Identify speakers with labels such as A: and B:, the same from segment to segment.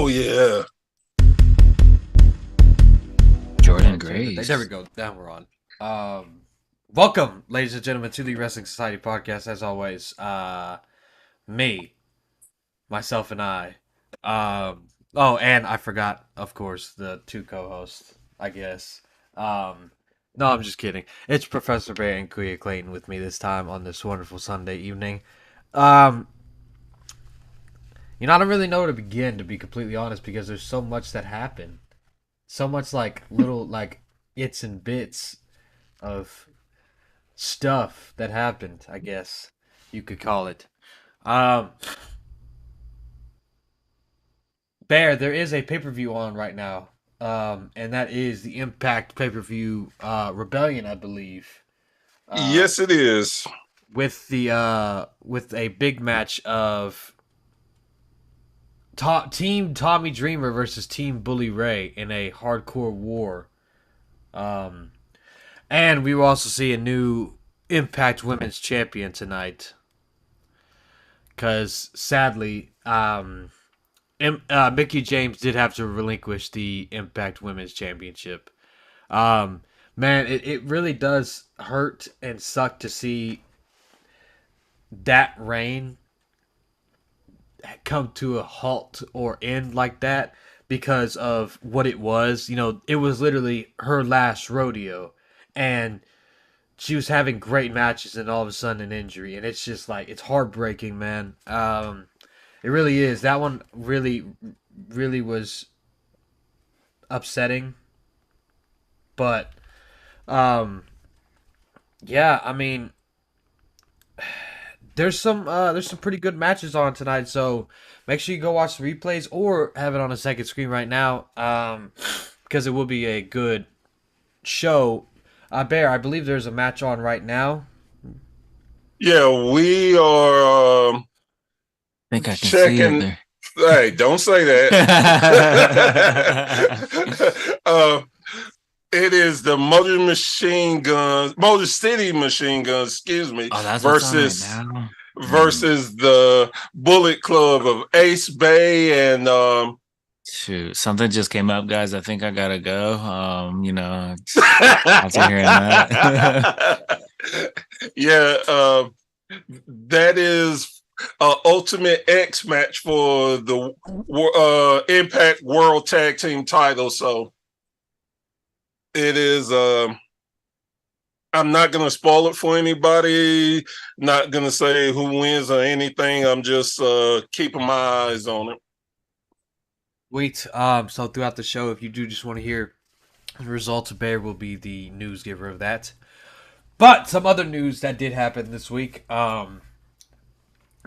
A: Oh, yeah.
B: Jordan Grace.
C: There we go. Now we're on. Welcome, ladies and gentlemen, to the Wrestling Society podcast. As always, me, myself, and I. Oh, and I forgot, of course, the two co-hosts, I guess. No, I'm just kidding. It's Professor Bear and Kuya Clayton with me this time on this wonderful Sunday evening. I don't really know where to begin, to be completely honest, because there's so much that happened. So much little its and bits of stuff that happened, I guess you could call it. Bear, there is a pay-per-view on right now, and that is the Impact pay-per-view Rebellion, I believe.
A: Yes, it is.
C: With a big match of Team Tommy Dreamer versus Team Bully Ray in a hardcore war. And we will also see a new Impact Women's Champion tonight. Because, sadly, Mickie James did have to relinquish the Impact Women's Championship. Man, it really does hurt and suck to see that reign come to a halt or end like that because of what it was. You know, it was literally her last rodeo, and she was having great matches, and all of a sudden an injury, and it's just it's heartbreaking, man. It really is. That one really, really was upsetting, but yeah, I mean, there's some pretty good matches on tonight, so make sure you go watch the replays or have it on a second screen right now, because it will be a good show. Bear, I believe there's a match on right now.
A: Yeah, we are
B: I think I can
A: checking.
B: See it
A: hey, don't say that. It is the Motor City Machine Guns, excuse me, versus the Bullet Club of Ace Bay and
B: shoot, something just came up, guys. I think I gotta go. After hearing that.
A: Yeah, that is Ultimate X match for the Impact World Tag Team title. So it is. I'm not going to spoil it for anybody. Not going to say who wins or anything. I'm just keeping my eyes on it.
C: Wait. So throughout the show, if you do just want to hear the results, Bear will be the news giver of that. But some other news that did happen this week.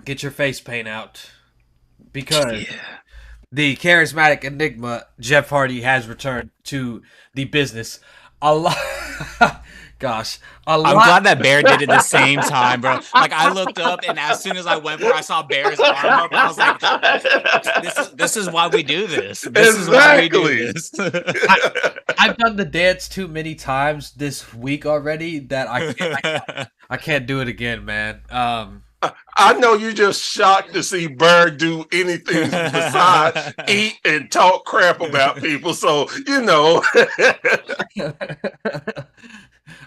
C: Get your face paint out, because the charismatic enigma Jeff Hardy has returned to the business. Gosh,
B: I'm glad that Bear did it at the same time, bro. Like, I looked up, and as soon as I went for it, I saw Bear's arm up. I was like, "This is why we do this. This is why we do this."
C: I've done the dance too many times this week already that I can't do it again, man.
A: I know you're just shocked to see Berg do anything besides eat and talk crap about people. So,
B: that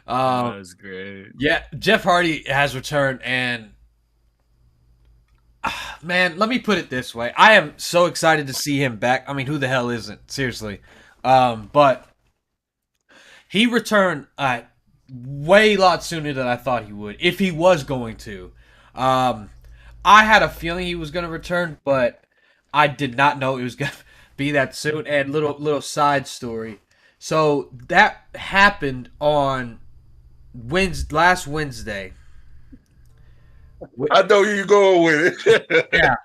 B: was great.
C: Yeah, Jeff Hardy has returned, and man, let me put it this way. I am so excited to see him back. I mean, who the hell isn't? Seriously. But he returned way a lot sooner than I thought he would, if he was going to. I had a feeling he was going to return, but I did not know it was going to be that soon. And little side story. So that happened on last Wednesday.
A: I know you're going with it.
C: Yeah.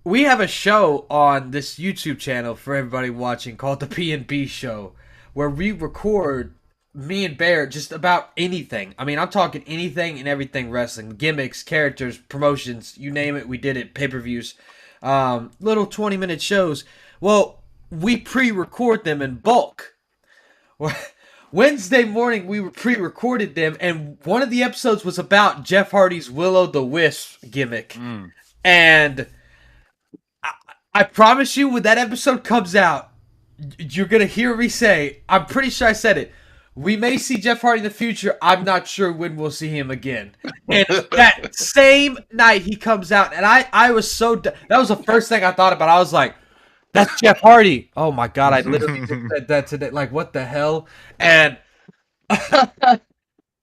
C: We have a show on this YouTube channel for everybody watching called the P&B Show, where we record, me and Bear, just about anything. I mean, I'm talking anything and everything wrestling. Gimmicks, characters, promotions, you name it, we did it. Pay-per-views. Little 20-minute shows. Well, we pre-record them in bulk. Wednesday morning, we pre-recorded them, and one of the episodes was about Jeff Hardy's Will-O-the-Wisp gimmick. And I promise you, when that episode comes out, you're gonna hear me say, I'm pretty sure I said it. We may see Jeff Hardy in the future. I'm not sure when we'll see him again. And that same night he comes out, and I was so that was the first thing I thought about. I was like, "That's Jeff Hardy." Oh my god, I literally just said that today. Like, what the hell? And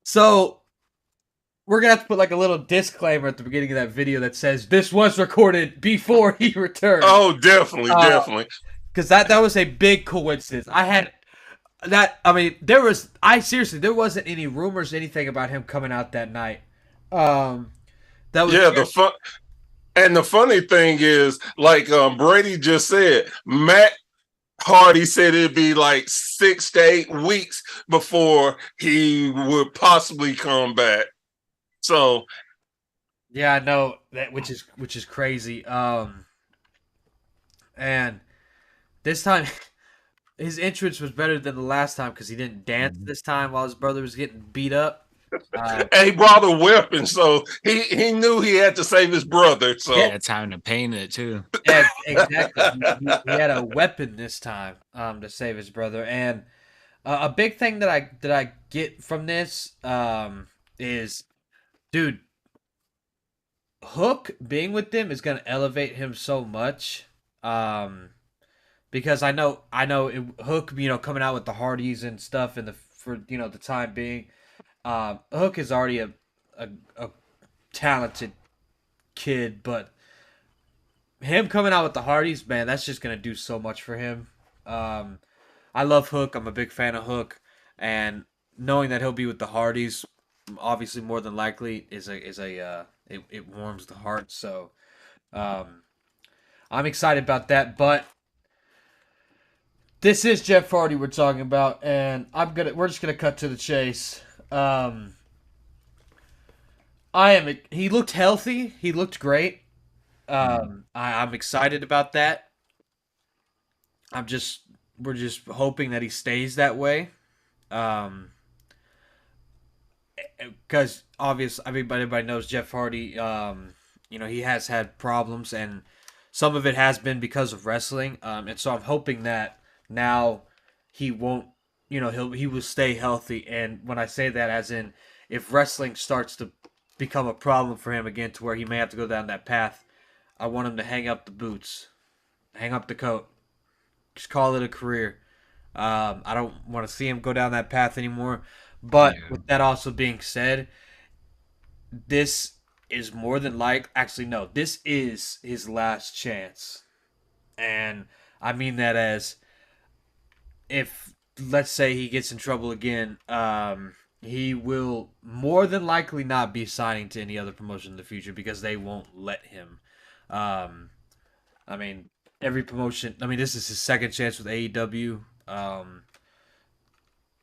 C: so we're gonna have to put like a little disclaimer at the beginning of that video that says this was recorded before he returned.
A: Oh, definitely.
C: Because that was a big coincidence. I had that. I mean, there wasn't any rumors, anything about him coming out that night. That was
A: the funny thing is, like Brady just said, Matt Hardy said it'd be like 6 to 8 weeks before he would possibly come back. So,
C: yeah, I know that, which is crazy. And this time, his entrance was better than the last time because he didn't dance this time while his brother was getting beat up.
A: And he brought a weapon, so he knew he had to save his brother. So
B: yeah, time to paint it too.
C: Yeah, exactly. He had a weapon this time to save his brother. And a big thing that I get from this is, dude, Hook being with them is gonna elevate him so much. Because I know Hook, coming out with the Hardys and stuff for the time being. Hook is already a talented kid, but him coming out with the Hardys, man, that's just gonna do so much for him. I love Hook. I'm a big fan of Hook, and knowing that he'll be with the Hardys, obviously more than likely, it warms the heart. So, I'm excited about that. But this is Jeff Hardy we're talking about, and we're just gonna cut to the chase. He looked healthy. He looked great. I'm excited about that. We're just hoping that he stays that way. Because obviously everybody knows Jeff Hardy. He has had problems, and some of it has been because of wrestling. And so I'm hoping that now he won't. He will stay healthy. And when I say that, as in, if wrestling starts to become a problem for him again, to where he may have to go down that path, I want him to hang up the boots, hang up the coat, just call it a career. I don't want to see him go down that path anymore. But with that also being said, this is more than actually no, this is his last chance. And I mean that as, if let's say he gets in trouble again, he will more than likely not be signing to any other promotion in the future because they won't let him. I mean, every promotion. I mean, this is his second chance with AEW.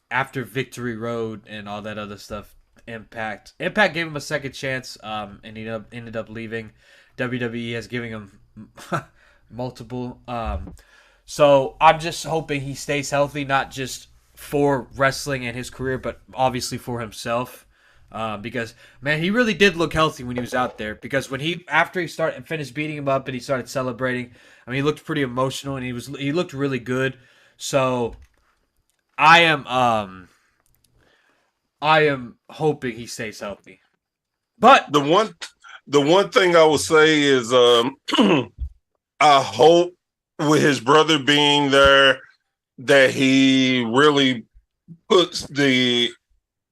C: After Victory Road and all that other stuff, Impact gave him a second chance. And he ended up leaving. WWE has given him multiple. So I'm just hoping he stays healthy, not just for wrestling and his career, but obviously for himself. Because man, he really did look healthy when he was out there. Because after he started and finished beating him up and he started celebrating, I mean, he looked pretty emotional and he looked really good. So I am hoping he stays healthy. But
A: the one thing I will say is I hope with his brother being there that he really puts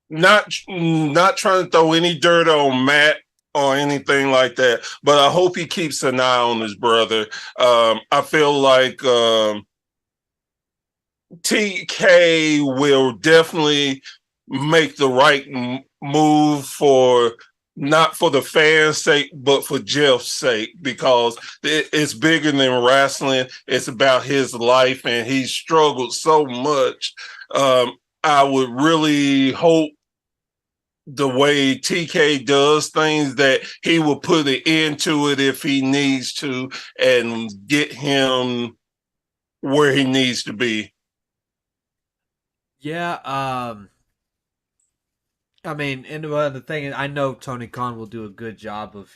A: not trying to throw any dirt on Matt or anything like that, but I hope he keeps an eye on his brother. I feel like TK will definitely make the right move not for the fans' sake, but for Jeff's sake, because it's bigger than wrestling. It's about his life, and he's struggled so much. I would really hope the way TK does things that he will put an end to it if he needs to and get him where he needs to be.
C: yeah, I mean, and the thing is, I know Tony Khan will do a good job of,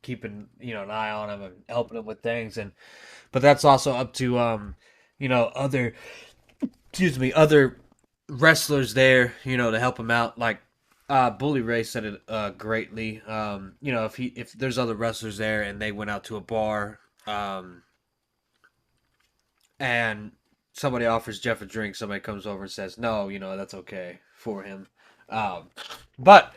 C: keeping an eye on him and helping him with things, but that's also up to other other wrestlers there to help him out. Like Bully Ray said it greatly. If there's other wrestlers there and they went out to a bar and somebody offers Jeff a drink, somebody comes over and says no, that's okay for him. But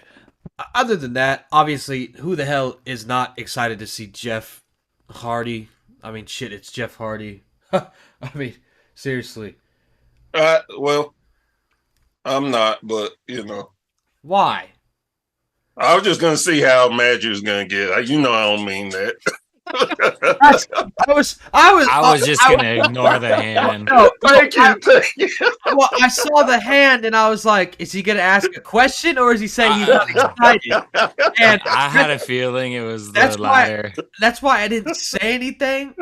C: other than that, obviously, who the hell is not excited to see Jeff Hardy? I mean, shit, it's Jeff Hardy. I mean, seriously.
A: Well, I'm not, but
C: Why?
A: I was just gonna see how Madger's gonna get. I don't mean that.
B: I was just gonna ignore the hand.
A: No, thank you.
C: Well, I saw the hand and I was like, is he gonna ask a question or is he saying he's not excited? And
B: I had a feeling it was the latter.
C: That's why I didn't say anything.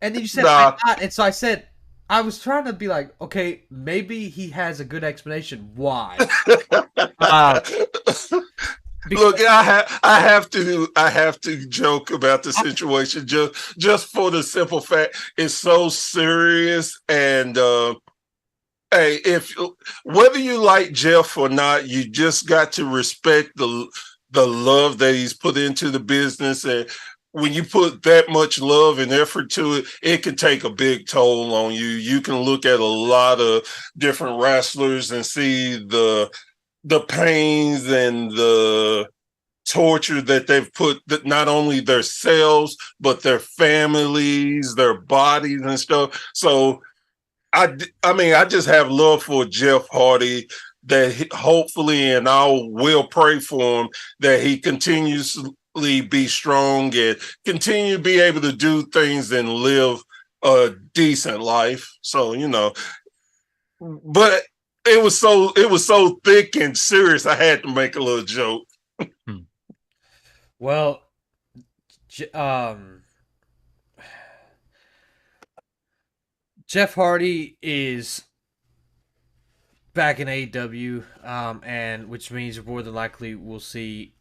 C: And then you said I'm not, and so I said I was trying to be like, okay, maybe he has a good explanation why.
A: Look, I have to joke about the situation just for the simple fact it's so serious. And hey, whether you like Jeff or not, you just got to respect the love that he's put into the business. And when you put that much love and effort to it, it can take a big toll on you. You can look at a lot of different wrestlers and see the pains and the torture that they've put, that not only themselves, but their families, their bodies and stuff. So I mean, I just have love for Jeff Hardy, that hopefully, and I will pray for him, that he continues be strong and continue to be able to do things and live a decent life. So, but it was so thick and serious. I had to make a little joke.
C: Well, Jeff Hardy is back in AEW, and which means more than likely we'll see.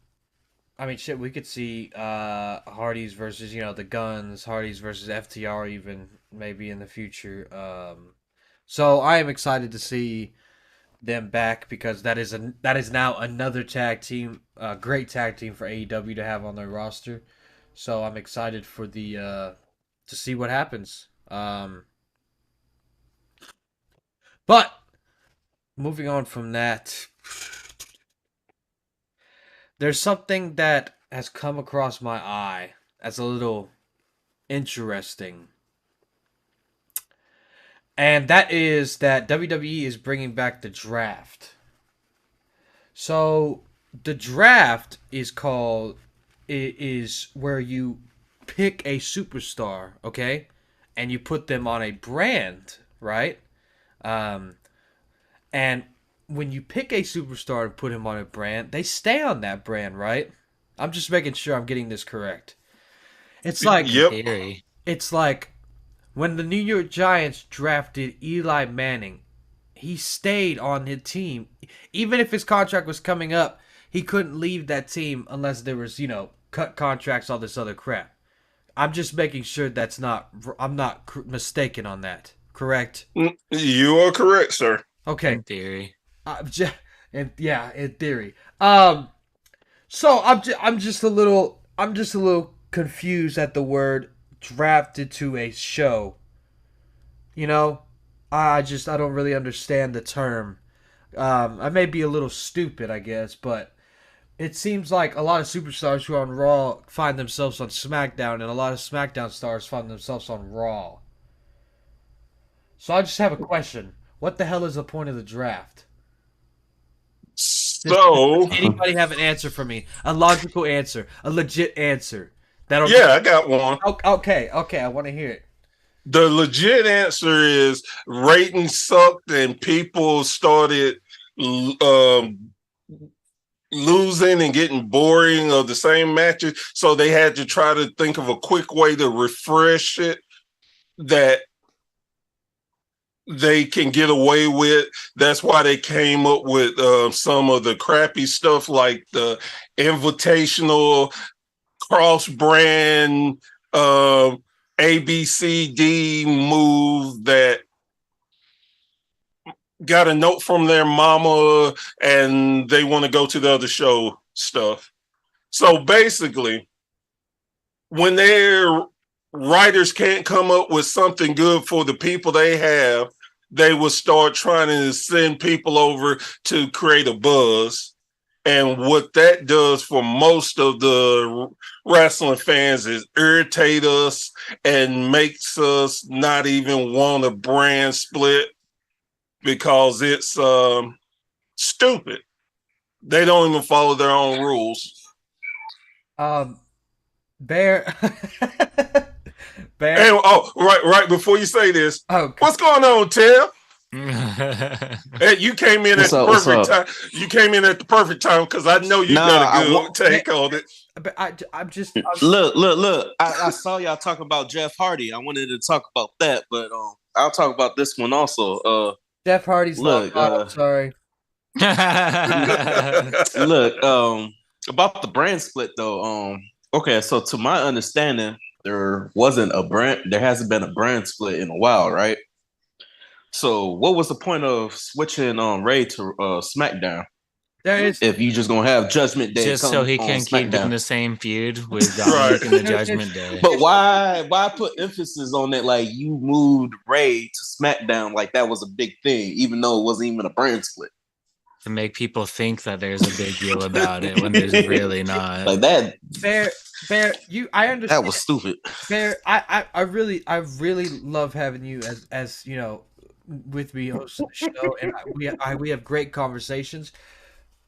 C: I mean, shit, we could see Hardy's versus the Guns, Hardy's versus FTR, even maybe in the future. So I am excited to see them back because that is now another tag team, great tag team for AEW to have on their roster. So I'm excited for the to see what happens. But moving on from that, there's something that has come across my eye as a little interesting. And that is that WWE is bringing back the draft. So the draft is where you pick a superstar, okay? And you put them on a brand, right? And when you pick a superstar and put him on a brand, they stay on that brand, right? I'm just making sure I'm getting this correct. It's like, it's like when the New York Giants drafted Eli Manning, he stayed on his team. Even if his contract was coming up, he couldn't leave that team unless there was, cut contracts, all this other crap. I'm just making sure I'm not mistaken on that. Correct?
A: You are correct, sir.
C: Okay.
B: In theory.
C: In theory. So I'm just a little confused at the word drafted to a show. I don't really understand the term. I may be a little stupid, I guess, but it seems like a lot of superstars who are on Raw find themselves on SmackDown, and a lot of SmackDown stars find themselves on Raw. So I just have a question. What the hell is the point of the draft?
A: So,
C: does anybody have an answer for me? A logical answer, a legit answer.
A: I got one.
C: Okay, I want to hear it.
A: The legit answer is ratings sucked and people started losing and getting boring of the same matches. So they had to try to think of a quick way to refresh it that they can get away with. That's why they came up with some of the crappy stuff like the Invitational, cross-brand ABCD move that got a note from their mama and they want to go to the other show stuff. So basically, when their writers can't come up with something good for the people they have, they will start trying to send people over to create a buzz. And what that does for most of the wrestling fans is irritate us and makes us not even want a brand split because it's stupid. They don't even follow their own rules.
C: Bear. Bear.
A: And, right before you say this, what's going on, Tim? Hey, you came in at the perfect time. You came in at the perfect time because I know you got a good take on it.
C: But I'm just
D: look. I saw y'all talk about Jeff Hardy. I wanted to talk about that, but I'll talk about this one also.
C: Jeff Hardy's I'm sorry.
D: Look, about the brand split though. Okay, so to my understanding, there hasn't been a brand split in a while, right? So what was the point of switching Ray to SmackDown? If you just gonna have Judgment Day,
B: just so he can keep doing the same feud with Dominic and the Judgment Day.
D: But why put emphasis on that? Like you moved Ray to SmackDown, like that was a big thing, even though it wasn't even a brand split.
B: To make people think that there's a big deal about it when there's really not.
D: Like that.
C: Bear, I understand.
D: That was stupid.
C: Bear, I really love having you as you know, with me hosting the show, and we have great conversations.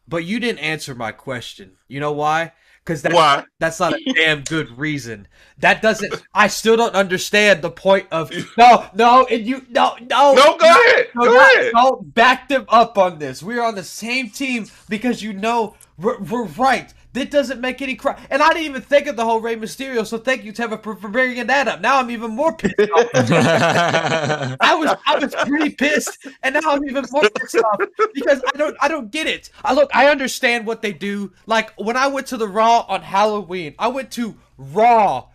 C: But you didn't answer my question. You know why? Because that's not a damn good reason. That doesn't. I still don't understand the point of no. Go ahead. Go ahead. No, back them up on this. We're on the same team because we're right. That doesn't make any crap. And I didn't even think of the whole Rey Mysterio, so thank you, Teva, for bringing that up. Now I'm even more pissed off. I was pretty pissed, and now I'm even more pissed off because I don't get it. I understand what they do. Like when I went to the Raw on Halloween, I went to Raw.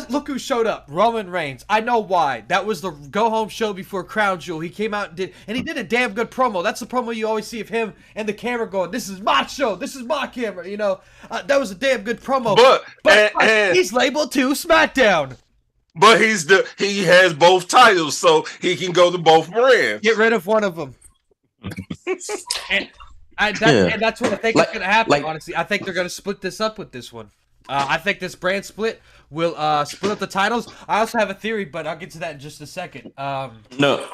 C: Look who showed up. Roman Reigns. I know why. That was the go-home show before Crown Jewel. He came out and he did a damn good promo. That's the promo you always see of him and the camera going, "This is my show. This is my camera." You know, that was a damn good promo. But he's labeled to SmackDown.
A: But he has both titles, so he can go to both brands.
C: Get rid of one of them. and that's what I think is going to happen, honestly. I think they're going to split this up with this one. I think this brand split will split up the titles. I also have a theory, but I'll get to that in just a second.
D: No.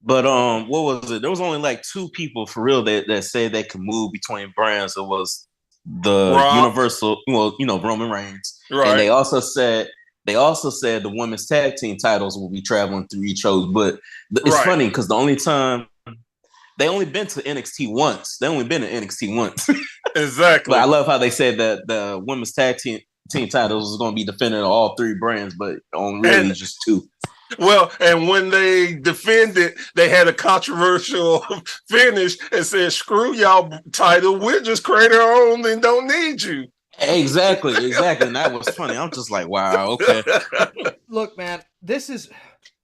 D: But what was it? There was only like two people for real that said they could move between brands. It was the Universal, Roman Reigns. Right. And they also said the women's tag team titles will be traveling through each show. But it's funny because the only time they only been to NXT once. They only been to NXT once.
A: Exactly.
D: But I love how they said that the women's tag team titles was going to be defended on all three brands, but on really just two.
A: Well, and when they defended, they had a controversial finish and said, "Screw y'all title. We'll just create our own and don't need you."
D: Exactly. And that was funny. I'm just like, wow, okay.
C: Look, man, this is.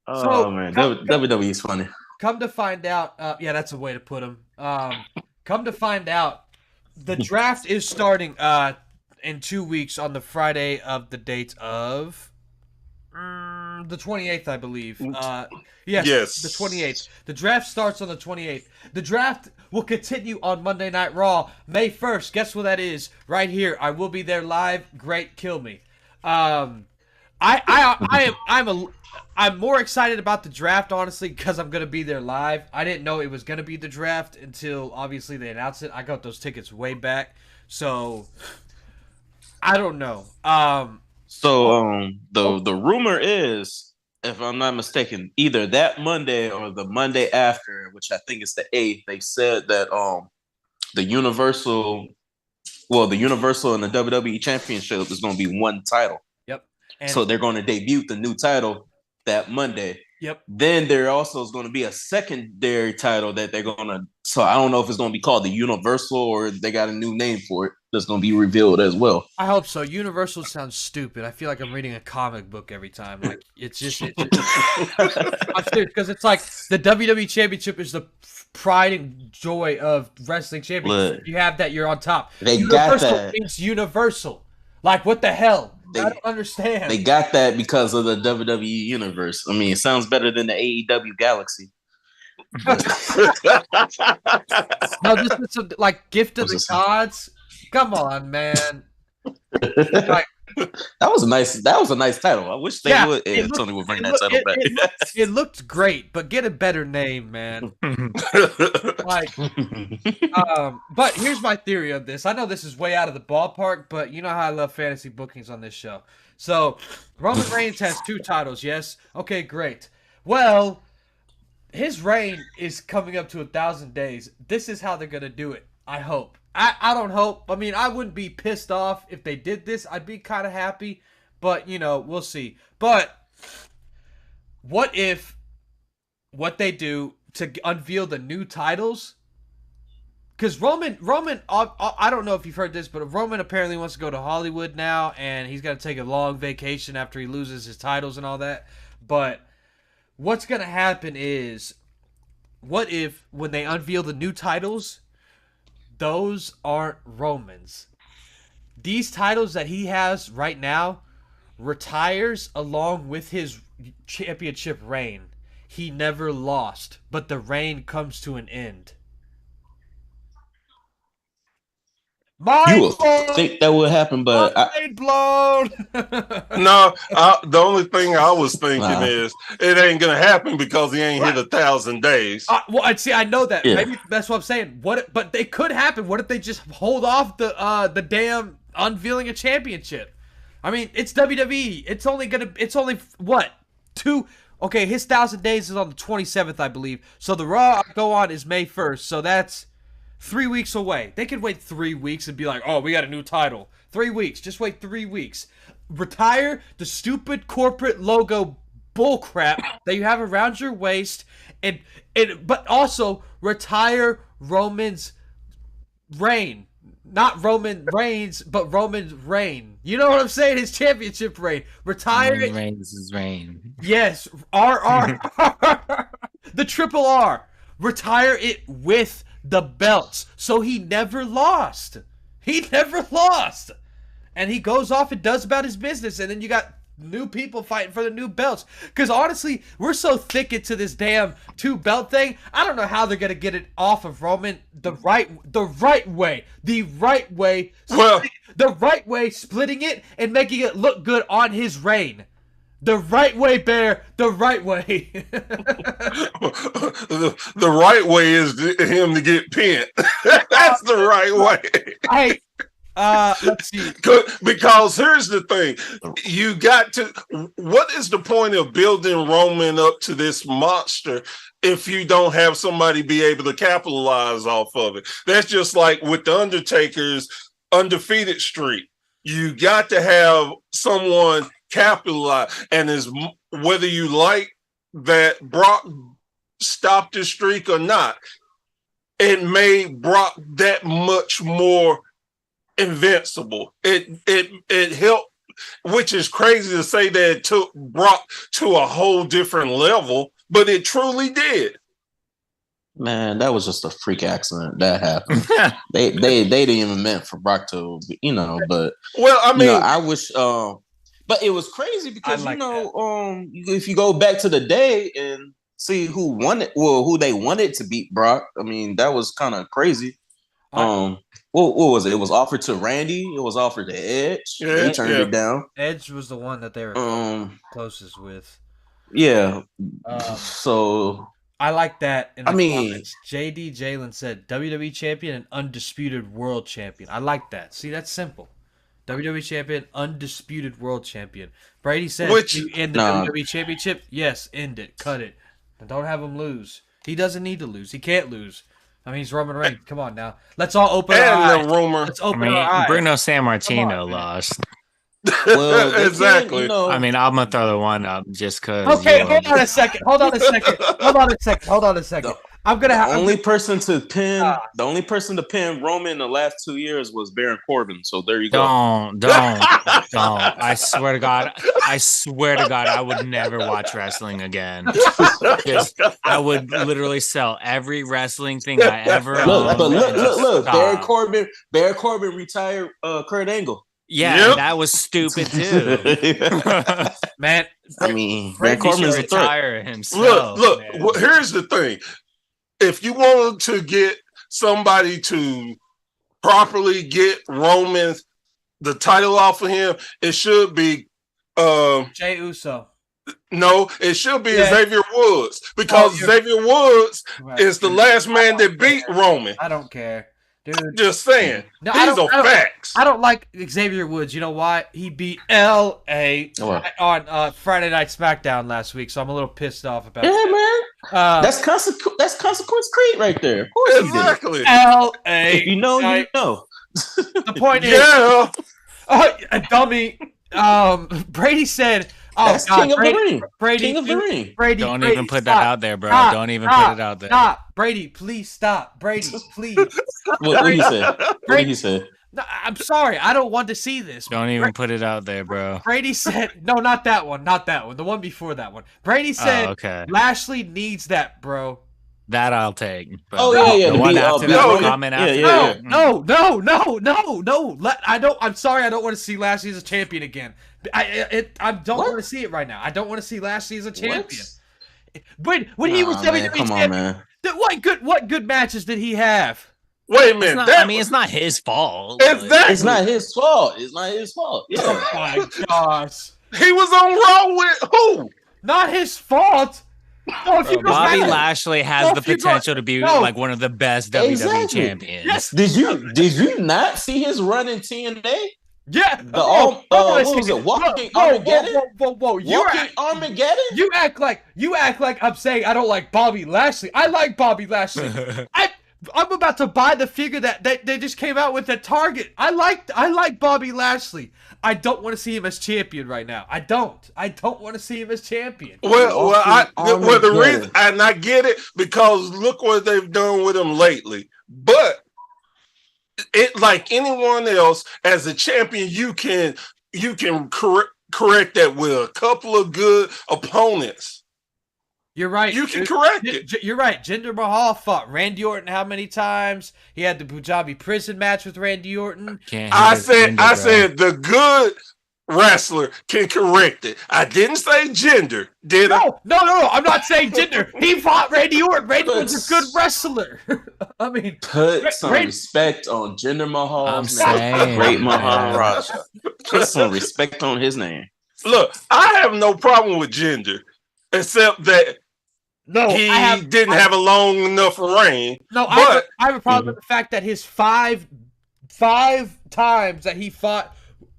D: WWE is funny.
C: Come to find out, that's a way to put them. Come to find out, the draft is starting in 2 weeks on the Friday of the date of the 28th, I believe. Yes, the 28th. The draft starts on the 28th. The draft will continue on Monday Night Raw, May 1st. Guess what that is? Right here. I will be there live. Great, kill me. I'm more excited about the draft, honestly, because I'm going to be there live. I didn't know it was going to be the draft until, obviously, they announced it. I got those tickets way back. So, I don't know.
D: The rumor is, if I'm not mistaken, either that Monday or the Monday after, which I think is the 8th, they said that the Universal and the WWE Championship is going to be one title.
C: Yep.
D: So they're going to debut the new title that Monday.
C: Yep.
D: Then there also is going to be a secondary title that they're going to. So I don't know if it's going to be called the Universal or they got a new name for it that's going to be revealed as well.
C: I hope so. Universal sounds stupid. I feel like I'm reading a comic book every time. Like it's just I'm serious because it's like the WWE Championship is the pride and joy of wrestling championship.
D: Look,
C: You have that, you're on top.
D: They
C: Universal
D: got that.
C: means universal. Like what the hell?
D: They-
C: I don't understand.
D: They got that because of the WWE Universe. I mean, it sounds better than the AEW Galaxy.
C: No, this is like gift of the gods. Come on, man. Like,
D: That was a nice title. I wish they would. Tony would bring that title back.
C: It looked great, but get a better name, man. Like, but here's my theory of this. I know this is way out of the ballpark, but you know how I love fantasy bookings on this show. So Roman Reigns has 2 titles, yes? Okay, great. Well, his reign is coming up to 1,000 days. This is how they're gonna do it. I hope. I don't hope. I mean, I wouldn't be pissed off if they did this. I'd be kind of happy, but you know, we'll see. But what if what they do to unveil the new titles? Because Roman, I don't know if you've heard this, but Roman apparently wants to go to Hollywood now, and he's got to take a long vacation after he loses his titles and all that. But what's going to happen is, what if when they unveil the new titles, those aren't Roman's? These titles that he has right now retires along with his championship reign. He never lost, but the reign comes to an end.
D: You would think that would happen, but
C: mind blown.
A: No, the only thing I was thinking is it ain't gonna happen because he ain't hit 1,000 days.
C: Well, see, I know that.
D: Yeah.
C: Maybe that's what I'm saying. But they could happen. What if they just hold off the damn unveiling a championship? I mean, it's WWE. It's only what 2. Okay, his 1,000 days is on the 27th, I believe. So the Raw I go on is May 1st. So that's 3 weeks away. They could wait 3 weeks and be like, oh, we got a new title. 3 weeks. Just wait 3 weeks. Retire the stupid corporate logo bullcrap that you have around your waist, but also retire Roman's reign. Not Roman Reigns, but Roman's reign. You know what I'm saying? His championship reign. Retire it.
B: Reigns' reign.
C: Yes. RR. The triple R. Retire it with the belts. So he never lost. He never lost. And he goes off and does about his business. And then you got new people fighting for the new belts. Because honestly, we're so thick into this damn 2-belt thing. I don't know how they're gonna get it off of Roman the right way. Well, the right way, splitting it and making it look good on his reign. The right way, Bear. The right way.
A: The right way is him to get pinned. That's the right way.
C: Hey, let's see.
A: Because here's the thing. You got to... What is the point of building Roman up to this monster if you don't have somebody be able to capitalize off of it? That's just like with the Undertaker's undefeated streak. You got to have someone capitalize, and is whether you like that Brock stopped his streak or not, it made Brock that much more invincible. It helped, which is crazy to say that it took Brock to a whole different level, but it truly did.
D: Man, that was just a freak accident that happened. they didn't even meant for Brock to, but
A: well, I mean,
D: I wish but it was crazy because if you go back to the day and see who won it, who they wanted to beat Brock, I mean, that was kind of crazy. What was it? It was offered to Randy. It was offered to Edge. He turned it down.
C: Edge was the one that they were closest with.
D: Yeah. So
C: I like that. In the comments.
D: I mean,
C: JD Jalen said WWE champion and undisputed world champion. I like that. See, that's simple. WWE champion, undisputed world champion. Brady said, "You end the WWE championship? Yes, end it, cut it, and don't have him lose. He doesn't need to lose. He can't lose. I mean, he's Roman Reigns. Come on now, let's all open our eyes.
A: The rumor.
C: Let's open our eyes.
B: Bruno Sammartino lost.
D: Well,
A: Exactly.
B: I mean, I'm gonna throw the one up just because.
C: Okay, hold on a second. I'm gonna have
D: the only person to pin Roman in the last 2 years was Baron Corbin. So there you go.
B: Don't. I swear to God, I would never watch wrestling again. I would literally sell every wrestling thing I ever owned.
D: Look. Baron Corbin retired Kurt Angle.
B: Yeah, that was stupid too.
C: Man,
D: I mean,
B: Baron Corbin
D: is a threat.
B: retire himself.
A: Look. Here's the thing: if you wanted to get somebody to properly get Roman the title off of him, it should be
C: Jey Uso.
A: No, it should be Xavier Woods, because Xavier Woods is the last man that beat Roman.
C: I don't care. Dude.
A: I'm just saying.
C: No,
A: These are facts.
C: I don't like Xavier Woods. You know why? He beat LA on Friday Night SmackDown last week, so I'm a little pissed off about that.
D: Man. That's Consequence Creed right there. Of course
A: exactly.
C: LA.
D: If you know, you know.
C: The point is, a dummy. Brady said,
D: that's
C: God,
D: King of the Ring. King of the Ring.
C: Brady,
B: don't even put that out there, bro. Don't even put it out there.
C: Stop. Brady, please stop. Brady, please.
D: What did he say? What did he say?
C: No, I'm sorry. I don't want to see this.
B: Don't even put it out there, bro.
C: Brady said, no, not that one. The one before that one. Brady said, Lashley needs that, bro.
B: That I'll take.
D: But The one
B: after that comment after.
C: No. I don't. I'm sorry. I don't want to see Lashley as a champion again. I don't want to see it right now. I don't want to see Lashley as a champion. But when he was WWE champion, what good matches did he have?
A: Wait a minute.
B: It's not his fault.
A: Exactly.
D: It's not his fault. Yeah.
C: Oh my gosh.
A: He was on Raw with who?
C: Not his fault.
B: Bobby Lashley has the potential to be like one of the best WWE champions.
C: Yes.
D: Did you not see his run in TNA?
C: Yeah.
D: What was it? Walking Armageddon?
C: Whoa.
D: Armageddon?
C: You act like I'm saying I don't like Bobby Lashley. I like Bobby Lashley. I'm about to buy the figure that they just came out with at Target. I like Bobby Lashley. I don't want to see him as champion right now. I don't want to see him as champion.
A: The reason, and I get it, because look what they've done with him lately. But it, like anyone else, as a champion, you can correct that with a couple of good opponents.
C: You're right.
A: You can correct it.
C: You're right. Jinder Mahal fought Randy Orton how many times? He had the Punjabi prison match with Randy Orton.
A: I said the good wrestler can correct it. I didn't say Jinder, did I?
C: No. I'm not saying Jinder. He fought Randy Orton. Randy Orton's a good wrestler. I mean,
D: put some respect on Jinder Mahal.
B: I'm saying,
D: Great Maharaja. Put some respect on his name.
A: Look, I have no problem with Jinder, except that he didn't have a long enough reign.
C: No, I have a problem with the fact that his five times that he fought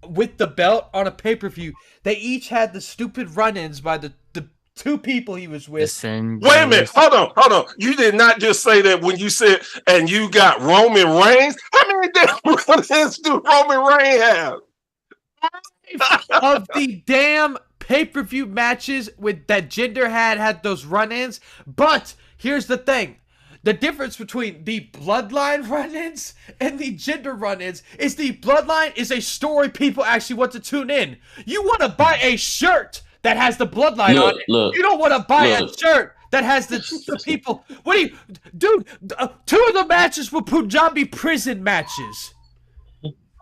C: with the belt on a pay-per-view, they each had the stupid run-ins by the two people he was with.
A: Wait a minute. Hold on. You did not just say that when you said, and you got Roman Reigns. How many damn run-ins do Roman Reigns have?
C: Of the damn pay-per-view matches with that Jinder had those run-ins. But here's the thing. The difference between the Bloodline run-ins and the Jinder run-ins is the Bloodline is a story people actually want to tune in. You want to buy a shirt that has the Bloodline on it. You don't want to buy a shirt that has the people. What do you... Dude, two of the matches were Punjabi prison matches.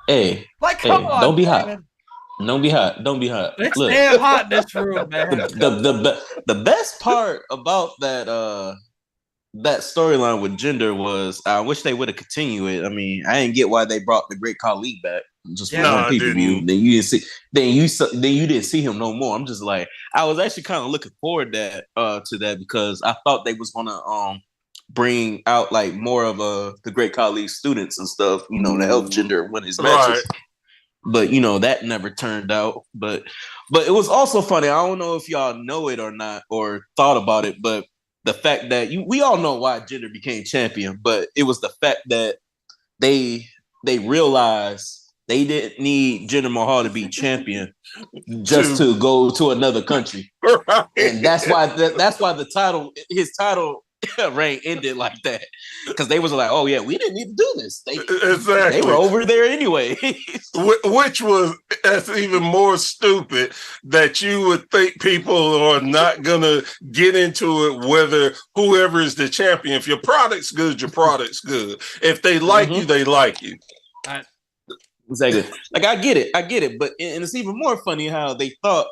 D: Hey,
C: come on,
D: don't be
C: man.
D: hot. Don't be hot.
C: It's damn hot in this room, man.
D: The best part about that storyline with Jinder was I wish they would have continued it. I mean, I didn't get why they brought the Great Khali back just for one pay-per-view. Then you didn't see him no more. I'm just like, I was actually kind of looking forward to that because I thought they was gonna bring out like more of the Great Khali students and stuff, to help Jinder win his matches. Right. But that never turned out. But it was also funny. I don't know if y'all know it or not, or thought about it. But the fact that we all know why Jinder became champion, but it was the fact that they realized they didn't need Jinder Mahal to be champion just to go to another country,
A: Right.
D: and that's why his title reign ended like that, because they was like, oh yeah, we didn't need to do this.
A: Exactly.
D: They were over there anyway.
A: Which was, that's even more stupid, that you would think people are not gonna get into it whether whoever is the champion. If your product's good, your product's good. If they like you, they like you.
D: Exactly. Like I get it, but and it's even more funny how they thought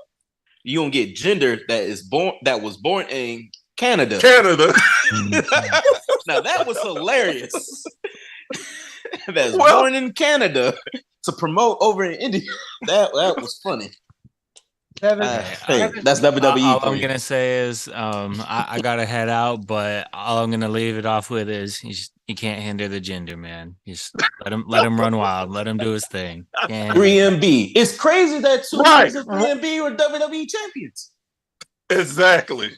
D: you gonna get Jinder that was born in Canada. Now that was hilarious. That's born in Canada to promote over in India. That was funny.
C: Kevin,
D: that's WWE.
B: All I'm gonna say is, I gotta head out, but all I'm gonna leave it off with is you can't hinder the Jinder, man. Just let him run wild, let him do his thing.
D: 3MB. It's crazy that two members of 3MB were WWE champions.
A: Exactly.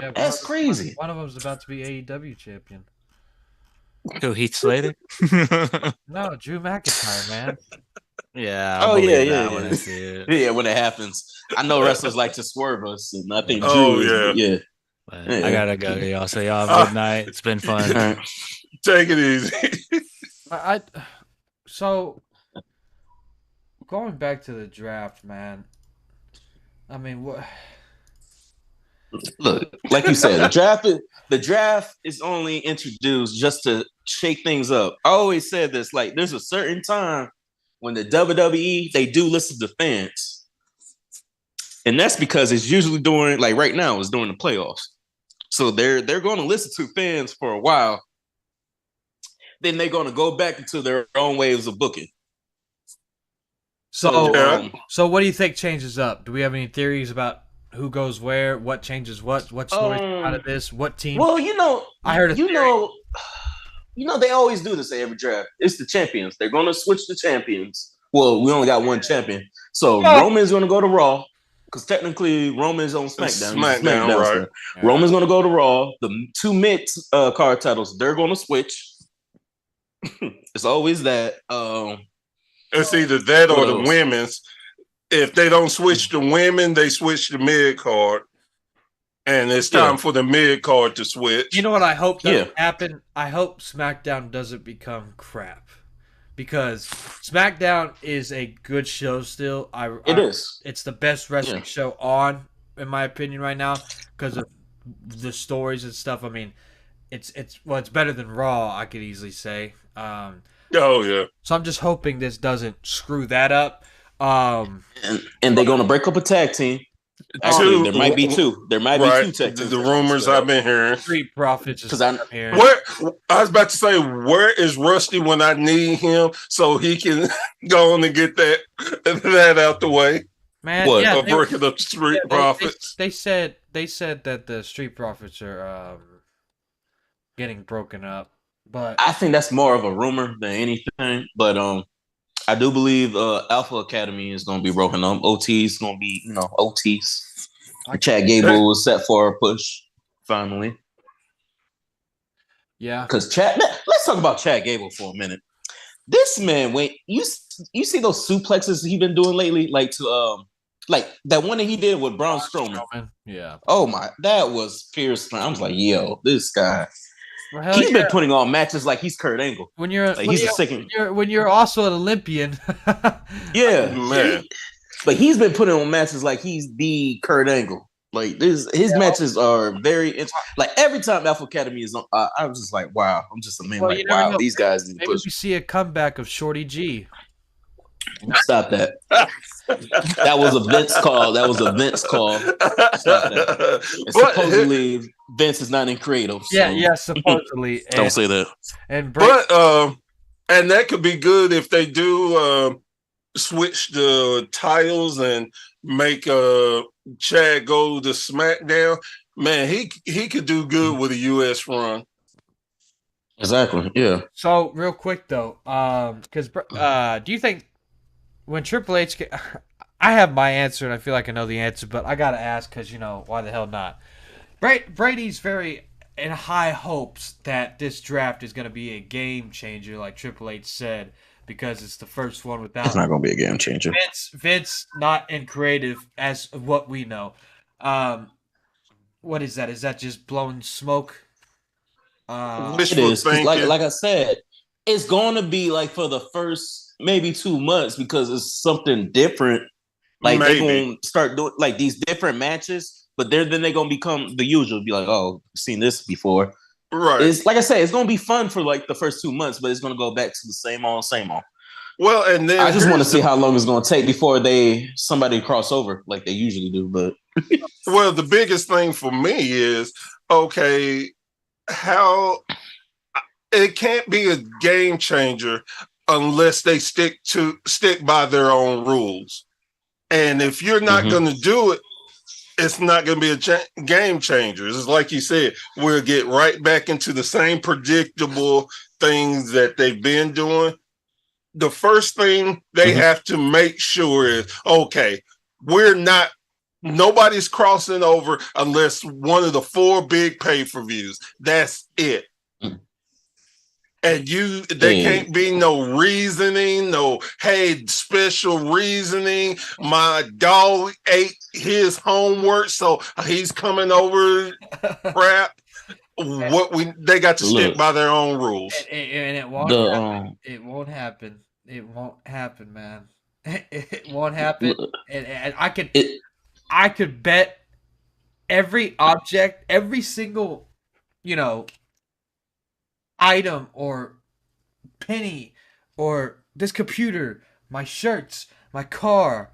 C: Yeah,
D: That's crazy.
C: One of them was about to be AEW champion.
B: Who, Heath Slater?
C: No, Drew McIntyre, man.
B: Yeah.
D: I'll believe
B: that
D: when
B: I see it.
D: Yeah, when it happens. I know wrestlers like to swerve us, and I think
A: Drew
B: I gotta go, y'all. So y'all have a good night. It's been fun.
D: Right.
A: Take it easy.
C: So going back to the draft, man. I mean, what?
D: Look, like you said, the draft is only introduced just to shake things up. I always said this, like, there's a certain time when the WWE, they do listen to fans. And that's because it's usually during, like right now, it's during the playoffs. So they're going to listen to fans for a while. Then they're going to go back into their own ways of booking.
C: So what do you think changes up? Do we have any theories about who goes where, what changes what stories out of this, what team?
D: Well,
C: I heard
D: they always do this at every draft. It's the champions. They're going to switch the champions. Well, we only got one champion. So Roman's going to go to Raw, because technically Roman's on SmackDown.
A: SmackDown, right.
D: Yeah. Roman's going to go to Raw. The two mid card titles, they're going to switch. It's always that.
A: It's either that or the women's. If they don't switch the women, they switch the mid card. And it's time for the mid card to switch.
C: You know what I hope doesn't happen? I hope SmackDown doesn't become crap. Because SmackDown is a good show still.
D: It is.
C: It's the best wrestling show on, in my opinion, right now, because of the stories and stuff. I mean, it's better than Raw, I could easily say. So I'm just hoping this doesn't screw that up.
D: And they're going to break up a tag team. Actually, there might be two. There might be two tag teams.
A: The rumors I've been hearing.
C: Street Profits.
D: Because
A: I was about to say, where is Rusty when I need him so he can go on and get that out the way?
C: Man,
A: breaking up Street Profits.
C: They said that the Street Profits are getting broken up, but
D: I think that's more of a rumor than anything. But I do believe Alpha Academy is going to be broken up. OT is going to be, OTs. Chad Gable was set for a push, finally.
C: Yeah.
D: Because let's talk about Chad Gable for a minute. This man, when you see those suplexes he's been doing lately, like that one that he did with Braun Strowman.
C: Yeah.
D: Oh my, that was fierce. I was like, yo, this guy.
C: Well,
D: he's been putting on matches like he's Kurt Angle.
C: When you're also an Olympian.
D: Yeah,
A: man.
D: But he's been putting on matches like he's the Kurt Angle. Like his matches are very like every time Alpha Academy is on, I was just like, wow. I'm just amazed. Like, wow, these guys need to push.
C: Maybe we see a comeback of Shorty G.
D: Stop that. That was a Vince call. Stop that. And supposedly Vince is not in creative. So.
C: Yeah, supposedly.
D: Don't say that.
C: And
A: that could be good if they do switch the titles and make Chad go to SmackDown. Man, he could do good with a US run.
D: Exactly. Yeah.
C: So real quick though, because do you think when Triple H I have my answer and I feel like I know the answer, but I gotta ask because why the hell not? Brady's very in high hopes that this draft is going to be a game changer, like Triple H said, because it's the first one
D: It's
C: without
D: not going to be a game changer.
C: Vince not in creative as what we know. What is that? Is that just blowing smoke?
D: It
A: Wishful
D: is because,
A: thinking.
D: like I said, it's going to be like for the first maybe 2 months because it's something different. Like they're
A: Maybe.
D: going to start doing like these different matches, but then they're going to become the usual. Be like, oh, I've seen this before.
A: Right.
D: It's like I said, it's going to be fun for like the first 2 months, but it's going to go back to the same old, same old.
A: Well, and then
D: I just want to see how long it's going to take before somebody cross over like they usually do. But
A: well, the biggest thing for me is okay, how it can't be a game changer unless they stick by their own rules. And if you're not going to do it, it's not going to be a game changer. It's like you said, we'll get right back into the same predictable things that they've been doing. The first thing they have to make sure is, okay, nobody's crossing over unless one of the 4 big pay-per-views. That's it. And they can't be no reasoning, no, hey, special reasoning. My dog ate his homework, so he's coming over. Crap. They got to stick by their own rules.
C: And it won't happen. It won't happen. It won't happen, man. It won't happen. And I could bet every object, every single, item or penny or this computer, my shirts, my car,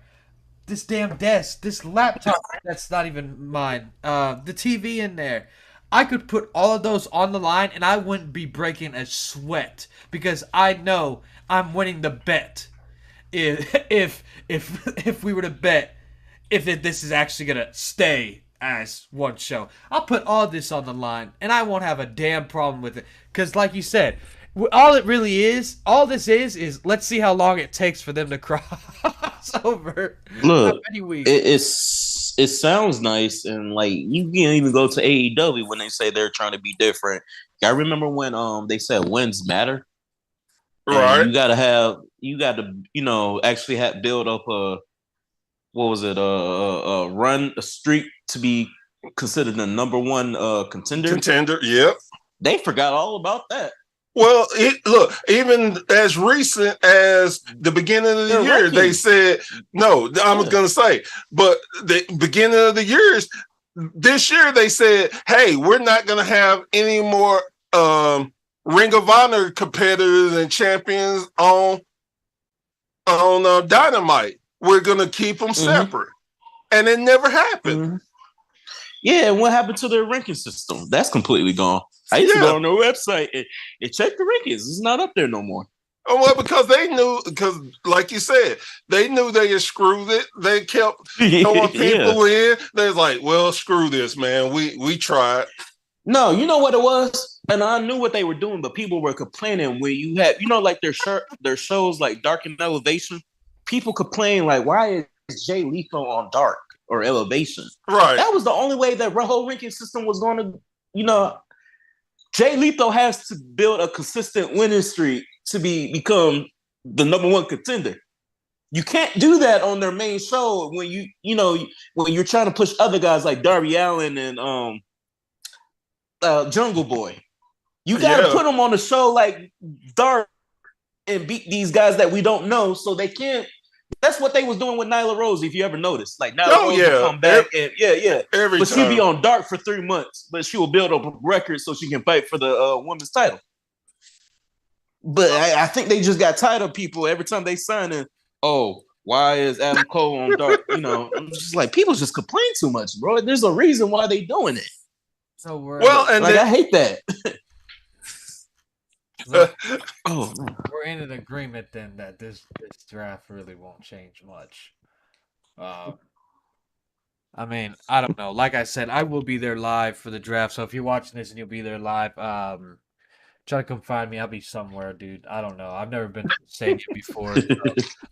C: this damn desk, this laptop that's not even mine, the TV in there. I could put all of those on the line and I wouldn't be breaking a sweat because I know I'm winning the bet. If we were to bet if this is actually gonna stay as one show, I'll put all this on the line and I won't have a damn problem with it. Because like you said, all this is let's see how long it takes for them to cross over.
D: Look, it sounds nice, and like you can even go to AEW when they say they're trying to be different. I remember when they said wins matter.
A: Right.
D: And you got to actually build up a streak to be considered the number one contender.
A: Yep.
D: They forgot all about that.
A: Well, look, even as recent as the beginning of the year, they said, no, I was going to say, but the beginning of the years, this year they said, hey, we're not going to have any more Ring of Honor competitors and champions on Dynamite. We're going to keep them separate. And it never happened.
D: Yeah, and what happened to their ranking system? That's completely gone. I used to go on their website and check the rankings. It's not up there no more.
A: Oh, well, because like you said, they knew they had screwed it. They kept throwing people in. They're like, well, screw this, man. We tried.
D: No, you know what it was? And I knew what they were doing, but people were complaining when you had, like their shows like Dark and Elevation. People complain like, why is Jay Lethal on Dark or Elevation?
A: Right.
D: That was the only way that whole ranking system was going to, Jay Lethal has to build a consistent winning streak to become the number one contender. You can't do that on their main show when when you're trying to push other guys like Darby Allin and Jungle Boy. You got to put them on a show like Dark and beat these guys that we don't know, so they can't. That's what they was doing with Nyla Rose, if you ever noticed. Like Nyla Rose would come back
A: every
D: but
A: time.
D: she'd be on Dark for 3 months, but she will build up a record so she can fight for the women's title. But I think they just got tired of people every time they sign in. Oh, why is Adam Cole on Dark? I'm just like, people just complain too much, bro. There's a reason why they doing it.
C: So
D: I hate that.
C: We're in an agreement then that this draft really won't change much. I mean, I don't know. Like I said, I will be there live for the draft. So if you're watching this and you'll be there live, try to come find me. I'll be somewhere, dude. I don't know. I've never been to the stadium before. So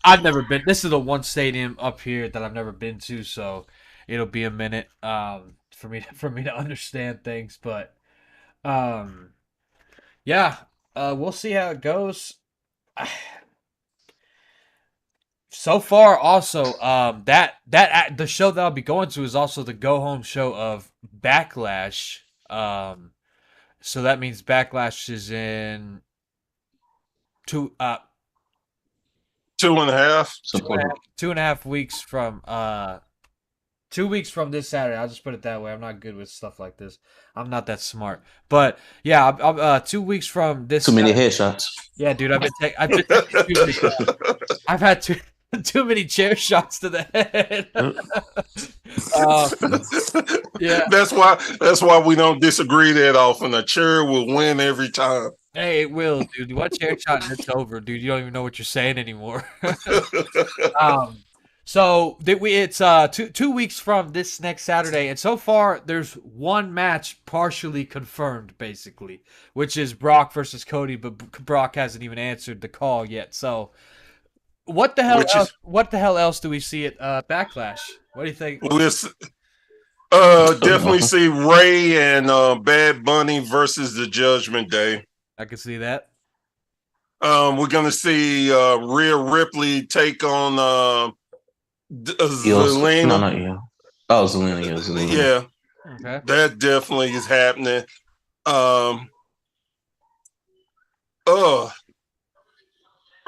C: I've never been. This is the one stadium up here that I've never been to, so it'll be a minute for me to understand things. But yeah. We'll see how it goes. So far, also, the show that I'll be going to is also the go home show of Backlash. So that means Backlash is in two uh
A: 2.5.
C: two and a half weeks from 2 weeks from this Saturday. I'll just put it that way. I'm not good with stuff like this. I'm not that smart. But yeah, I'm 2 weeks from this.
D: Too many
C: Saturday.
D: headshots.
C: Yeah, dude, I've had too many chair shots to the head. Yeah,
A: That's why we don't disagree that often. A chair will win every time.
C: hey, it will, dude. One chair shot and it's over, dude. You don't even know what you're saying anymore. So it's 2 weeks from this next Saturday, and so far there's one match partially confirmed, basically, which is Brock versus Cody, but Brock hasn't even answered the call yet. So, what the hell else do we see at Backlash? What do you think?
A: We'll definitely see Ray and Bad Bunny versus the Judgment Day.
C: I can see that.
A: We're gonna see Rhea Ripley take on Zelina.
D: No, not Io. Oh, Zelina. Yeah, Zelina.
A: Yeah,
C: Okay.
A: that definitely is happening.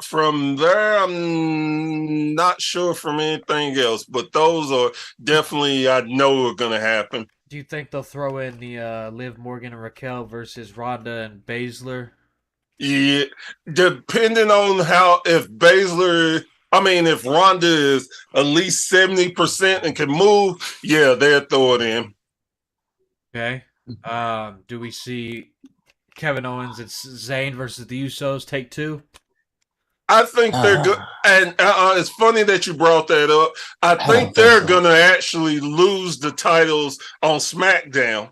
A: From there, I'm not sure from anything else, but those are definitely I know are going to happen.
C: Do you think they'll throw in the Liv Morgan and Raquel versus Ronda and Baszler?
A: Yeah, depending on if Ronda is at least 70% and can move, yeah, they'll throw it in.
C: Okay. Do we see Kevin Owens and Zayn versus the Usos take 2?
A: I think they're good, and it's funny that you brought that up. I think they're going to actually lose the titles on SmackDown,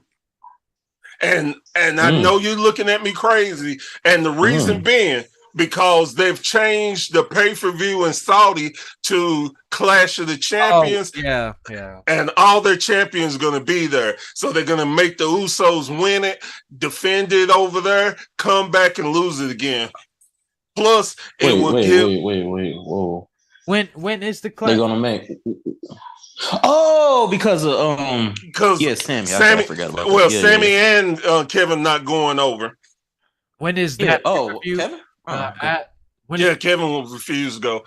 A: and I know you're looking at me crazy, and the reason being because they've changed the pay-per-view in Saudi to Clash of the Champions.
C: Oh, yeah.
A: And all their champions are going to be there, so they're going to make the Usos win it, defend it over there, come back and lose it again. Plus, it will give.
D: Wait. Whoa.
C: When is the clash?
D: They're gonna make. Oh, because of Sammy. I forgot about that.
A: Well, Sammy and Kevin not going over.
C: When is that?
D: Kevin.
A: Kevin will refuse to go.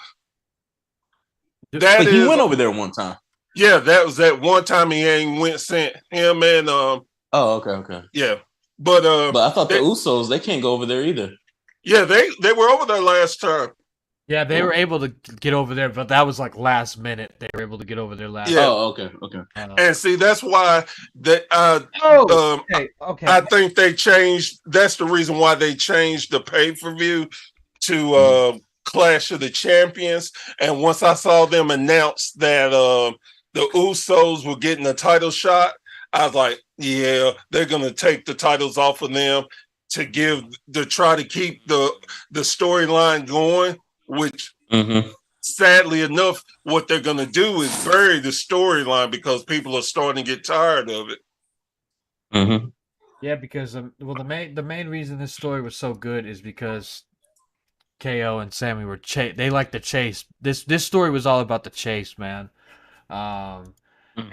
D: He went over there one time.
A: Yeah, that was that one time he ain't sent him and.
D: Oh, okay.
A: Yeah, but
D: I thought the Usos they can't go over there either.
A: Yeah, they were over there last time.
C: Yeah, they were able to get over there, but that was like last minute. They were able to get over there last.
A: Yeah.
D: Oh, okay.
A: And see, that's why that.
C: Okay.
A: I think they changed. That's the reason why they changed the pay-per-view to Clash of the Champions. And once I saw them announce that the Usos were getting a title shot, I was like, yeah, they're gonna take the titles off of them to try to keep the storyline going, which sadly enough, what they're going to do is bury the storyline because people are starting to get tired of it.
C: Yeah, because the main reason this story was so good is because KO and Sammy were they like the chase. This story was all about the chase, man.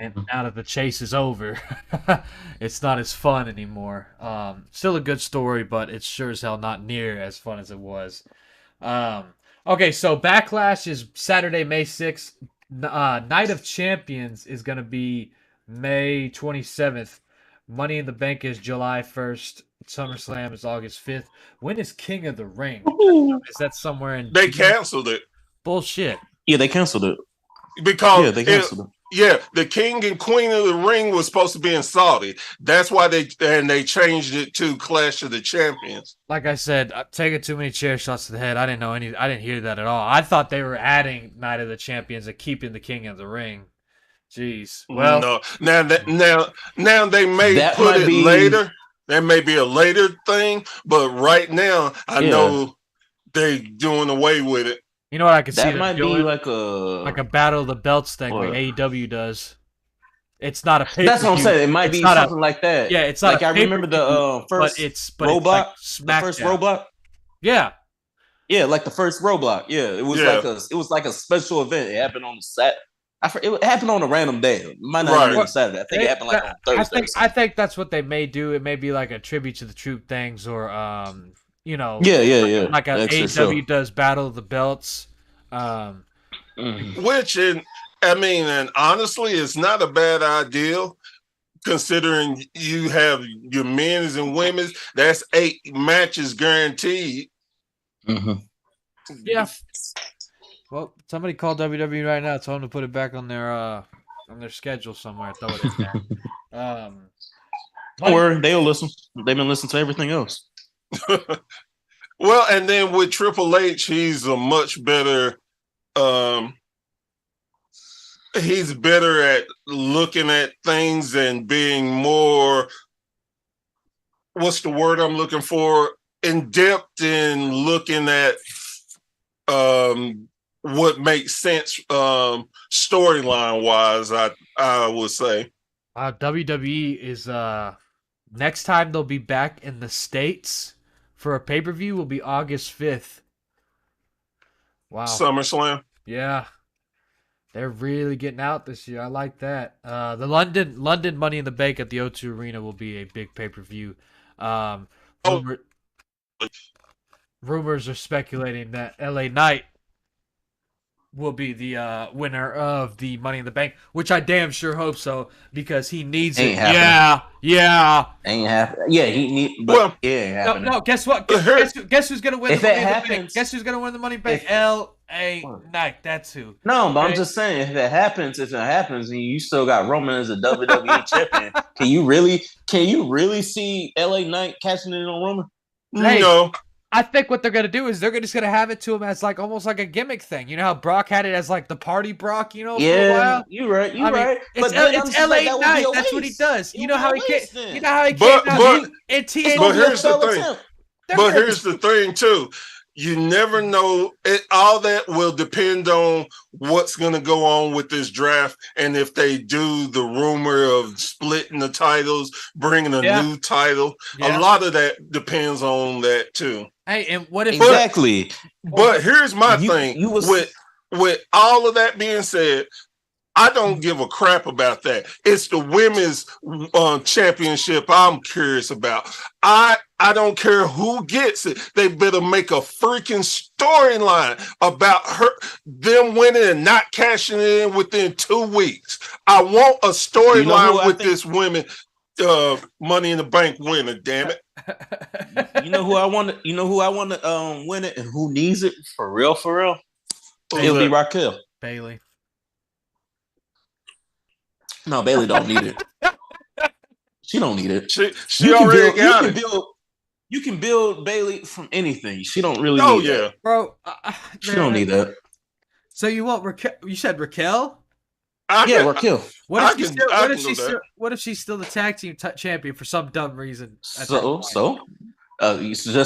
C: And now that the chase is over, it's not as fun anymore. Still a good story, but it's sure as hell not near as fun as it was. Okay, so Backlash is Saturday, May 6th. Night of Champions is going to be May 27th. Money in the Bank is July 1st. SummerSlam is August 5th. When is King of the Ring? Is that somewhere in...
A: They canceled it.
C: Bullshit.
D: Yeah, they canceled it.
A: Because
D: they canceled it.
A: Yeah, the King and Queen of the Ring was supposed to be in Saudi. That's why they changed it to Clash of the Champions.
C: Like I said, taking too many chair shots to the head. I didn't hear that at all. I thought they were adding Night of the Champions and keeping the King of the Ring. Jeez. Well,
A: no. Now they may put it later. That may be a later thing, but right now I know they're doing away with it.
C: You know what I could see?
D: That might be like a
C: Battle of the Belts thing, like AEW does. It's not a pay-per-view.
D: That's what I'm saying. It might be something like that.
C: Yeah, it's not
D: like I remember the first
C: Robot.
D: The first Robot.
C: Yeah.
D: Yeah, like the first Roblox. Yeah, it was like a special event. It happened on the set. It happened on a random day. It might not have been a Saturday. I think it happened like on Thursday.
C: I think that's what they may do. It may be like a tribute to the troop things, or you know, like a AEW does Battle of the Belts.
A: Which, and honestly, it's not a bad idea considering you have your men's and women's. That's 8 matches guaranteed.
D: Mm-hmm.
C: Yeah. Well, somebody called WWE right now. Tell them to put it back on their schedule somewhere. Throw it in there.
D: Don't worry, they'll listen. They've been listening to everything else.
A: Well, and then with Triple H, he's a much better. He's better at looking at things and being more. What's the word I'm looking for? In depth in looking at what makes sense storyline wise. I would say.
C: WWE is next time they'll be back in the States for a pay-per-view will be August 5th. Wow.
A: SummerSlam.
C: Yeah. They're really getting out this year. I like that. The London Money in the Bank at the O2 Arena will be a big pay-per-view. Rumors are speculating that LA Knight will be the winner of the Money in the Bank, which I damn sure hope so because he needs it. Yeah.
D: Ain't happening. Yeah, he need. But it ain't happening.
C: No. Guess what? Guess who's gonna win?
D: If
C: the Money
D: it happens,
C: in the Bank? Guess who's gonna win the Money in the Bank? LA Knight. That's who.
D: No, but I'm just saying, if it happens, and you still got Roman as a WWE champion, can you really see LA Knight catching it on Roman?
C: Hey, no. I think what they're gonna do is they're just gonna have it to him as like almost like a gimmick thing. You know how Brock had it as like the party Brock, you know?
D: Yeah,
C: for a while?
D: you're right.
C: It's LA Knight. That's what he does. You know how he came. You know how he came
A: out
C: in TNT.
A: But here's the thing. But here's the thing too. You never know. All that will depend on what's going to go on with this draft, and if they do the rumor of splitting the titles, bringing a new title. A lot of that depends on that too.
C: Hey, and what if
D: exactly?
A: But here's my thing. With all of that being said, I don't give a crap about that. It's the women's championship I'm curious about. I don't care who gets it. They better make a freaking storyline about them winning and not cashing it in within 2 weeks. I want a storyline with this women Money in the Bank winner. Damn it!
D: You know who I want to win it and who needs it for real? It'll be Raquel.
C: Bailey.
D: No, Bailey don't need it. She don't need it.
A: She already got it.
D: You can build Bailey from anything. She don't really need that.
C: Bro.
D: She don't need that.
C: So you want Raquel? You said Raquel?
D: Raquel.
C: What if she's still the tag team champion for some dumb reason?
D: Just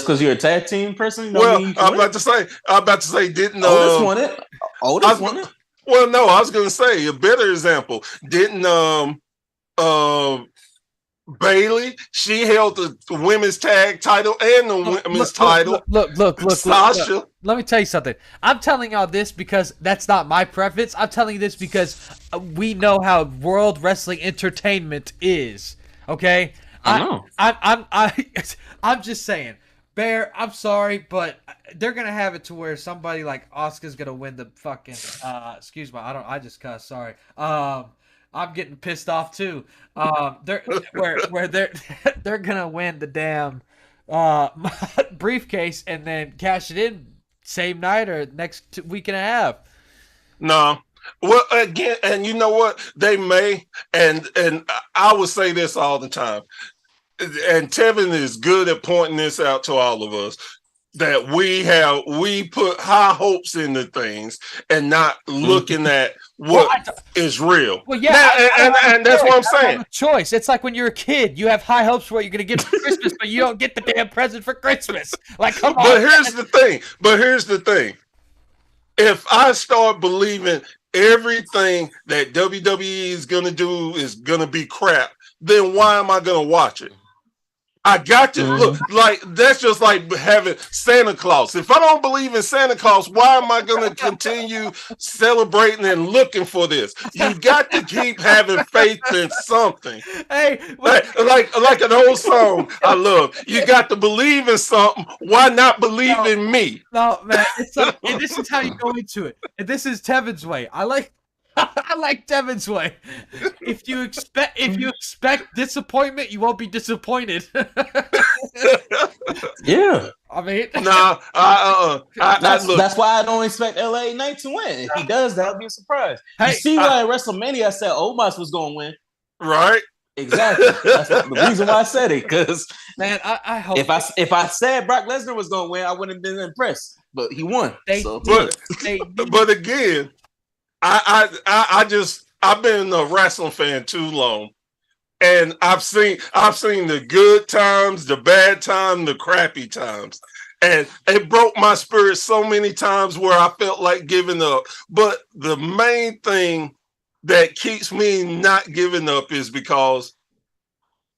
D: because you're a tag team person?
A: I'm about to say, didn't
D: Otis won it? Otis won it?
A: Well, no, I was going to say a better example. Didn't Bailey? She held the women's tag title and the women's title.
C: Look,
A: Sasha.
C: Look. Let me tell you something. I'm telling y'all this because that's not my preference. I'm telling you this because we know how World Wrestling Entertainment is. Okay,
D: I know.
C: I'm just saying. Bear, I'm sorry, but they're gonna have it to where somebody like Asuka's gonna win the fucking. Excuse me, I just cussed. Sorry. I'm getting pissed off too. They're gonna win the damn briefcase and then cash it in same night or next week and a half.
A: No. Well, again, and you know what? They may, and I would say this all the time. And Tevin is good at pointing this out to all of us, that we put high hopes into things and not looking at what is real.
C: Well, yeah,
A: and that's what I'm saying.
C: Choice. It's like when you're a kid, you have high hopes for what you're gonna get for Christmas, but you don't get the damn present for Christmas. Like, come on.
A: But here's the thing. If I start believing everything that WWE is gonna do is gonna be crap, then why am I gonna watch it? I got to look like that's just like having Santa Claus. If I don't believe in Santa Claus, why am I going to continue celebrating and looking for this? You got to keep having faith in something.
C: Hey,
A: like an old song I love. You got to believe in something. Why not believe in me?
C: No, man. It's like, and this is how you go into it. And this is Tevin's way. I like Tevin's way. If you expect disappointment, you won't be disappointed.
D: Yeah.
C: I mean,
D: that's why I don't expect LA Knight to win. If he does, that'll be a surprise. Hey, you see why at WrestleMania I said Omos was going to win,
A: right?
D: Exactly. That's the reason why I said it. Because
C: man, I hope
D: if I said Brock Lesnar was going to win, I wouldn't have been impressed. But he won.
A: But again. I've been a wrestling fan too long, and I've seen the good times, the bad times, the crappy times, and it broke my spirit so many times where I felt like giving up. But the main thing that keeps me not giving up is because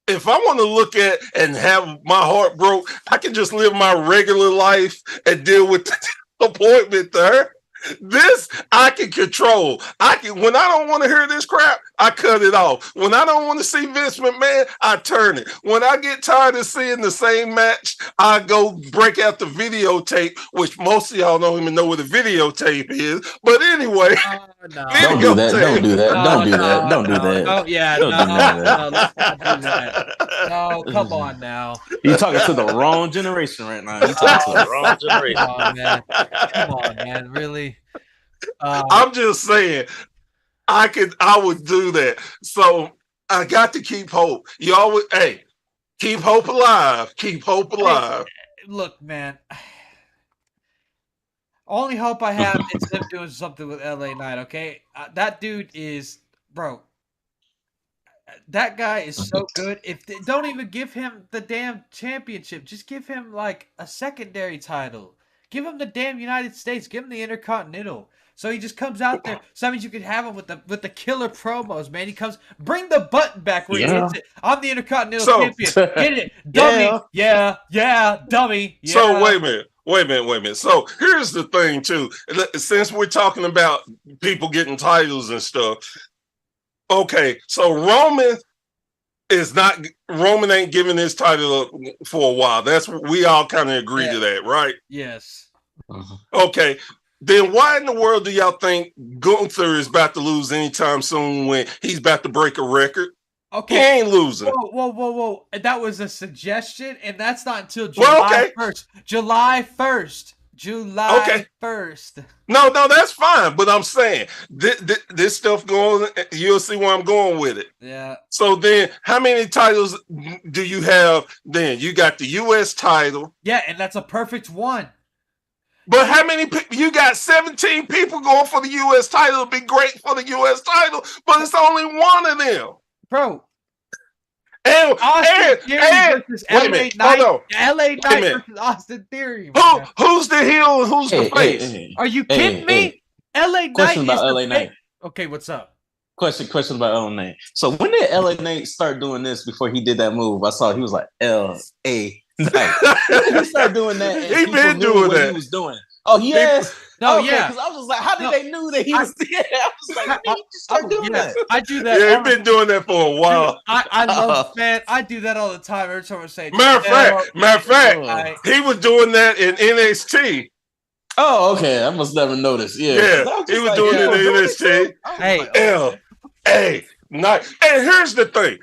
A: if I want to look at and have my heart broke, I can just live my regular life and deal with the disappointment there. This I can control. When I don't want to hear this crap, I cut it off. When I don't want to see Vince McMahon, I turn it. When I get tired of seeing the same match, I go break out the videotape, which most of y'all don't even know what a videotape is. But anyway,
D: don't do that. Don't do that. Don't do that. Don't do that.
C: Oh yeah, no, let's not do that. No, come on now.
D: You're talking to the wrong generation right now. You're talking to the wrong generation.
C: Come on, man. Really?
A: I'm just saying, I would do that. So I got to keep hope. You always, keep hope alive. Keep hope alive.
C: Hey, look, man. Only hope I have is them doing something with LA Knight. Okay, that dude is, bro. That guy is so good. If they don't even give him the damn championship, just give him like a secondary title. Give him the damn United States. Give him the Intercontinental. So he just comes out there. So that means you can have him with the killer promos, man. He comes, bring the button back where he hits it. I'm the Intercontinental champion. Get it, dummy. Yeah, dummy. Yeah.
A: So wait a minute. So here's the thing too. Since we're talking about people getting titles and stuff, okay. So Roman ain't giving his title up for a while. We all kind of agree to that, right?
C: Yes.
A: Okay. Then why in the world do y'all think Gunther is about to lose anytime soon when he's about to break a record?
C: Okay.
A: He ain't losing.
C: Whoa. That was a suggestion, and that's not until July 1st. July 1st. July 1st.
A: No, that's fine. But I'm saying, this stuff going, you'll see where I'm going with it.
C: Yeah.
A: So then, how many titles do you have then? You got the U.S. title.
C: Yeah, and that's a perfect one.
A: But how many people? You got 17 people going for the U.S. title. It'd be great for the U.S. title, but it's only one of them.
C: Bro.
A: And
C: versus LA Knight. LA Knight versus Austin Theory.
A: Who's the heel and who's the face?
C: Are you kidding me? LA Knight.
D: Question about LA Knight.
C: Okay, what's up?
D: Question about LA Knight. So when did LA Knight start doing this before he did that move? I saw he was like LA Knight. He started doing that. And
A: he been doing
D: what
A: that.
D: He was doing. Oh, yes.
C: No,
D: yeah. Because I was just like, how did they knew that he was? Yeah, I was like, he just started doing that.
C: I do that.
A: Yeah, he's been doing that for a while.
C: I love, man. I do that all the time. Every time I say,
A: matter of fact, he was doing that in NXT.
D: Oh, okay. I must never noticed. Yeah,
A: he was doing it in NXT. Hey, nice. And here's the thing.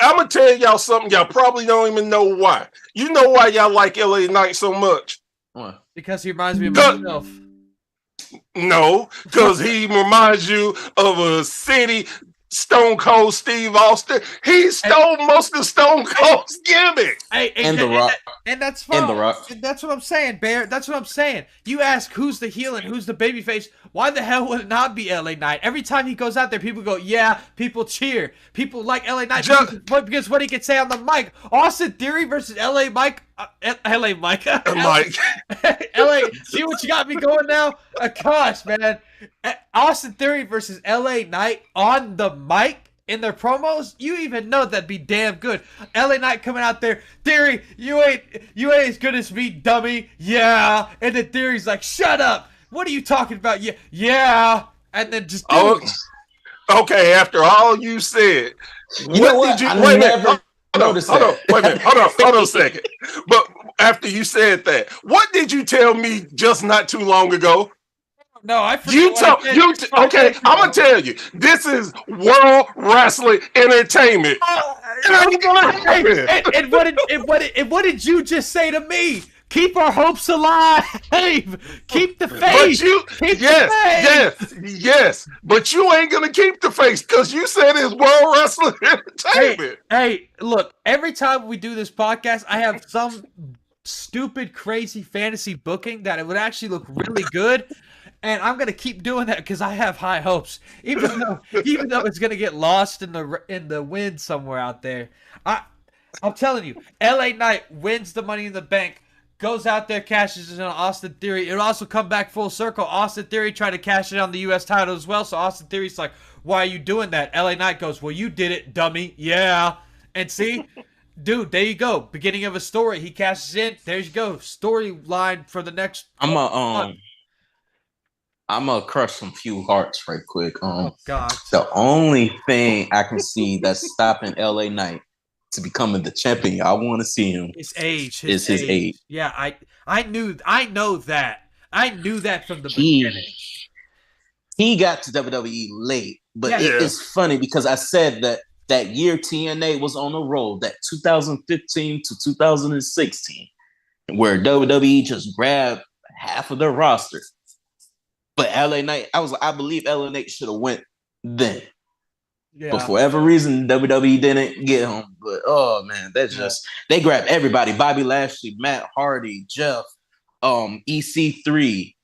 A: I'm gonna tell y'all something. Y'all probably don't even know why. You know why y'all like LA Knight so much?
D: What?
C: Because he reminds me of myself.
A: No, because he reminds you of a city. Stone Cold Steve Austin. He stole most of Stone Cold's gimmick.
D: And The Rock.
C: And that's fine.
D: And The Rock.
C: That's what I'm saying, Bear. That's what I'm saying. You ask who's the heel and who's the babyface. Why the hell would it not be LA Knight? Every time he goes out there, people go, yeah, people cheer. People like LA Knight because what he can say on the mic. Austin Theory versus LA Mike. LA Mike.
A: Mike.
C: LA. See what you got me going now? Gosh, man. Austin Theory versus LA Knight on the mic. in their promos, you even know that'd be damn good. LA Knight coming out there, Theory, you ain't as good as me, dummy. Yeah, and then Theory's like, shut up. What are you talking about? Yeah, and then just
A: okay. After all you said,
D: what? I never noticed that.
A: Hold on. Wait a minute. Hold on a second. But after you said that, what did you tell me just not too long ago?
C: No, I forgot.
A: Okay, I'm gonna tell you. This is World Wrestling Entertainment.
C: And what did you just say to me? Keep our hopes alive. Keep the faith.
A: Yes. But you ain't gonna keep the faith because you said it's World Wrestling Entertainment.
C: Hey, look. Every time we do this podcast, I have some stupid, crazy fantasy booking that it would actually look really good. And I'm gonna keep doing that because I have high hopes, even though it's gonna get lost in the wind somewhere out there. I'm telling you, LA Knight wins the Money in the Bank, goes out there, cashes in on Austin Theory. It'll also come back full circle. Austin Theory tried to cash it on the U.S. title as well, so Austin Theory's like, "Why are you doing that?" LA Knight goes, "Well, you did it, dummy." Yeah, and see. Dude, there you go. Beginning of a story. He cashes in. There you go. Storyline for the next.
D: I'm gonna crush some few hearts right quick.
C: Oh God!
D: The only thing I can see that's stopping LA Knight to becoming the champion, I want to see him.
C: His age.
D: His age.
C: Yeah, I know that. I knew that from the beginning.
D: He got to WWE late, but it's funny because I said that year TNA was on a roll, that 2015 to 2016, where WWE just grabbed half of their roster. But LA Knight, I believe LA Knight should have went then. Yeah. But for whatever reason, WWE didn't get him. But oh man, they grabbed everybody: Bobby Lashley, Matt Hardy, Jeff, EC3,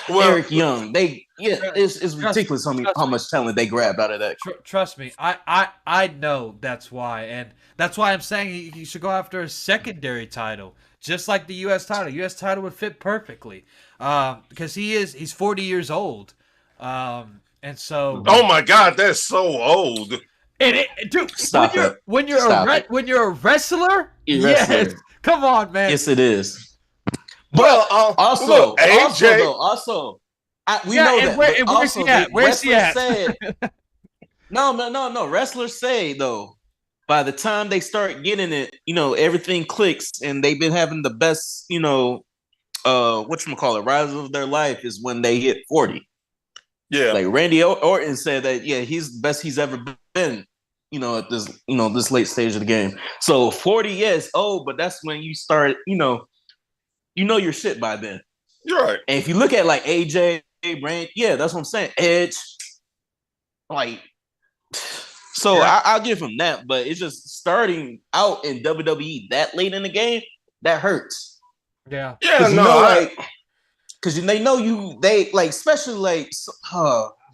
D: Eric Young. It's ridiculous how much talent they grabbed out of that.
C: Trust me, I know that's why, and that's why I'm saying he should go after a secondary title. Just like the U.S. title. U.S. title would fit perfectly. Because he's 40 years old. And so...
A: Oh my God, that's so old.
C: Dude, when you're a wrestler? Yes. Come on, man.
D: Yes, it is.
A: But
D: also,
A: AJ...
D: we know that.
C: Where's he at? Where's he at?
D: No. Wrestlers say, though, by the time they start getting it, everything clicks, and they've been having the best, rise of their life is when they hit 40.
A: Yeah.
D: Like Randy Orton said that, he's the best he's ever been, at this, this late stage of the game. So 40, yes, but that's when you start, your shit by then.
A: You're right.
D: And if you look at like AJ, Brand, that's what I'm saying. Edge, like... So I'll give him that, but it's just starting out in WWE that late in the game that hurts.
C: Yeah,
D: because they know especially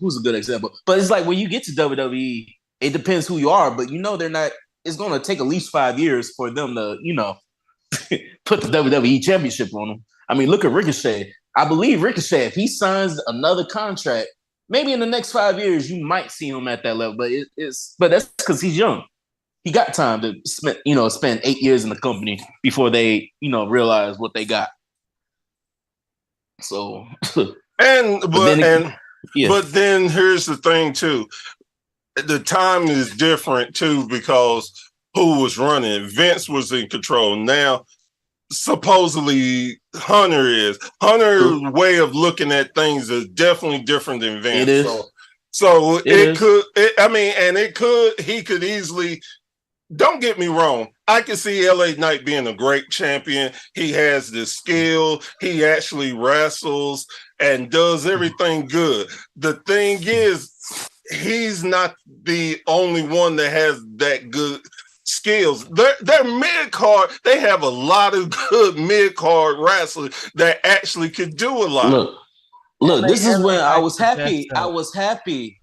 D: who's a good example? But it's like when you get to WWE, it depends who you are, but they're not. It's going to take at least 5 years for them to put the WWE Championship on them. I mean, look at Ricochet. I believe Ricochet, if he signs another contract. Maybe in the next 5 years, you might see him at that level, but that's because he's young. He got time to spend 8 years in the company before they, realize what they got. So,
A: but then here's the thing too. The time is different too because who was running? Vince was in control. Now, supposedly Hunter's way of looking at things is definitely different than Vince.
D: It is.
A: So he could easily, don't get me wrong, I can see LA Knight being a great champion. He has the skill, he actually wrestles and does everything good. The thing is, he's not the only one that has that good skills. They're mid-card. They have a lot of good mid-card wrestlers that actually could do a lot.
D: Look, this is when I was happy. I was happy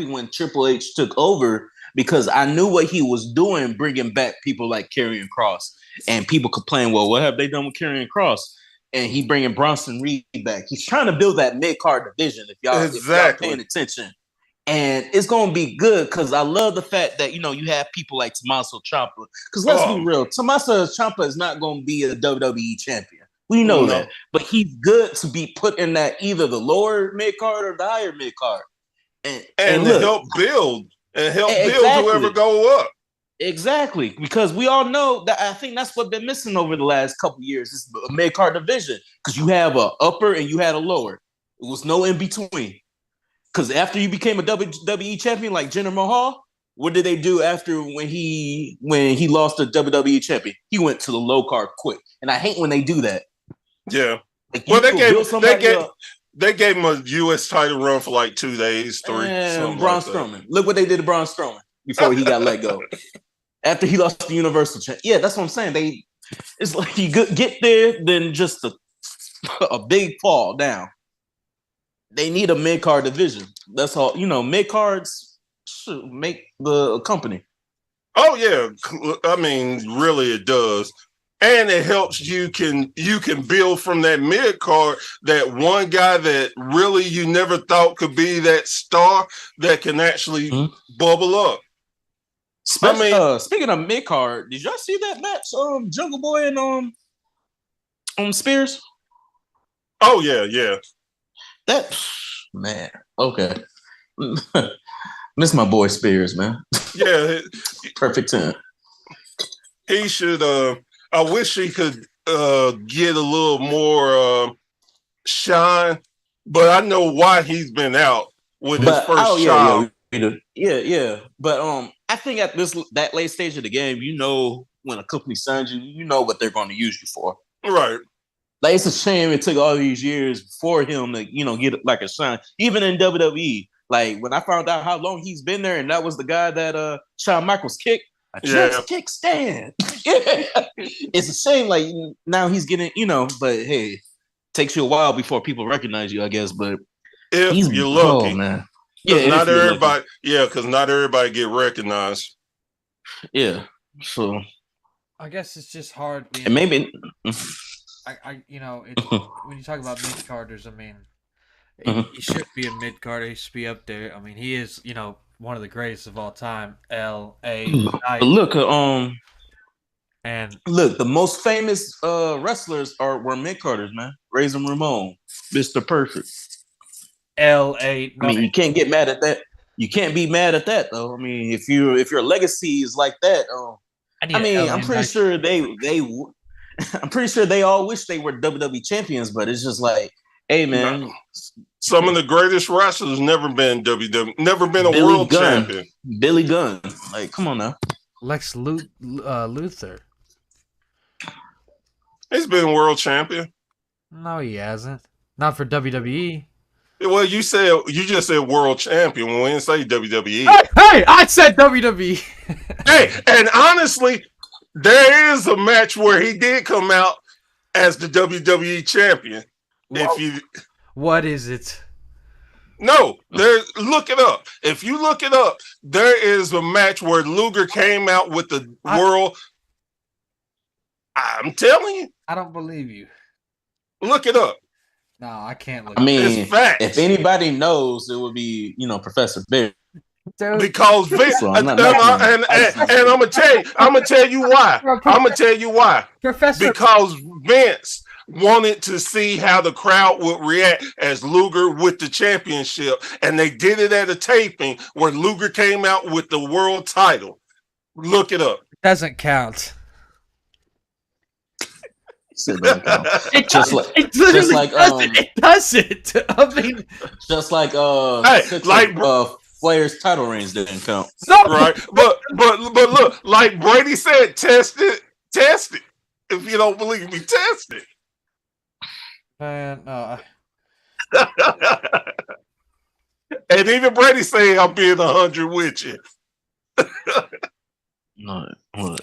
D: when Triple H took over because I knew what he was doing, bringing back people like Karrion Kross. And people complain, well, what have they done with Karrion Kross? And he bringing Bronson Reed back. He's trying to build that mid-card division, if y'all paying attention. And it's gonna be good because I love the fact that you have people like Tommaso Ciampa. Because let's be real, Tommaso Ciampa is not gonna be a WWE champion. We know that, but he's good to be put in that either the lower mid card or the higher mid card, and
A: look, help build whoever go up.
D: Exactly, because we all know that. I think that's what's been missing over the last couple of years. Is a mid card division because you have a upper and you had a lower. There was no in between. Because after you became a WWE champion like Jinder Mahal, what did they do after when he lost the WWE champion? He went to the low card quick, and I hate when they do that.
A: Yeah.
D: Like,
A: well, they gave him a U.S. title run for like 2 days, 3.
D: And Braun Strowman. Look what they did to Braun Strowman before he got let go. After he lost the Universal Champion. Yeah, that's what I'm saying. It's like you get there, then just a big fall down. They need a mid-card division. That's all. Mid-cards should make the company.
A: Oh, yeah. I mean, really it does. And it helps you can build from that mid-card, that one guy that really you never thought could be that star that can actually bubble up.
D: Speaking of mid-card, did y'all see that match? Jungle Boy and Spears?
A: Oh, yeah.
D: That man, okay. Miss my boy Spears, man.
A: Yeah,
D: perfect 10.
A: He should. I wish he could get a little more shine, but I know why he's been out with his first child.
D: Yeah. But I think at that late stage of the game, when a company signs you, you know what they're going to use you for.
A: Right.
D: Like, it's a shame it took all these years for him to, get like a shine. Even in WWE, like when I found out how long he's been there, and that was the guy that Shawn Michaels kicked. I just kick stand. It's a shame. Like now he's getting, but hey, it takes you a while before people recognize you, I guess. But
A: if you're lucky,
D: man.
A: Yeah, not everybody. Yeah, because not everybody get recognized.
D: Yeah, so
C: I guess it's just hard.
D: And maybe.
C: when you talk about mid carders, I mean, he should be a mid carder. He should be up there. I mean, he is, one of the greatest of all time. L.A.
D: Look,
C: and
D: look, the most famous wrestlers were mid carders, man. Razor Ramon, Mr. Perfect.
C: L.A.
D: I mean, you can't get mad at that. You can't be mad at that, though. I mean, if your legacy is like that, I'm pretty sure I'm pretty sure they all wish they were WWE champions, but it's just like, hey, man.
A: Some of the greatest wrestlers never been never been a world champion.
D: Billy Gunn. Like, come on now.
C: Lex Luthor.
A: He's been world champion.
C: No, he hasn't. Not for WWE.
A: Well, you just said world champion when we didn't say WWE.
C: Hey, I said WWE.
A: Hey, and honestly, there is a match where he did come out as the WWE champion.
C: What is it?
A: No, look it up. If you look it up, there is a match where Luger came out with the world. I'm telling you.
C: I don't believe you.
A: Look it up.
C: No, I can't look.
D: I mean, if anybody knows, it would be Professor Bear.
A: Because Vince, and I'm gonna tell you why. I'm gonna tell you why.
C: Professor,
A: because Vince wanted to see how the crowd would react as Luger with the championship, and they did it at a taping where Luger came out with the world title. Look it up.
C: It doesn't count.
D: It
C: doesn't. I mean,
D: just like Flair's title reigns didn't count.
A: No. Right, but look, like Brady said, test it. If you don't believe me, test it.
C: Man, no.
A: And even Brady saying I'm being 100 with you.
D: No,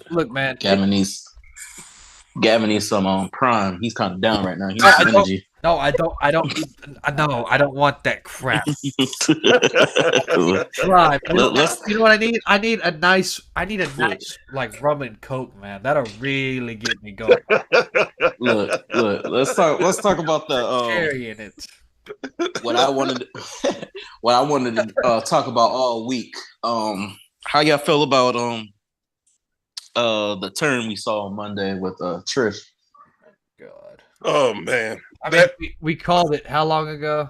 C: look, man.
D: Gavin needs some Prime. He's kind of down right now. He needs some energy.
C: No, I don't want that crap. You know what I need? I need a nice like rum and coke, man. That'll really get me going.
D: Look. Let's talk about the
C: carrying it.
D: what I wanted what I wanted to talk about all week. How y'all feel about the turn we saw on Monday with Trish?
C: God.
A: Oh man.
C: I mean, we called it how long ago?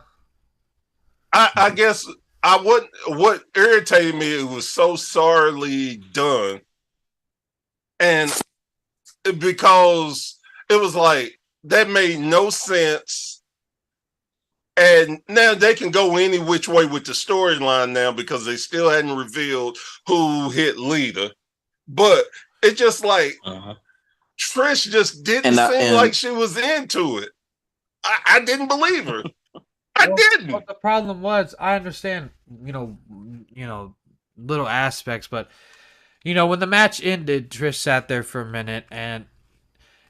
A: I guess what irritated me, it was so sorely done. And because it was like that made no sense. And now they can go any which way with the storyline now because they still hadn't revealed who hit Lita. But it just like Trish just didn't seem like she was into it. I didn't believe her. I didn't.
C: What the problem was, I understand, little aspects, but when the match ended, Trish sat there for a minute, and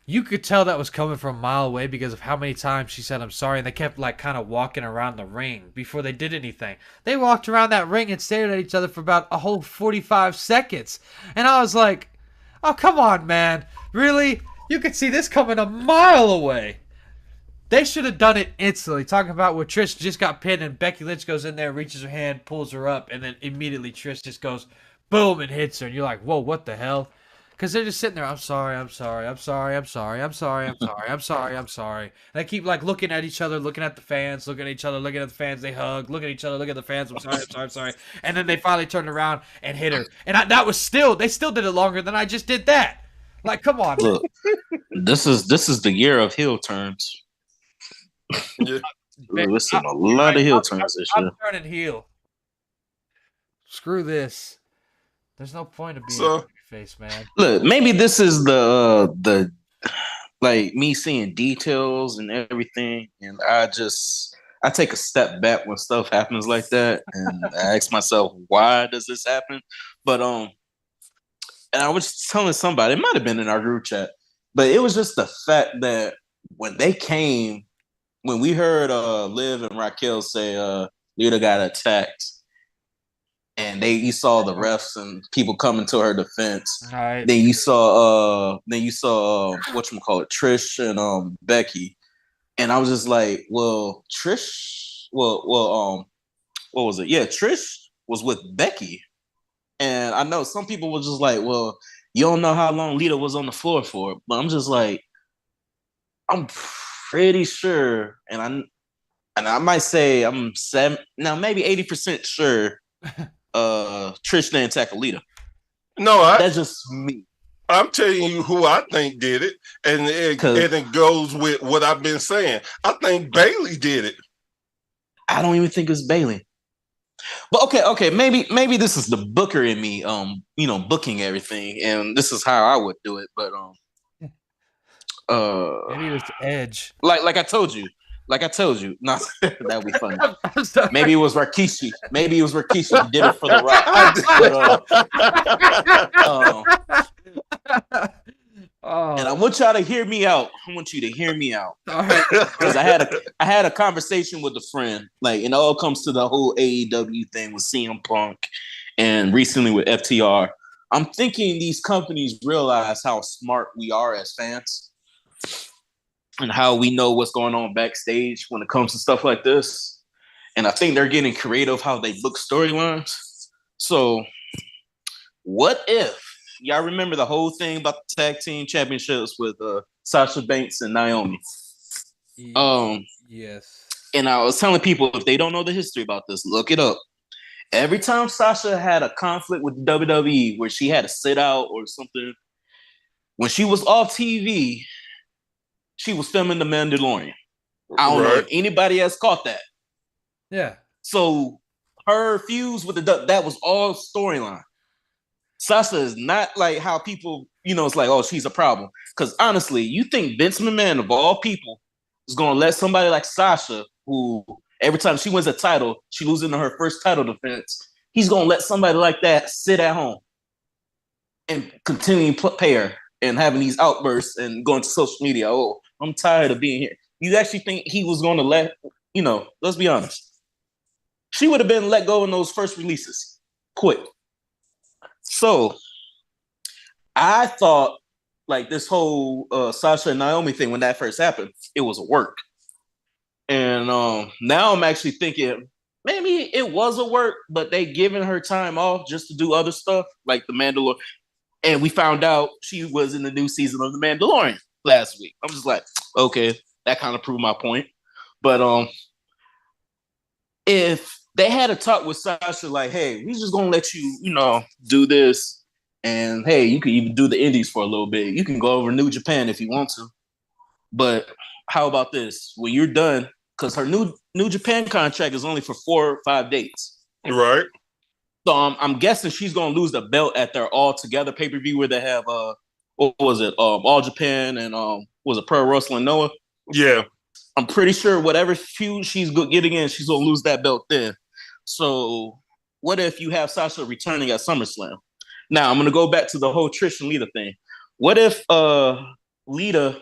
C: you could tell that was coming from a mile away because of how many times she said, "I'm sorry," and they kept like kind of walking around the ring before they did anything. They walked around that ring and stared at each other for about a whole 45 seconds, and I was like, "Oh, come on, man. Really? You could see this coming a mile away." They should have done it instantly. Talking about where Trish just got pinned and Becky Lynch goes in there, reaches her hand, pulls her up, and then immediately Trish just goes boom and hits her. And you're like, whoa, what the hell? Because they're just sitting there, I'm sorry. And they keep like looking at each other, looking at the fans, looking at each other, looking at the fans. They hug, look at each other, look at the fans. I'm sorry. And then they finally turned around and hit her. And they still did it longer than I just did that. Like, come on.
D: Look, this is the year of heel turns.
A: Yeah.
D: Listen, a lot of heel turns this year.
C: I'm turning heel. Screw this. There's no point of being a face, man.
D: Look, maybe this is the like me seeing details and everything, and I take a step back when stuff happens like that, and I ask myself, why does this happen? But and I was telling somebody, it might have been in our group chat, but it was just the fact that when we heard Liv and Raquel say Lita got attacked, and you saw the refs and people coming to her defense.
C: Right.
D: Then you saw whatchamacallit, Trish and Becky. And I was just like, well, Trish, what was it? Yeah, Trish was with Becky. And I know some people were just like, well, you don't know how long Lita was on the floor for. But I'm just like, I'm pretty sure, and I might say I'm maybe 80% sure Trish didn't tackle Lita.
A: No,
D: that's just me.
A: I'm telling you who I think did it, and it goes with what I've been saying. I think Bayley did it.
D: I don't even think it's Bayley. But okay, maybe this is the booker in me, booking everything, and this is how I would do it. But
C: maybe it was Edge.
D: Like I told you. No, that'd be funny. Maybe it was Rikishi. He did it for the Rock. And I want y'all to hear me out. I want you to hear me out.
C: All right.
D: Because I had a conversation with a friend. Like, it all comes to the whole AEW thing with CM Punk and recently with FTR. I'm thinking these companies realize how smart we are as fans and how we know what's going on backstage when it comes to stuff like this. And I think they're getting creative how they book storylines. So what if y'all remember the whole thing about the tag team championships with Sasha Banks and Naomi?
C: Yes.
D: And I was telling people, if they don't know the history about this, look it up. Every time Sasha had a conflict with WWE where she had to sit out or something, when she was off TV, she was filming The Mandalorian. I don't know if anybody else caught that.
C: Yeah.
D: So her fuse with that was all storyline. Sasha is not like how people, it's like, oh, she's a problem. Because honestly, you think Vince McMahon, of all people, is going to let somebody like Sasha, who every time she wins a title, she loses in her first title defense, he's going to let somebody like that sit at home and continue to pay her and having these outbursts and going to social media. Oh, I'm tired of being here. You actually think he was going to let, let's be honest. She would have been let go in those first releases. Quick. So I thought like this whole Sasha and Naomi thing, when that first happened, it was a work. And now I'm actually thinking maybe it was a work, but they giving her time off just to do other stuff like the Mandalorian. And we found out she was in the new season of the Mandalorian last week. I'm just like, okay, that kind of proved my point. But if they had a talk with Sasha, like, hey, we just gonna let you, do this, and hey, you can even do the indies for a little bit. You can go over New Japan if you want to. But how about this? When you're done, because her New Japan contract is only for 4 or 5 dates.
A: Right.
D: So I'm guessing she's gonna lose the belt at their All Together pay-per-view where they have what was it? All Japan and was it Pro Wrestling Noah?
A: Yeah.
D: I'm pretty sure whatever feud she's getting in, she's gonna lose that belt then. So what if you have Sasha returning at SummerSlam? Now I'm gonna go back to the whole Trish and Lita thing. What if Lita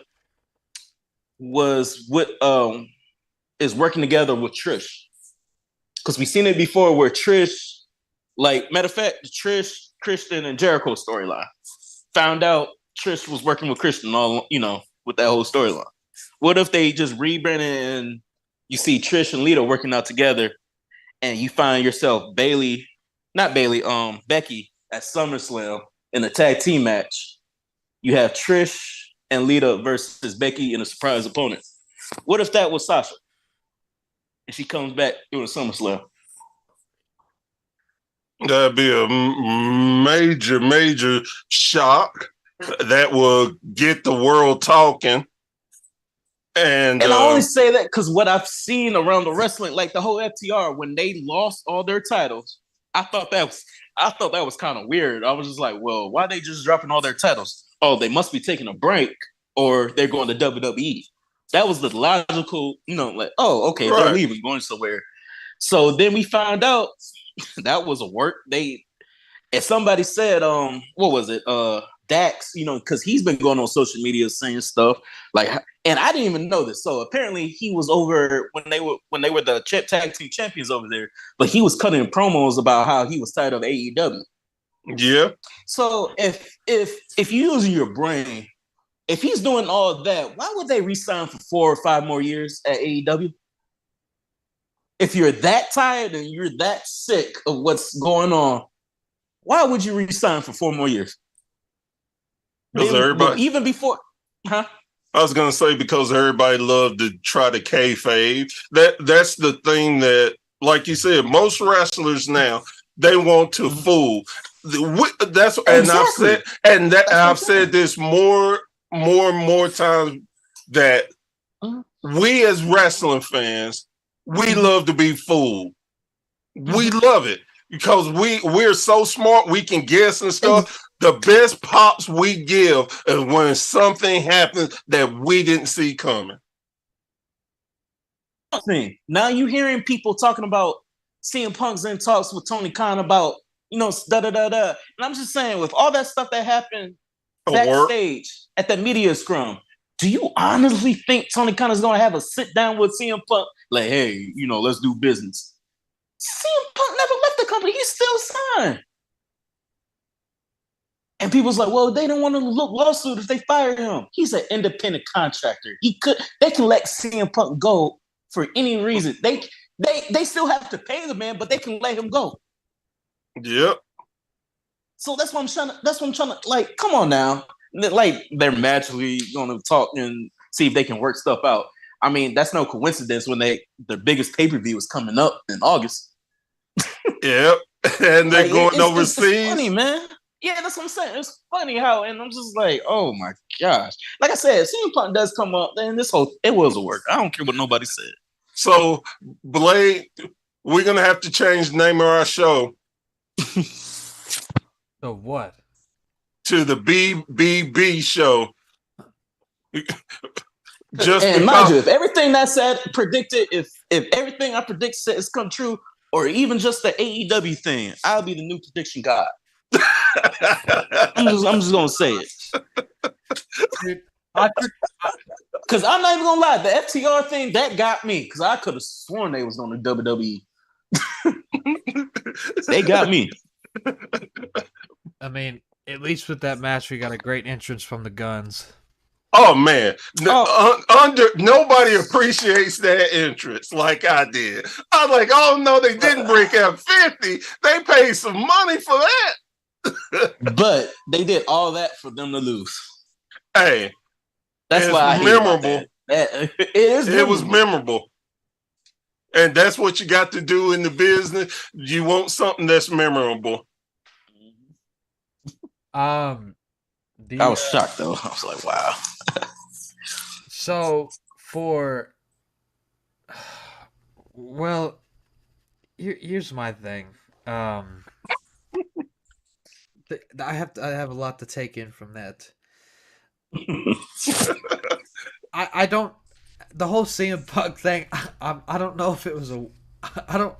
D: was with is working together with Trish? Because we've seen it before where Trish, like, matter of fact, the Trish, Christian, and Jericho storyline. Found out Trish was working with Christian all, with that whole storyline. What if they just rebranded and you see Trish and Lita working out together and you find yourself Becky at SummerSlam in a tag team match. You have Trish and Lita versus Becky in a surprise opponent. What if that was Sasha? And she comes back doing SummerSlam.
A: That'd be a major, major shock. That will get the world talking. And
D: I only say that because what I've seen around the wrestling, like the whole FTR, when they lost all their titles, I thought that was kind of weird. I was just like, well, why are they just dropping all their titles? Oh, they must be taking a break, or they're going to WWE. That was the logical, like, oh, okay, right. They're leaving, going somewhere. So then we found out that was a work. And somebody said, what was it? Dax, because he's been going on social media saying stuff like, and I didn't even know this. So apparently he was over when they were the tag team champions over there, but he was cutting promos about how he was tired of AEW.
A: Yeah.
D: So if you're using your brain, if he's doing all of that, why would they re-sign for 4 or 5 more years at AEW? If you're that tired and you're that sick of what's going on, why would you re-sign for 4 more years?
A: Because everybody,
D: even before,
A: I was gonna say because everybody loved to try to kayfabe. That's the thing that, like you said, most wrestlers now they want to fool. That's exactly. I've said this more and more times that we as wrestling fans, we love to be fooled. We love it because we're so smart. We can guess and stuff. The best pops we give is when something happens that we didn't see coming.
D: Now you're hearing people talking about CM Punk's in talks with Tony Khan about, da-da-da-da. And I'm just saying, with all that stuff that happened backstage at the media scrum, do you honestly think Tony Khan is going to have a sit down with CM Punk? Like, hey, let's do business. CM Punk never left the company. He's still signed. And people's like, well, they don't want to look lawsuit if they fire him. He's an independent contractor. They can let CM Punk go for any reason. They still have to pay the man, but they can let him go.
A: Yep.
D: So that's what I'm trying to like, come on now. Like, they're magically gonna talk and see if they can work stuff out. I mean, that's no coincidence when their biggest pay-per-view is coming up in August.
A: Yep. And they're going overseas.
D: It's funny, man. Yeah, that's what I'm saying. It's funny how, and I'm just like, oh my gosh. Like I said, CM Punk does come up, then it was a work. I don't care what nobody said.
A: So, Blade, we're gonna have to change the name of our show.
C: So what?
A: To the BBB show.
D: And mind you, if everything that said predicted, if everything I predict is come true, or even just the AEW thing, I'll be the new prediction god. I'm just gonna say it. Because I'm not even gonna lie, the FTR thing that got me, because I could have sworn they was on the WWE. They got me.
C: I mean, at least with that match, we got a great entrance from the Guns.
A: Oh man, nobody appreciates that entrance like I did. I was like, oh no, they didn't break out 50. They paid some money for that.
D: But they did all that for them to lose.
A: Hey,
D: that's why I memorable.
A: It was memorable. And that's what you got to do in the business. You want something that's memorable.
D: I was shocked though. I was like, wow.
C: So well, here's my thing. I have a lot to take in from that. I don't. The whole CM Punk thing. I don't know if it was a. Come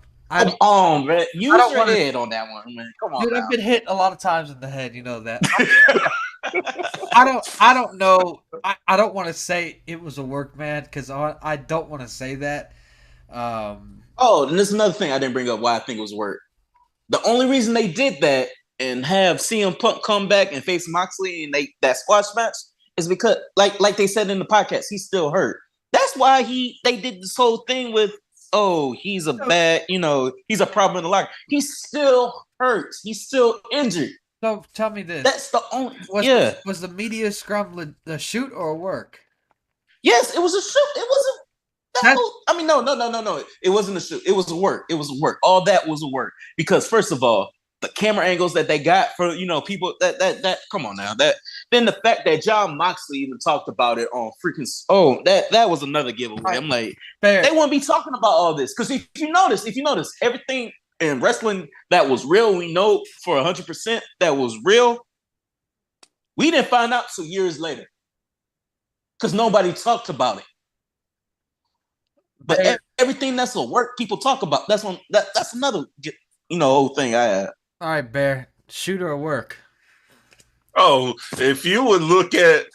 D: on, man. Use your head on that one, man. Come on.
C: Dude, I've been hit a lot of times in the head. You know that. I don't know. I don't want to say it was a work, man, because I don't want to say that.
D: And there's another thing I didn't bring up why I think it was work. The only reason they did that and have CM Punk come back and face Moxley in that squash match is because, like they said in the podcast, he's still hurt. That's why they did this whole thing with, he's a bad, he's a problem in the locker. He still hurts. He's still injured.
C: So tell me this.
D: That's the only.
C: Was the media scrum a shoot or a work?
D: Yes, it was a shoot. It wasn't. No. It wasn't a shoot. It was a work. It was a work. All that was a work because first of all, the camera angles that they got for people that come on now then the fact that John Moxley even talked about it on freaking that was another giveaway. I'm like, they wouldn't be talking about all this because if you notice everything in wrestling that was real, we know for 100% that was real. We didn't find out till years later because nobody talked about it. But everything that's a work people talk about. That's another whole thing I had.
C: All right, Bear, shoot or work.
A: Oh, if you would look at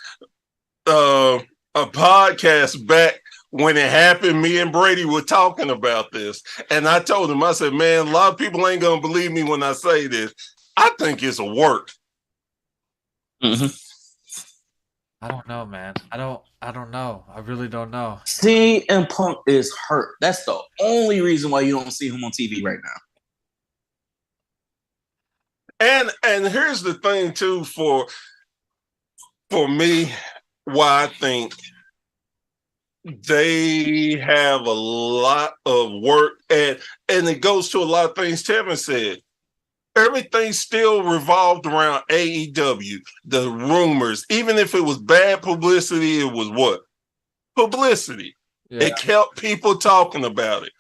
A: a podcast back when it happened, me and Brady were talking about this. And I told him, I said, man, a lot of people ain't going to believe me when I say this. I think it's a work.
C: Mm-hmm. I don't know, man. I don't know. I really don't know.
D: CM Punk is hurt. That's the only reason why you don't see him on TV right now.
A: And here's the thing too for me, why I think they have a lot of work and it goes to a lot of things Tevin said. Everything still revolved around AEW, the rumors. Even if it was bad publicity, it was what? Publicity. Yeah. It kept people talking about it.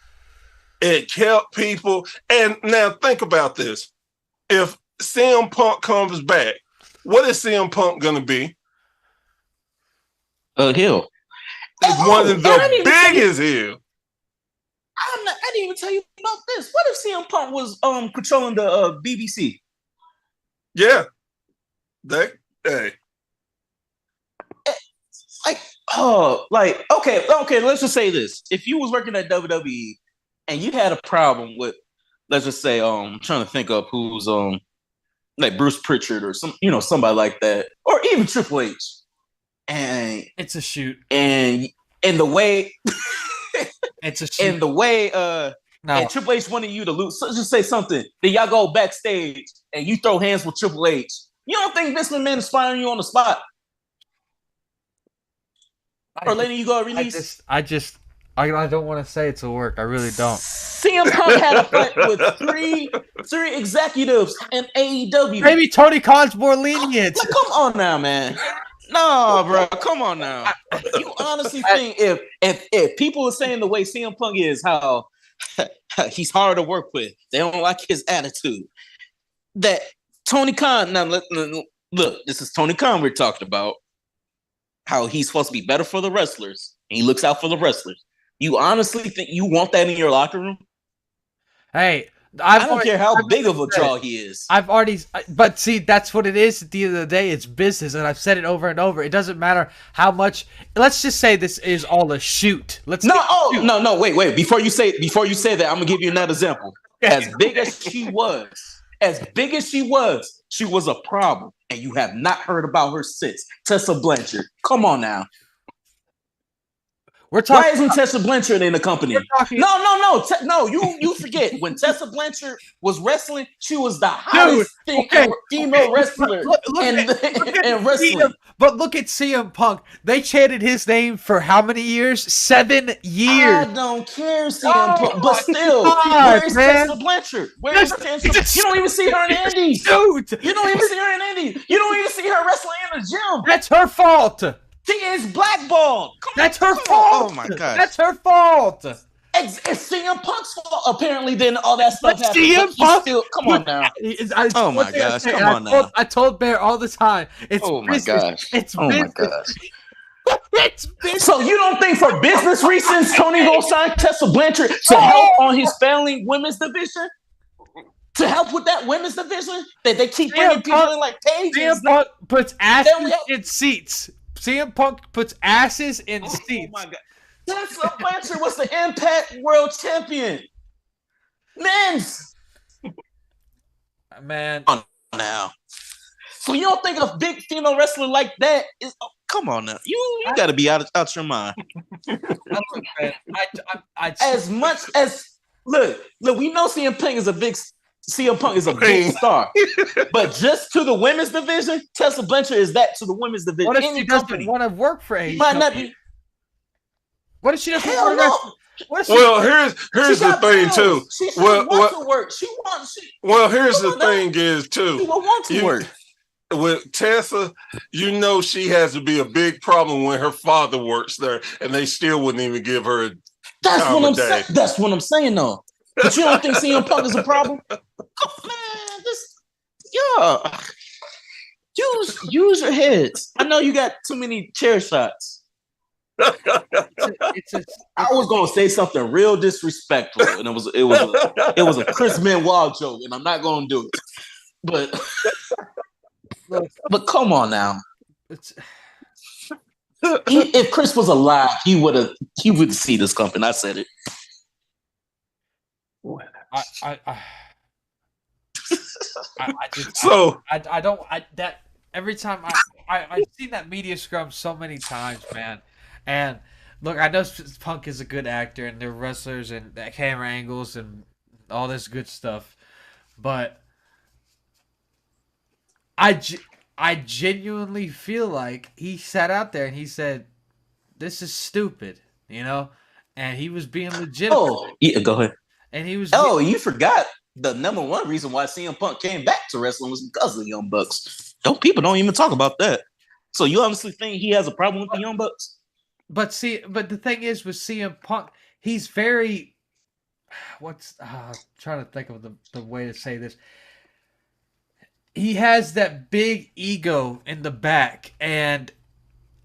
A: It kept people. And now think about this. If CM Punk comes back, what is CM Punk going to be?
D: A heel.
A: It's one of the biggest heel.
D: I didn't even tell you about this. What if CM Punk was controlling the BBC?
A: Yeah.
D: Okay, let's just say this. If you was working at WWE and you had a problem with, let's just say, I'm trying to think of who's like Bruce Pritchard or somebody like that, or even Triple H. And
C: it's a shoot.
D: And the way
C: it's a shoot.
D: And the way and Triple H wanted you to lose. So just say something. Then y'all go backstage and you throw hands with Triple H. You don't think Vince McMahon is firing you on the spot? Or letting you go release?
C: I don't want to say it's a work. I really don't.
D: CM Punk had a fight with three executives in AEW.
C: Maybe Tony Khan's more lenient.
D: Come on now, man. No, bro. Come on now. You honestly think if people are saying the way CM Punk is, how he's hard to work with, they don't like his attitude, that Tony Khan, now look, this is Tony Khan we're talking about, how he's supposed to be better for the wrestlers, and he looks out for the wrestlers. You honestly think you want that in your locker room?
C: Hey,
D: I don't care how big of a draw he is.
C: But see, that's what it is. At the end of the day, it's business, and I've said it over and over. It doesn't matter how much. Let's just say this is all a shoot.
D: No. Wait. Before you say that, I'm gonna give you another example. As big as she was, As big as she was a problem, and you have not heard about her since. Tessa Blanchard, come on now. Why isn't Tessa Blanchard in the company? No. You forget when Tessa Blanchard was wrestling, she was the hottest female wrestler in wrestling.
C: But look at CM Punk. They chanted his name for how many years? 7 years.
D: I don't care, CM Punk, but still, where's Tessa Blanchard? Where's Tessa? You don't even see her in the Indies,
C: dude.
D: You don't even see her in the Indies. You don't even see her wrestling in the gym.
C: That's her fault.
D: She is blackballed.
C: That's her fault.
D: Oh my god.
C: That's her fault.
D: It's CM Punk's fault. Apparently, then all that stuff happened.
C: CM Punk.
D: Come on now.
C: Oh my gosh. Come on now. I told Bear all the time. It's business. It's business.
D: My gosh. It's business. So you don't think for business reasons Tony gonna sign Tessa Blanchard to help on his family women's division? To help with that women's division? That they keep bringing people in like Paige.
C: CM Punk puts asses in seats. CM Punk puts asses in seats.
D: Oh my god. Tessa Blanchard was the Impact World Champion. Men's.
C: Man.
D: Come on now. So you don't think a big female wrestler like that is... Oh, come on now. You got to be out your mind. As much as... Look, we know CM Punk is a big star. But just to the women's division, Tessa Blanchard is that to the women's division.
C: What if she doesn't want to work for AEW?
D: Might not be.
C: What if she doesn't want to
A: work? Well, here's the thing too.
D: She wants to work.
A: Well, here's the thing is too.
D: She will want to work.
A: With Tessa, you know she has to be a big problem when her father works there, and they still wouldn't even give her.
D: That's what I'm saying, though. But you don't think CM Punk is a problem? Use your heads. I know you got too many chair shots. I was gonna say something real disrespectful, and it was a Chris Benoit joke, and I'm not gonna do it. But come on now. If Chris was alive, he would see this company. I said it.
C: Every time I've seen that media scrum so many times, man. And look, I know Punk is a good actor and they're wrestlers and camera angles and all this good stuff, but I genuinely feel like he sat out there and he said, "This is stupid," and he was being legitimate.
D: Oh, yeah, go ahead.
C: And he was.
D: Oh, you forgot the number one reason why CM Punk came back to wrestling was because of the Young Bucks. People don't even talk about that. So you honestly think he has a problem with the Young Bucks?
C: But the thing is with CM Punk, he's very. Trying to think of the way to say this. He has that big ego in the back, and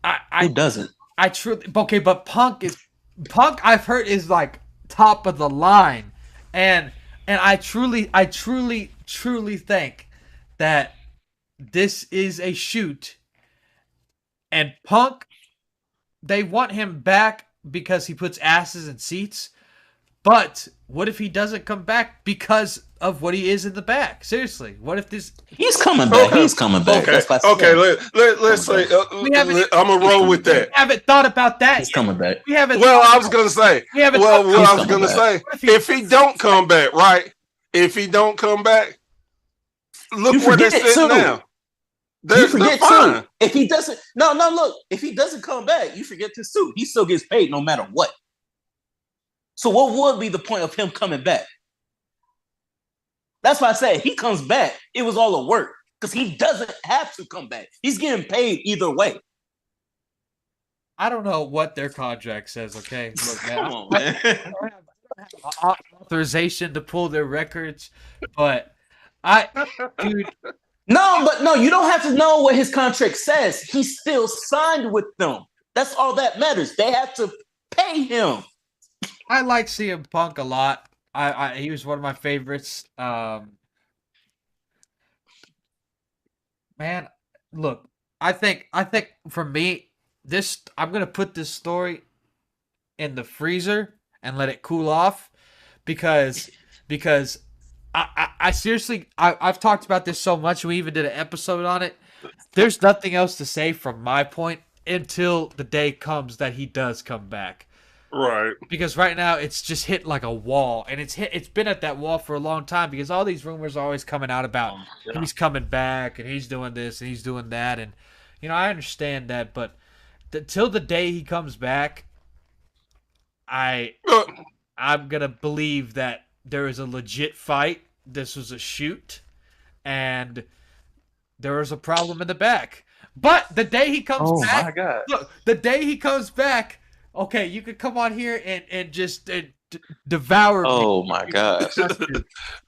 D: who doesn't?
C: But Punk I've heard is like top of the line. And I truly think that this is a shoot. And Punk, they want him back because he puts asses in seats. But what if he doesn't come back because of what he is in the back? Seriously, what if this?
D: He's coming back. He's coming back.
A: Okay. Let's say I'm gonna roll with that.
C: We haven't thought about that.
D: He's coming back.
C: We haven't.
A: Well, I was gonna say. If he don't come back, right? If he don't come back, look where they're sitting now.
D: You forget too. If he doesn't, look. If he doesn't come back, you forget this too. He still gets paid no matter what. So what would be the point of him coming back? That's why I said he comes back. It was all a work because he doesn't have to come back. He's getting paid either way.
C: I don't know what their contract says. Okay, look, man,
D: come on, man.
C: I don't have authorization to pull their records, but dude.
D: No, you don't have to know what his contract says. He's still signed with them. That's all that matters. They have to pay him.
C: I like CM Punk a lot. He was one of my favorites. Man, look, I think for me, I'm gonna put this story in the freezer and let it cool off because I seriously, I've talked about this so much. We even did an episode on it. There's nothing else to say from my point until the day comes that he does come back.
A: Right.
C: Because right now it's just hit like a wall, and it's been at that wall for a long time because all these rumors are always coming out about he's coming back and he's doing this and he's doing that, and I understand that, but till the day he comes back, I'm gonna believe that there is a legit fight. This was a shoot, and there was a problem in the back. But the day he comes back,
D: my God.
C: Look, the day he comes back. Okay, you could come on here and just devour me.
D: Oh my gosh!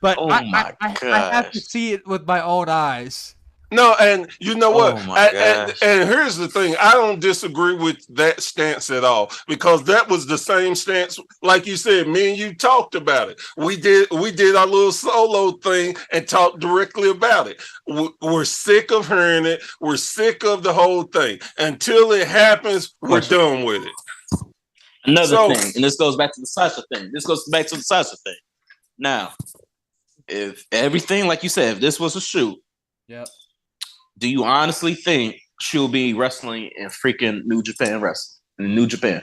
C: But
D: my
C: I have to see it with my own eyes.
A: No, and you know what?
D: Oh my gosh.
A: And here's the thing: I don't disagree with that stance at all, because that was the same stance, like you said. Me and you talked about it. We did our little solo thing and talked directly about it. We're sick of hearing it. We're sick of the whole thing. Until it happens, we're done with it.
D: Another thing, and this goes back to the Sasha thing. Now, if everything, like you said, if this was a shoot,
C: yep.
D: Do you honestly think she'll be wrestling in freaking New Japan Wrestling? In New Japan?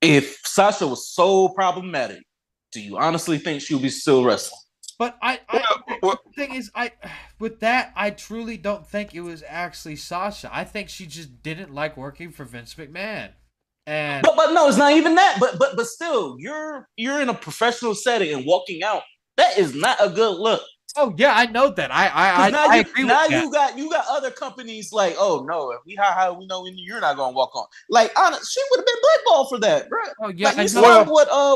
D: If Sasha was so problematic, do you honestly think she'll be still wrestling?
C: But the thing is, I truly don't think it was actually Sasha. I think she just didn't like working for Vince McMahon. And
D: but no, it's not even that. But still, you're in a professional setting and walking out. That is not a good look.
C: Oh yeah, I know that. I agree with that.
D: Now you got other companies like, oh no, if we hire, we know you're not gonna walk on. Like, honest, she would have been blackballed for that, bro.
C: Oh yeah,
D: like, you saw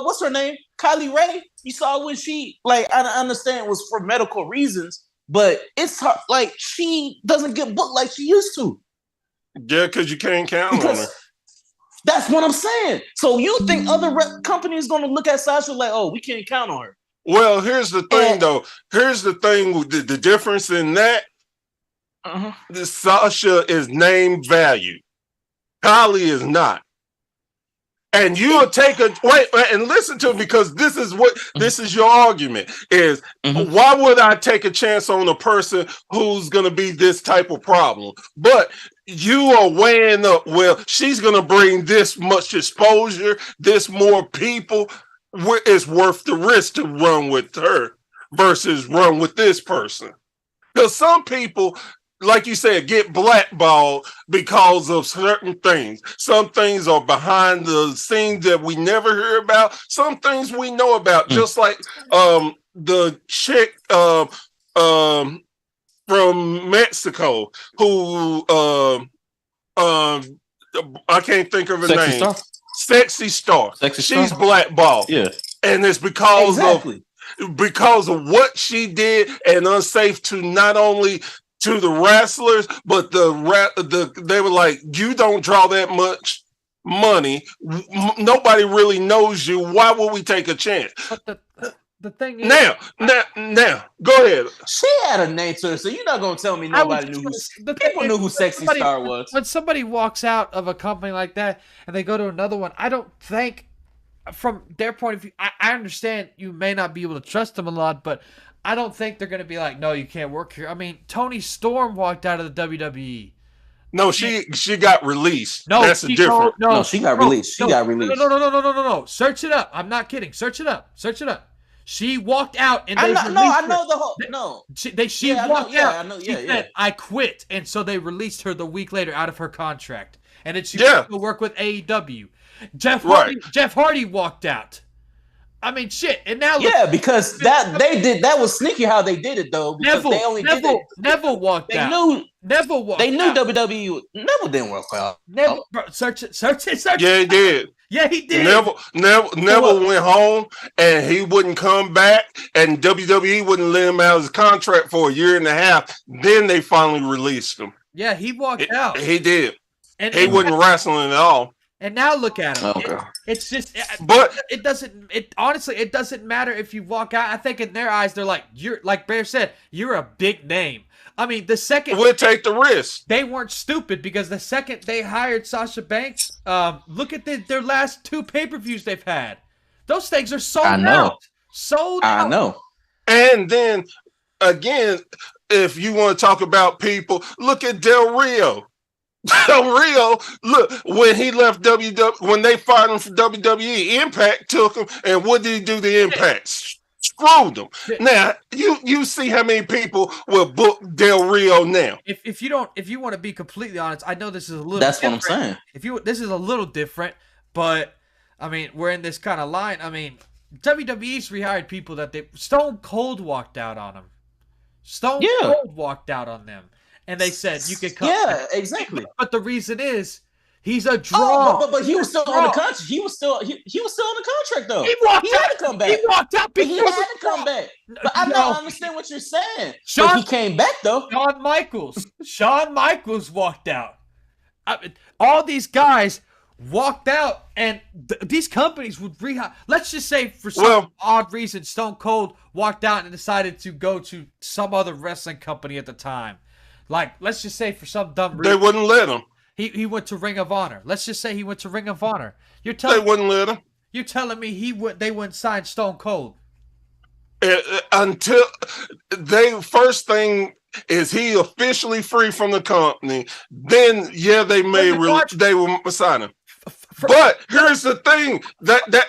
D: what's her name, Kylie Ray. You saw when she, like, I understand it was for medical reasons, but it's her, like, she doesn't get booked like she used to.
A: Yeah, because you can't count on her.
D: That's what I'm saying. So you think other companies gonna look at Sasha like, oh, we can't count on her?
A: Well, here's the thing, though. Here's the thing with the difference in that. Sasha is name value. Kylie is not. And you'll take wait and listen to it, because this is your argument is why would I take a chance on a person who's going to be this type of problem? But you are weighing up, well, she's going to bring this much exposure, this more people. It's worth the risk to run with her versus run with this person. Because some people, like you said, get blackballed because of certain things. Some things are behind the scenes that we never hear about. Some things we know about, just like the chick from Mexico who I can't think of her name. Sexy Star. She's blackballed.
D: Yeah.
A: And it's because of what she did, and unsafe to not only to the wrestlers, but they were like, you don't draw that much money. Nobody really knows you. Why would we take a chance?
C: But the thing is,
A: now, go ahead.
D: She had a name to her, so you're not gonna tell me nobody knew people knew who Sexy Star was.
C: When somebody walks out of a company like that and they go to another one, I don't think, from their point of view, I understand you may not be able to trust them a lot, but I don't think they're gonna be like, no, you can't work here. I mean, Toni Storm walked out of the WWE.
A: No, she got released.
C: No,
A: that's the difference.
D: No, she got released. She got released.
C: No. Search it up. I'm not kidding. Search it up. She walked out and
D: I know the whole. No,
C: she walked out. She said, I quit, and so they released her the week later out of her contract, and then she went to work with AEW. Jeff Hardy walked out. I mean, shit, and now
D: because that was sneaky how they did it though. Because
C: Neville walked out. Neville walked out.
D: They knew WWE. Neville didn't work out.
C: Neville, bro, search it.
A: Yeah, he did.
C: Yeah, he did.
A: Neville went home and he wouldn't come back, and WWE wouldn't let him out of his contract for a year and a half. Then they finally released him.
C: Yeah, he walked out.
A: He did. And he wasn't wrestling at all.
C: And now look at him.
D: Okay.
C: It's just,
A: but
C: it doesn't. Honestly, it doesn't matter if you walk out. I think in their eyes, they're like, you're, like Bear said, you're a big name. I mean, the second
A: we'll take the risk.
C: They weren't stupid, because the second they hired Sasha Banks, look at their last 2 pay-per-views they've had. Those things are sold out. Sold out.
D: I know.
A: And then again, if you want to talk about people, look at Del Rio. Del Rio, look, when he left when they fired him from WWE, Impact took him, and what did he do to Impact? Screwed them. Now you see how many people will book Del Rio now.
C: If you want to be completely honest, I know this is a little.
D: That's
C: different.
D: what I'm saying.
C: This is a little different, but I mean we're in this kind of line. I mean WWE's rehired people that Stone Cold walked out on them. Stone Cold walked out on them, and they said you could come.
D: Yeah, exactly.
C: But the reason is he's a draw.
D: Oh, but he was still on the contract. He was still on the contract though.
C: He had to come back. He walked out because
D: he had to come back. But I don't understand what you're saying. But he came back though.
C: Shawn Michaels walked out. All these guys walked out, and these companies would rehire. Let's just say for some odd reason, Stone Cold walked out and decided to go to some other wrestling company at the time. Like, let's just say for some dumb reason.
A: They wouldn't let him.
C: He went to Ring of Honor. Let's just say he went to Ring of Honor.
A: They wouldn't let him.
C: You're telling me they wouldn't sign Stone Cold?
A: Until first thing is he officially free from the company. Then they will sign him. But here's the thing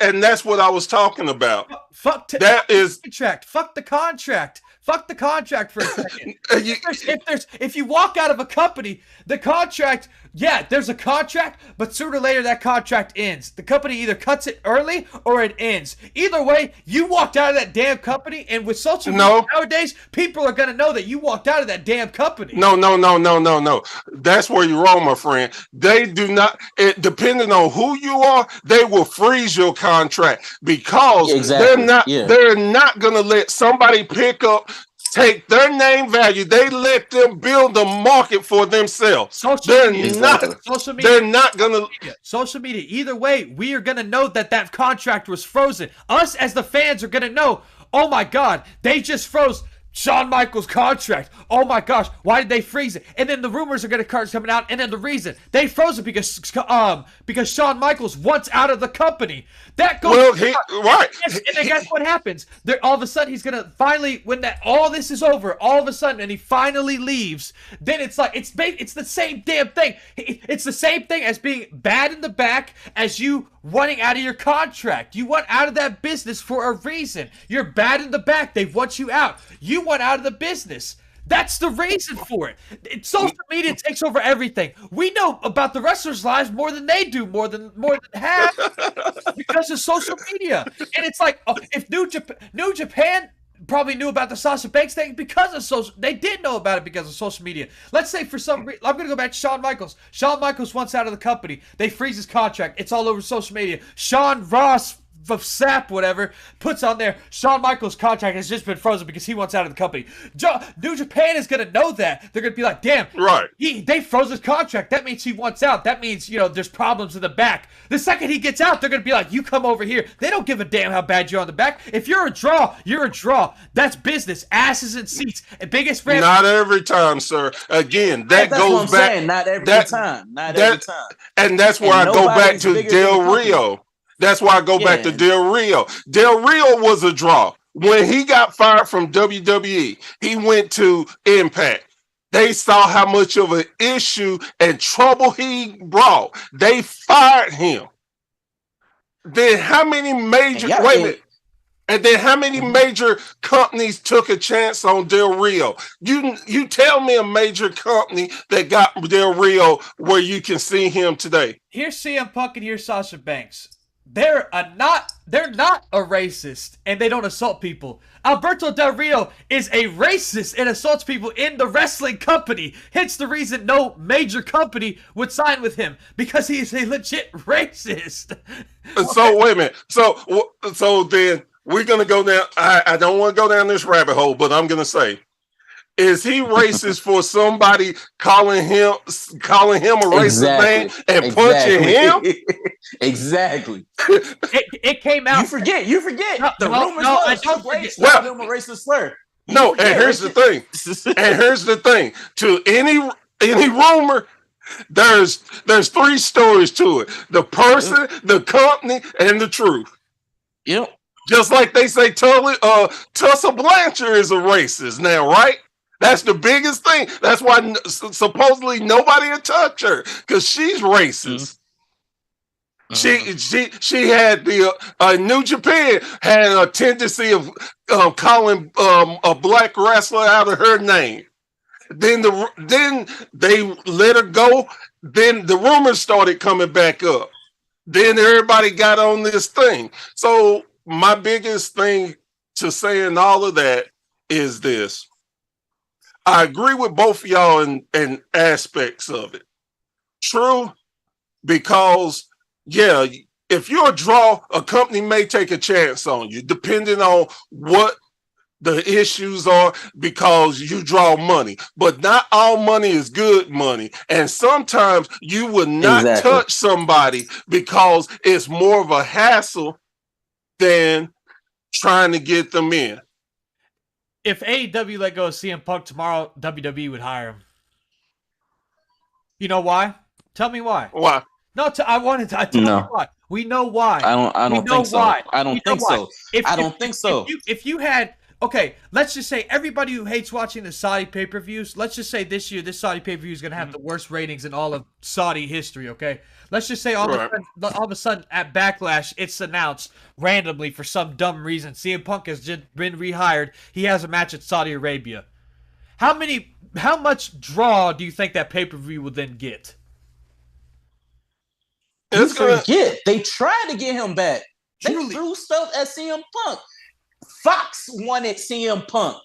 A: and that's what I was talking about. Fuck the
C: contract. Fuck the contract for a second. If you walk out of a company, the contract, there's a contract, but sooner or later that contract ends. The company either cuts it early or it ends. Either way, you walked out of that damn company, and with social media nowadays, people are gonna know that you walked out of that damn company. No. That's where you're wrong, my friend. They do not. Depending on who you are, they will freeze your contract because they're not gonna let somebody take their name value. They let them build a market for themselves. They're not gonna. Social media. Either way, we are gonna know that contract was frozen. Us as the fans are gonna know. Oh my God, they just froze Shawn Michaels' contract. Oh my gosh, why did they freeze it? And then the rumors are gonna start coming out. And then the reason they froze it because Shawn Michaels wants out of the company. That goes
A: right.
C: And then guess what happens? All of a sudden he's gonna finally, when all this is over, all of a sudden, and he finally leaves. Then it's like it's the same damn thing. It's the same thing as being bad in the back as you wanting out of your contract. You want out of that business for a reason. You're bad in the back. They want you out. You want out of the business. That's the reason for it. Social media takes over everything. We know about the wrestlers' lives more than they do, more than half, because of social media. And it's like, if New Japan probably knew about the Sasha Banks thing because of social. They did know about it because of social media. Let's say for some reason, I'm going to go back to Shawn Michaels. Shawn Michaels wants out of the company. They freeze his contract. It's all over social media. Sean Ross of SAP, whatever, puts on there, Shawn Michaels' contract has just been frozen because he wants out of the company. New Japan is going to know that. They're going to be like, damn,
A: right.
C: They froze his contract. That means he wants out. That means, there's problems in the back. The second he gets out, they're going to be like, you come over here. They don't give a damn how bad you're on the back. If you're a draw, you're a draw. That's business. Asses and seats. And biggest brand.
A: Not every time, sir. Again, that goes back.
D: Saying. Not every time. Every time.
A: And that's where I go back to Del Rio. That's why I go back to Del Rio. Del Rio was a draw. When he got fired from WWE, he went to Impact. They saw how much of an issue and trouble he brought. They fired him. Then how many major And then how many major companies took a chance on Del Rio? You tell me a major company that got Del Rio where you can see him today.
C: Here's CM Punk and here's Sasha Banks. They're not a racist and they don't assault people. Alberto Del Rio is a racist and assaults people in the wrestling company. Hence the reason no major company would sign with him, because he is a legit racist.
A: So wait a minute. So then we're gonna go down. I don't want to go down this rabbit hole, but I'm gonna say, is he racist for somebody calling him a racist name and punching him?
D: Exactly.
C: It came out.
D: You forget. The rumors
C: I don't forget.
D: Well, him a racist slur.
A: And here's the thing. To any rumor, there's 3 stories to it: the person, the company, and the truth.
D: Yep.
A: Just like they say Tulsa Blanchard is a racist now, right? That's the biggest thing. That's why supposedly nobody will touch her because she's racist. She had the New Japan had a tendency of calling a black wrestler out of her name. Then they let her go. Then the rumors started coming back up. Then everybody got on this thing. So my biggest thing to saying all of that is this. I agree with both of y'all in aspects of it. True, because, yeah, if you're a draw, a company may take a chance on you, depending on what the issues are, because you draw money. But not all money is good money. And sometimes you will not touch somebody because it's more of a hassle than trying to get them in.
C: If AEW let go of CM Punk tomorrow, WWE would hire him. You know why? Tell me why.
A: Why?
C: No, I wanted to tell you why. We know why.
D: I don't think so.
C: Why.
D: I don't think so. I don't think so.
C: If you had, okay, let's just say everybody who hates watching the Saudi pay-per-views, let's just say this year this Saudi pay-per-view is going to have the worst ratings in all of Saudi history, okay? Let's just say all of a sudden at Backlash, it's announced randomly for some dumb reason CM Punk has just been rehired. He has a match at Saudi Arabia. How much draw do you think that pay-per-view will then get?
D: You forget. They tried to get him back. They threw stuff at CM Punk. Fox wanted CM Punk.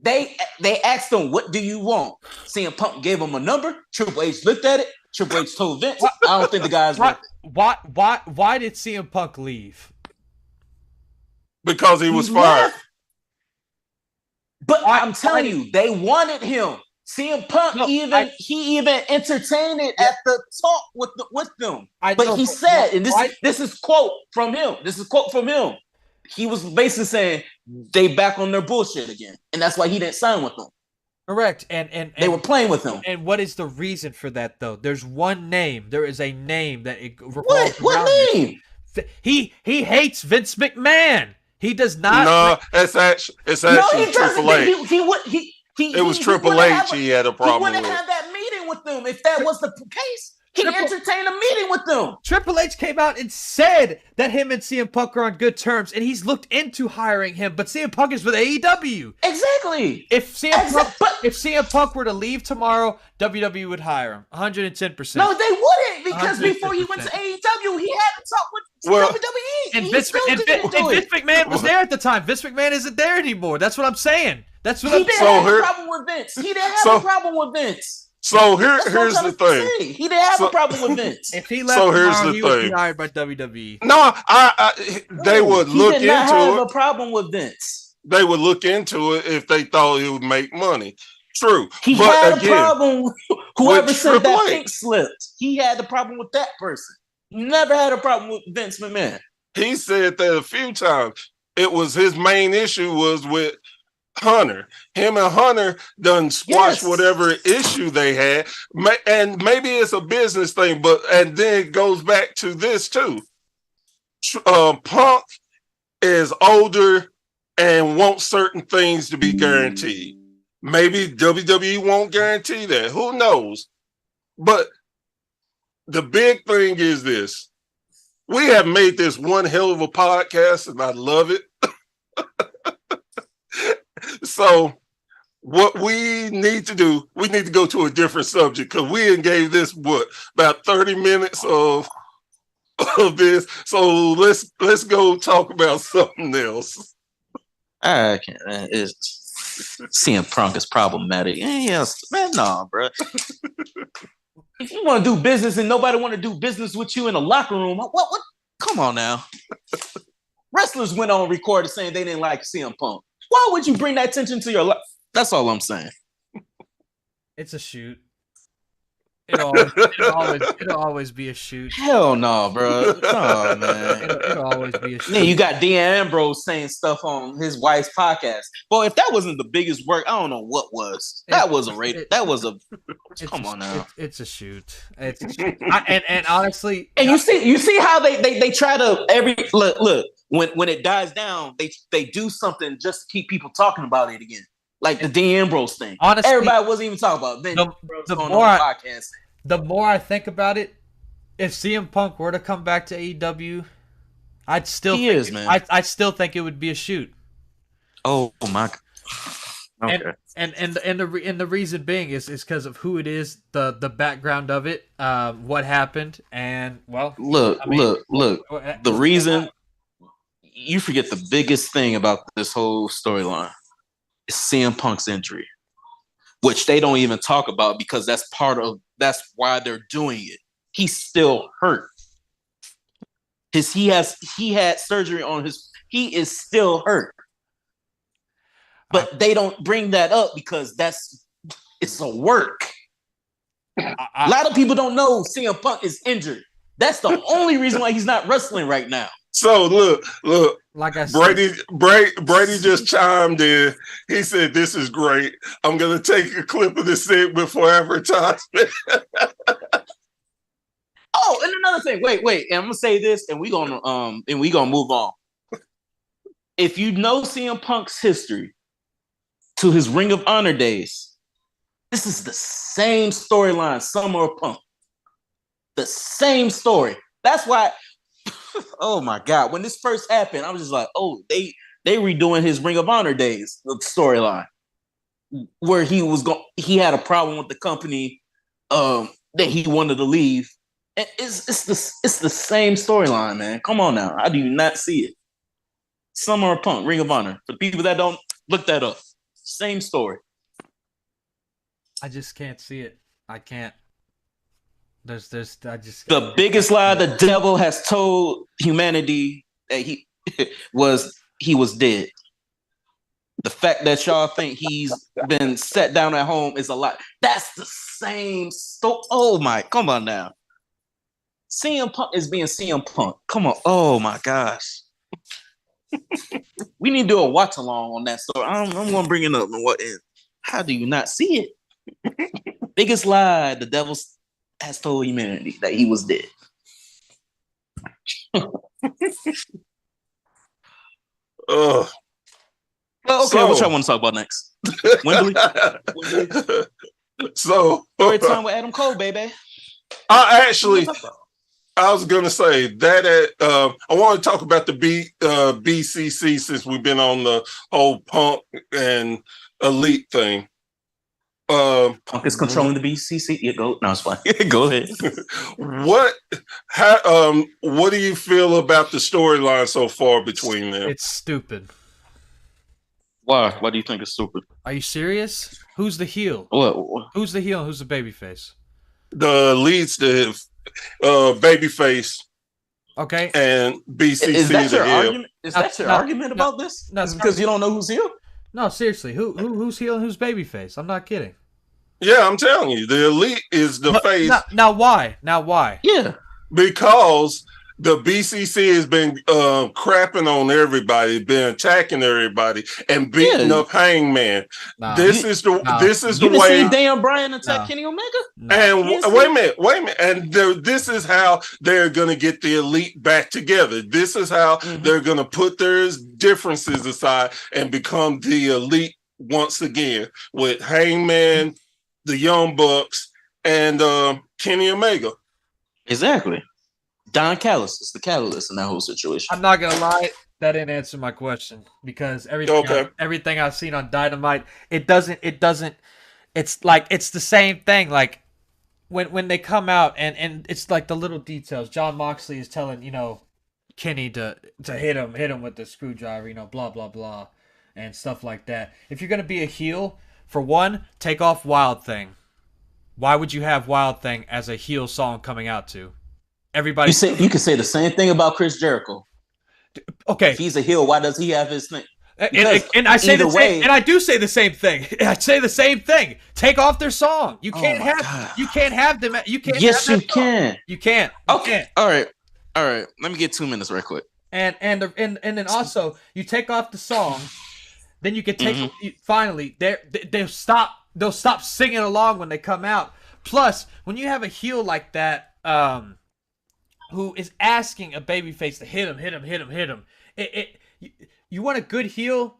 D: They asked him, "What do you want?" CM Punk gave him a number. Triple H looked at it. Triple H told Vince, "I don't think the guy's worth it."
C: Why did CM Punk leave?
A: Because he was fired.
D: But I'm telling you, they wanted him. CM Punk even entertained it at the talk with them. But he said, and this is quote from him. This is quote from him. He was basically saying they back on their bullshit again, and that's why he didn't sign with them.
C: Correct, and
D: they were playing with him.
C: And what is the reason for that, though? There's one name. There is a name that it revolves around.
D: What name?
C: He hates Vince McMahon. He does not.
A: No, it's actually Triple H. It was Triple H. He had a problem with.
D: He wouldn't have that meeting with them if that was the case. He entertained a meeting with them.
C: Triple H came out and said that him and CM Punk are on good terms, and he's looked into hiring him. But CM Punk is with AEW.
D: Exactly.
C: If CM Punk were to leave tomorrow, WWE would hire him 110%.
D: No, they wouldn't, because before he went to AEW, he had to talk with WWE.
C: And Vince McMahon was there at the time. Vince McMahon isn't there anymore. That's what I'm saying. That's what
D: he didn't have a problem with Vince. He didn't have a problem with Vince.
A: So here's the thing.
D: He didn't have a problem with Vince.
C: If he left tomorrow, he would be hired by WWE.
A: No, they would look into it. He did not have
D: a problem with Vince.
A: They would look into it if they thought it would make money. True.
D: He had a problem with whoever said that pink slipped. He had the problem with that person. Never had a problem with Vince McMahon.
A: He said that a few times. It was his main issue was with Hunter. Him and Hunter done squash whatever issue they had, and maybe it's a business thing, and then it goes back to this too. Punk is older and wants certain things to be guaranteed. Maybe WWE won't guarantee that. Who knows? But the big thing is this. We have made this one hell of a podcast, and I love it. So what we need to do, we need to go to a different subject, because we gave this about 30 minutes of this. So let's go talk about something else.
D: I can't. CM Punk is problematic. Yes, man, no, bro. If you want to do business and nobody want to do business with you in a locker room, what? Come on now. Wrestlers went on record saying they didn't like CM Punk. Why would you bring that attention to your life? That's all I'm saying.
C: It's a shoot. It'll always be a shoot.
D: Hell no, bro. No, man.
C: It'll always be a shoot.
D: Yeah, you got Dean Ambrose saying stuff on his wife's podcast. Boy, if that wasn't the biggest work, I don't know what was. That was a rated. Come on now.
C: It's a shoot. It's a shoot. And honestly,
D: and you see how they try to look. when it dies down, they do something just to keep people talking about it again. Like the Dean Ambrose thing.
C: Honestly,
D: everybody wasn't even talking about it. Then
C: the more I think about it, if CM Punk were to come back to AEW, I'd still think it would be a shoot.
D: Oh my.
C: Okay. And the reason being is because of who it is, the background of it, what happened, and
D: look. The reason you forget the biggest thing about this whole storyline is CM Punk's injury, which they don't even talk about because that's why they're doing it. He's still hurt. He had surgery on his. He is still hurt. But they don't bring that up because it's a work. A lot of people don't know CM Punk is injured. That's the only reason why he's not wrestling right now.
A: So look.
C: Like I said,
A: Brady just chimed in. He said, "This is great. I'm gonna take a clip of this segment for advertisement."
D: Oh, and another thing. Wait. And I'm gonna say this, and we gonna move on. If you know CM Punk's history to his Ring of Honor days, this is the same storyline, Summer of Punk. The same story. That's why. Oh my God! When this first happened, I was just like, "Oh, they redoing his Ring of Honor days storyline, where he had a problem with the company, that he wanted to leave." And it's the same storyline, man. Come on now, how do you not see it? Summer of Punk, Ring of Honor. For people that don't, look that up. Same story.
C: I just can't see it. I can't.
D: The biggest lie the devil has told humanity that he was dead. The fact that y'all think he's been set down at home is a lie. That's the same story. Oh my, come on now. CM Punk is being CM Punk. Come on. Oh my gosh. We need to do a watch along on that story. I'm gonna bring it up. How do you not see it? Biggest lie the devil has told humanity that he was dead. Well, okay, what y'all want to talk about next? Wembley?
A: So,
D: story time with Adam Cole, baby.
A: I was gonna say that I want to talk about the BCC since we've been on the whole Punk and Elite thing.
D: Punk is controlling the BCC. Yeah, go. No, it's fine. Go ahead.
A: What do you feel about the storyline so far between them?
C: It's stupid.
D: Why? Why do you think it's stupid?
C: Are you serious? Who's the heel?
D: What?
C: Who's the heel and who's the babyface?
A: The leads the babyface.
C: Okay.
A: And BCC
D: is that
A: the
D: your
A: heel.
D: argument? Is that your argument about this? No, because you don't know who's heel?
C: No, seriously. Who's heel and who's babyface? I'm not kidding.
A: Yeah, I'm telling you, the Elite is the face.
C: Now why?
D: Yeah,
A: because the BCC has been crapping on everybody, been attacking everybody, and beating up Hangman. This is the way.
D: See Dan Bryan attack Kenny Omega.
A: And wait a minute, and this is how they're going to get the Elite back together. This is how they're going to put their differences aside and become the Elite once again with Hangman, the Young Bucks, and Kenny Omega.
D: Exactly. Don Callis is the catalyst in that whole situation.
C: I'm not gonna lie, that didn't answer my question because everything I've seen on Dynamite, it doesn't. It's like it's the same thing. Like when they come out and it's like the little details. John Moxley is telling Kenny to hit him with the screwdriver. Blah blah blah, and stuff like that. If you're gonna be a heel, for one, take off Wild Thing. Why would you have Wild Thing as a heel song coming out to? Everybody,
D: you could say the same thing about Chris Jericho.
C: Okay,
D: if he's a heel, why does he have his thing?
C: And I say the same, and I do say the same thing. I say the same thing. Take off their song. You can't have them. You can't.
D: Yes, you can.
C: You can't.
D: Okay. All right. Let me get 2 minutes right quick.
C: And then also you take off the song, then you can take. Finally, they'll stop singing along when they come out. Plus, when you have a heel like that, who is asking a babyface to hit him, You want a good heel?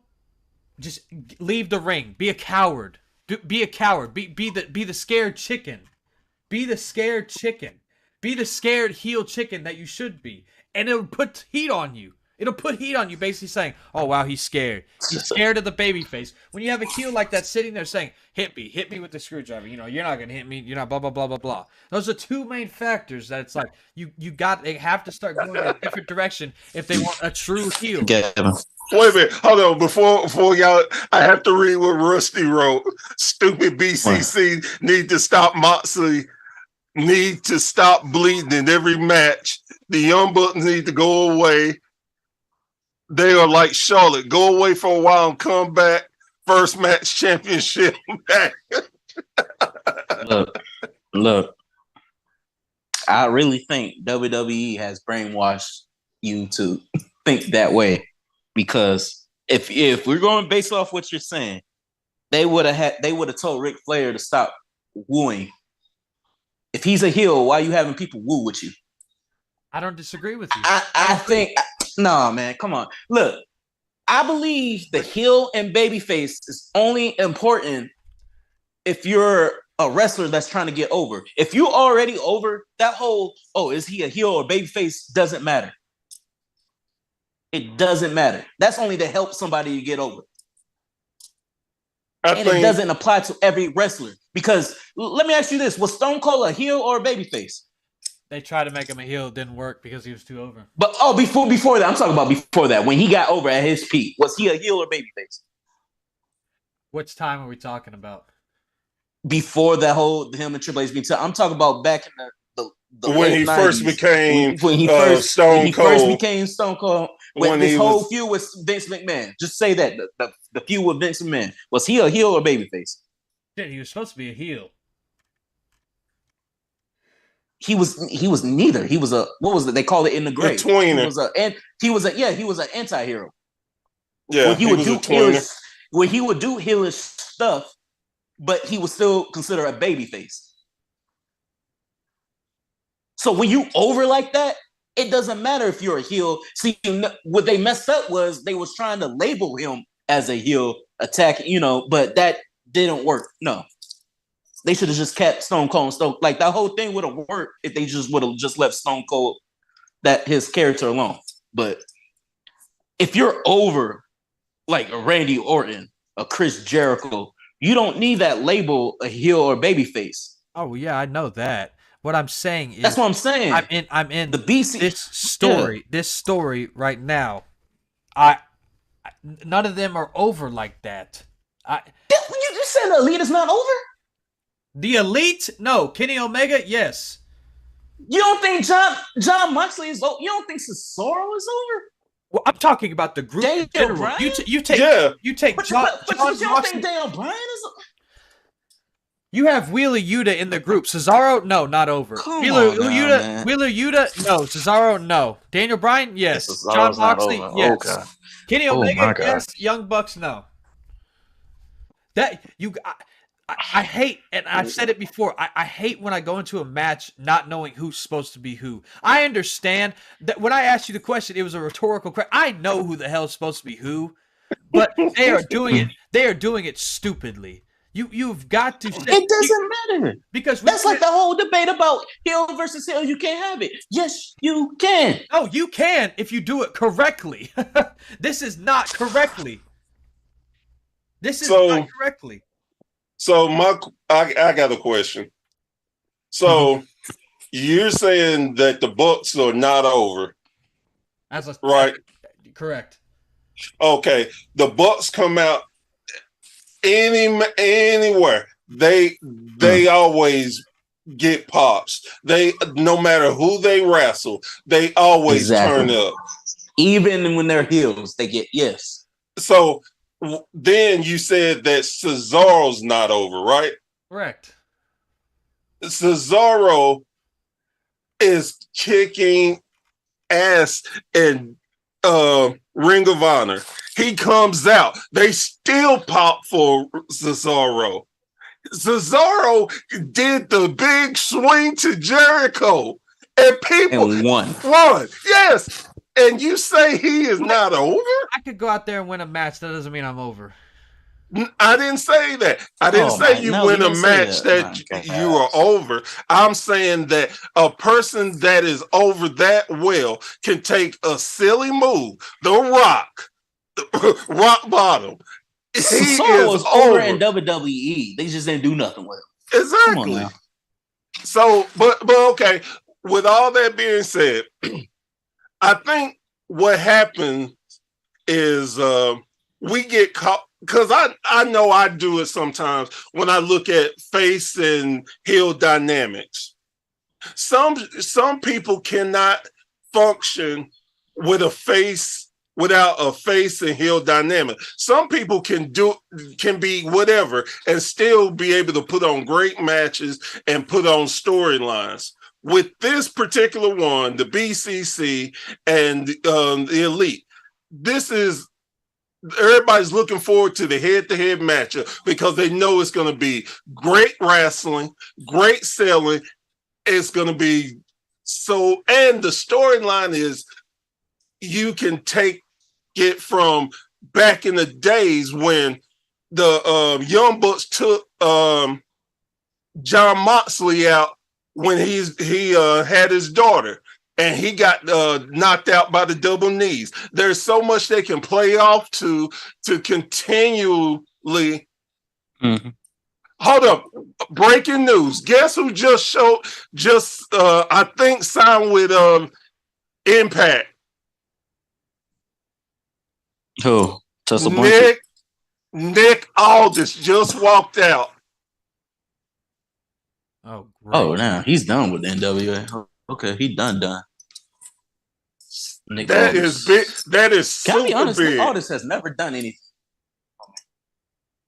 C: Just leave the ring. Be a coward. Be a coward. Be the scared chicken. Be the scared chicken. Be the scared heel chicken that you should be. And it'll put heat on you. It'll put heat on you, basically saying, "Oh wow, he's scared. He's scared of the babyface." When you have a heel like that sitting there saying, hit me with the screwdriver. You know, you're not gonna hit me. You're not blah blah blah blah blah. Those are two main factors that it's like they have to start going in a different direction if they want a true heel.
D: Get him.
A: Wait a minute, hold on. Before y'all, I have to read what Rusty wrote. Stupid BCC need to stop Moxley. Need to stop bleeding in every match. The Young Bucks need to go away. They are like Charlotte. Go away for a while and come back. First match championship back.
D: Look. I really think WWE has brainwashed you to think that way. Because if we're going based off what you're saying, they would have told Ric Flair to stop wooing. If he's a heel, why are you having people woo with you?
C: I don't disagree with you.
D: I think no, man, come on. Look, I believe the heel and babyface is only important if you're a wrestler that's trying to get over. If you're already over, that whole is he a heel or babyface doesn't matter. It doesn't matter. That's only to help somebody to get over. It doesn't apply to every wrestler. Because let me ask you this: was Stone Cold a heel or a babyface?
C: They tried to make him a heel, it didn't work because he was too over.
D: But before that, I'm talking about before that, when he got over at his peak, was he a heel or babyface?
C: Which time are we talking about?
D: Before that whole him and Triple H being I'm talking about back in the
A: when he
D: 90s.
A: first became
D: when he first
A: Stone Cold.
D: First became Stone Cold. When this whole feud with Vince McMahon. Just say that the feud with Vince McMahon, was he a heel or babyface?
C: Yeah, he was supposed to be a heel.
D: He was neither. He was a what was it? They called it in the grave.
A: Tweener.
D: He was an anti-hero.
A: Yeah,
D: he would do heelish stuff, but he was still considered a babyface. So when you over like that, it doesn't matter if you're a heel. See, what they messed up was they was trying to label him as a heel, but that didn't work. No. They should have just kept Stone Cold. Like that whole thing would have worked if they just would have just left Stone Cold, his character alone. But if you're over like a Randy Orton, a Chris Jericho, you don't need that label a heel or babyface.
C: Oh yeah, I know that. What I'm saying is
D: that's what I'm saying.
C: I'm in
D: the BC
C: this story right now. None of them are over like that.
D: You just said the Elite is not over?
C: The Elite? No. Kenny Omega? Yes.
D: You don't think John Moxley is over? You don't think Cesaro is over?
C: Well, I'm talking about the group in general.
D: Bryan?
C: You take John
D: you don't think Daniel Bryan is?
C: You have Wheeler Yuta in the group. Cesaro, no, not over. Wheeler Yuta, no. Cesaro, no. Daniel Bryan, yes. John Moxley, yes. Okay. Kenny Omega, yes. Young Bucks, no. I hate, and I've said it before, I hate when I go into a match not knowing who's supposed to be who. I understand that when I asked you the question, it was a rhetorical question. I know who the hell is supposed to be who, but they are doing it. They are doing it stupidly. You've got to say
D: it doesn't matter
C: because
D: that's like the whole debate about heel versus heel. You can't have it. Yes, you can.
C: Oh, you can if you do it correctly. This is not correctly. This is not correctly.
A: So I got a question. So you're saying that the Bucks are not over, right?
C: Correct.
A: Okay, the Bucks come out anywhere. They always get pops. They no matter who they wrestle, they always turn up.
D: Even when they're heels, they get yes.
A: So then you said that Cesaro's not over, right?
C: Correct.
A: Cesaro is kicking ass in Ring of Honor. He comes out. They still pop for Cesaro. Cesaro did the big swing to Jericho. And people
D: won.
A: Yes. And you say he is not over?
C: I could go out there and win a match. That doesn't mean I'm over.
A: I didn't say that. I didn't say you win a match that you are over. I'm saying that a person that is over that well can take a silly move, The Rock, rock bottom. He
D: was over in WWE. They just didn't do nothing with him.
A: Exactly. So, but okay. With all that being said, I think what happened is we get caught, because I know I do it sometimes when I look at face and heel dynamics. Some people cannot function with a face without a face and heel dynamic. Some people can be whatever and still be able to put on great matches and put on storylines. With this particular one, the BCC and the Elite, this is, everybody's looking forward to the head-to-head matchup because they know it's going to be great wrestling, great selling. It's going to be so, and the storyline is you can take it from back in the days when the Young Bucks took John Moxley out when he had his daughter and he got knocked out by the double knees. There's so much they can play off to continually. Mm-hmm. Hold up. Breaking news. Guess who I think signed with Impact?
D: Who?
A: Nick Aldis just walked out.
C: Oh, great.
D: Oh, now he's done with the NWA. Okay, he done.
A: That is big. That is super big.
D: Nick Aldis has never done anything.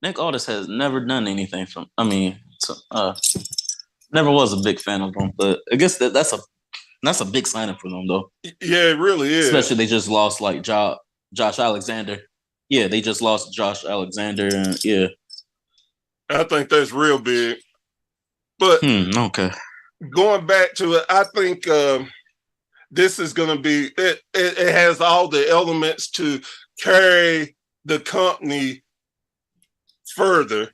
D: Nick Aldis has never done anything never was a big fan of him, but I guess that's a big signing for them though.
A: Yeah, it really is.
D: Especially they just lost like Josh Alexander. Yeah, they just lost Josh Alexander, and yeah.
A: I think that's real big. But
D: okay.
A: Going back to it, I think this is going to be, it has all the elements to carry the company further.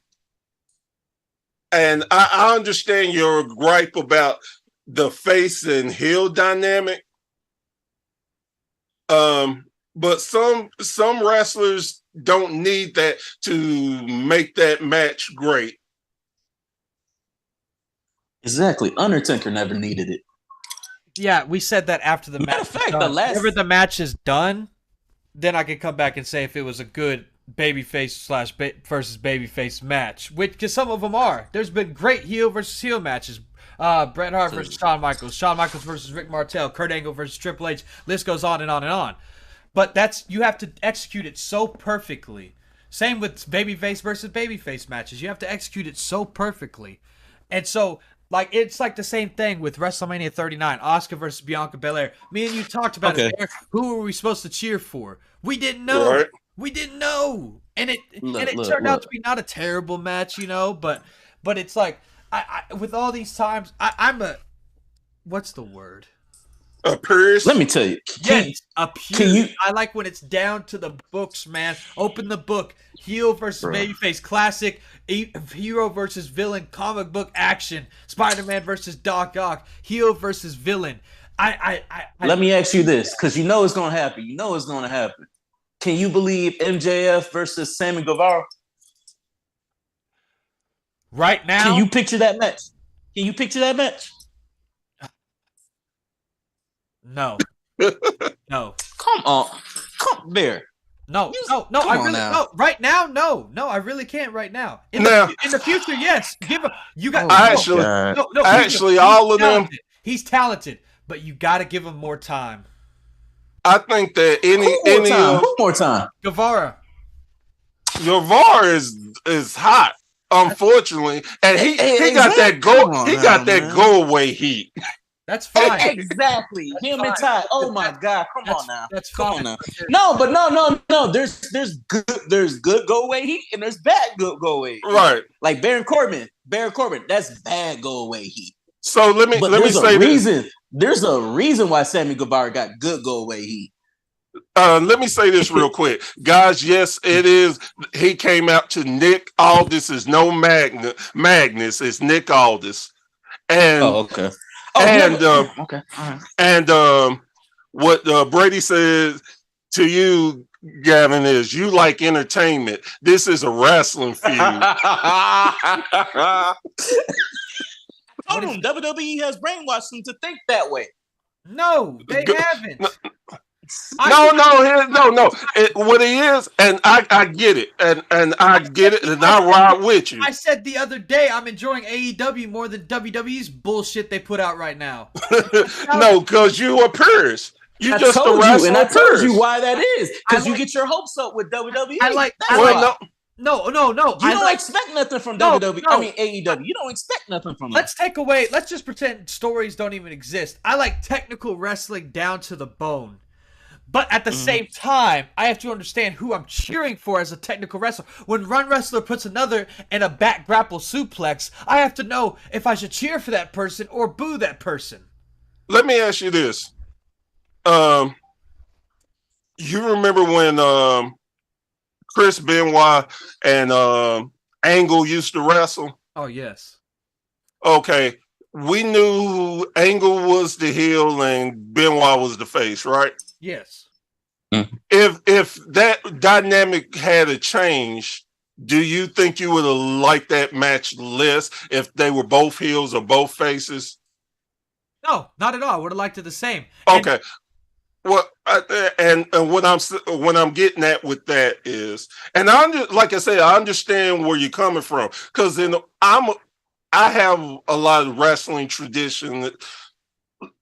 A: And I understand your gripe about the face and heel dynamic. But some wrestlers don't need that to make that match great.
D: Exactly. Undertaker never needed it.
C: Yeah, we said that after the match.
D: Matter of fact,
C: whenever the match is done, then I could come back and say if it was a good babyface versus babyface match, because some of them are. There's been great heel versus heel matches. Bret Hart versus Shawn Michaels versus Rick Martel, Kurt Angle versus Triple H. List goes on and on and on. But you have to execute it so perfectly. Same with babyface versus babyface matches. You have to execute it so perfectly. And so, it's like the same thing with WrestleMania 39, Asuka versus Bianca Belair. Me and you talked about it there. Who were we supposed to cheer for? We didn't know. Right. We didn't know. And it turned out to be not a terrible match, but it's like, I with all these times, I'm a, what's the word?
A: A purist?
D: Let me tell you.
C: Yes, a purist. I like when it's down to the books, man. Open the book. Heel versus babyface, classic. Hero versus villain, comic book action. Spider-Man versus Doc Ock. Heel versus villain.
D: Let me ask you this, because you know it's going to happen. Can you believe MJF versus Sammy Guevara?
C: Right now?
D: Can you picture that match?
C: No. No.
D: Come on, Bear.
C: No. I really no. Right now, no. I really can't right now. In the future, yes.
A: Actually, all of them.
C: He's talented, but you got to give him more time.
A: I think that
D: Who more time?
C: Guevara
A: is hot. Unfortunately, and he got that go away heat.
C: That's fine.
D: Exactly. Him and Ty. Oh my God. Come on now.
C: Come on
D: now. No, but no. There's good go away heat and there's bad go away.
A: Right.
D: Like Baron Corbin. That's bad go away heat.
A: So let me say
D: There's a reason why Sammy Guevara got good go away heat.
A: Let me say this real quick, guys. Yes, it is. He came out to Nick Aldis is no Magnus. It's Nick Aldis, and
D: okay.
A: and
D: Okay. All right.
A: and what Brady says to you, Gavin, is you like entertainment. This is a wrestling feud.
D: WWE has brainwashed them to think that way.
C: No, they haven't.
A: No. What it is, and I get it, and I get it, and I ride with you.
C: I said the other day I'm enjoying AEW more than WWE's bullshit they put out right now.
A: No, because you are purist.
D: I told you why that is. Because you get your hopes up with WWE. No. You don't expect nothing from WWE. No. I mean AEW. You don't expect nothing from them.
C: Let's just pretend stories don't even exist. I like technical wrestling down to the bone. But at the same time, I have to understand who I'm cheering for as a technical wrestler. When Run Wrestler puts another in a back grapple suplex, I have to know if I should cheer for that person or boo that person.
A: Let me ask you this. You remember when Chris Benoit and Angle used to wrestle?
C: Oh, yes.
A: Okay. We knew Angle was the heel and Benoit was the face, right?
C: Yes.
A: If that dynamic had a change, do you think you would have liked that match less if they were both heels or both faces?
C: No, not at all. I would have liked it the same.
A: Okay. Well, and what I'm getting at with that is, and like I said, I understand where you're coming from, because I have a lot of wrestling tradition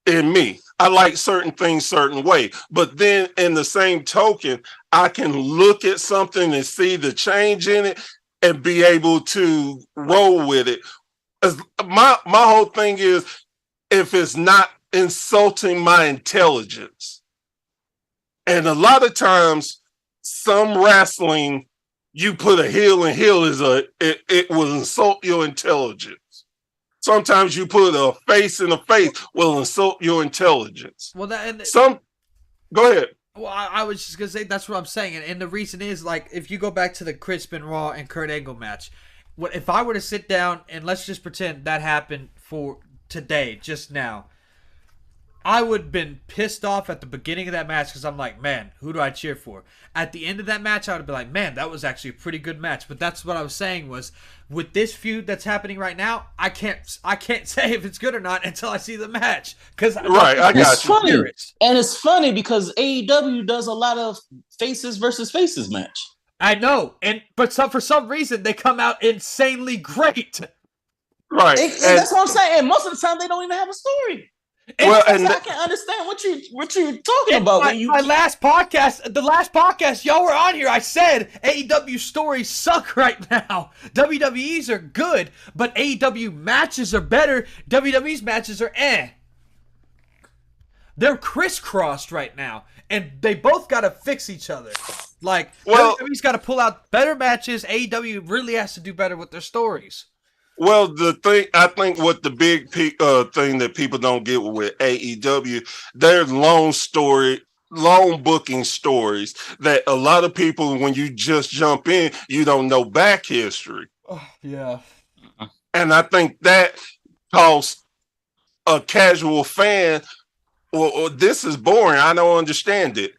A: in me. I like certain things certain way, but then in the same token, I can look at something and see the change in it and be able to roll with it. My whole thing is, if it's not insulting my intelligence. And a lot of times, some wrestling, you put a heel, and heel is it will insult your intelligence. Sometimes you put a face in a face will insult your intelligence.
C: Well,
A: go ahead.
C: Well, I was just gonna say that's what I'm saying, and the reason is, like, if you go back to the Chris Benoit and Kurt Angle match, what if I were to sit down and let's just pretend that happened for today, just now, I would have been pissed off at the beginning of that match because I'm like, man, who do I cheer for? At the end of that match, I would have been like, man, that was actually a pretty good match. But that's what I was saying was, with this feud that's happening right now, I can't say if it's good or not until I see the match. Because
A: I got you.
D: And it's funny because AEW does a lot of faces versus faces match.
C: I know, but for some reason they come out insanely great.
A: Right,
D: and that's what I'm saying. And most of the time, they don't even have a story. I can understand what you're talking about.
C: The last podcast y'all were on here, I said AEW stories suck right now. WWE's are good, but AEW matches are better. WWE's matches are They're crisscrossed right now, and they both got to fix each other. Like, WWE's got to pull out better matches. AEW really has to do better with their stories.
A: Well, I think what the big thing that people don't get with AEW, they're long booking stories that a lot of people, when you just jump in, you don't know back history.
C: Oh, yeah.
A: And I think that costs a casual fan, well, this is boring. I don't understand it.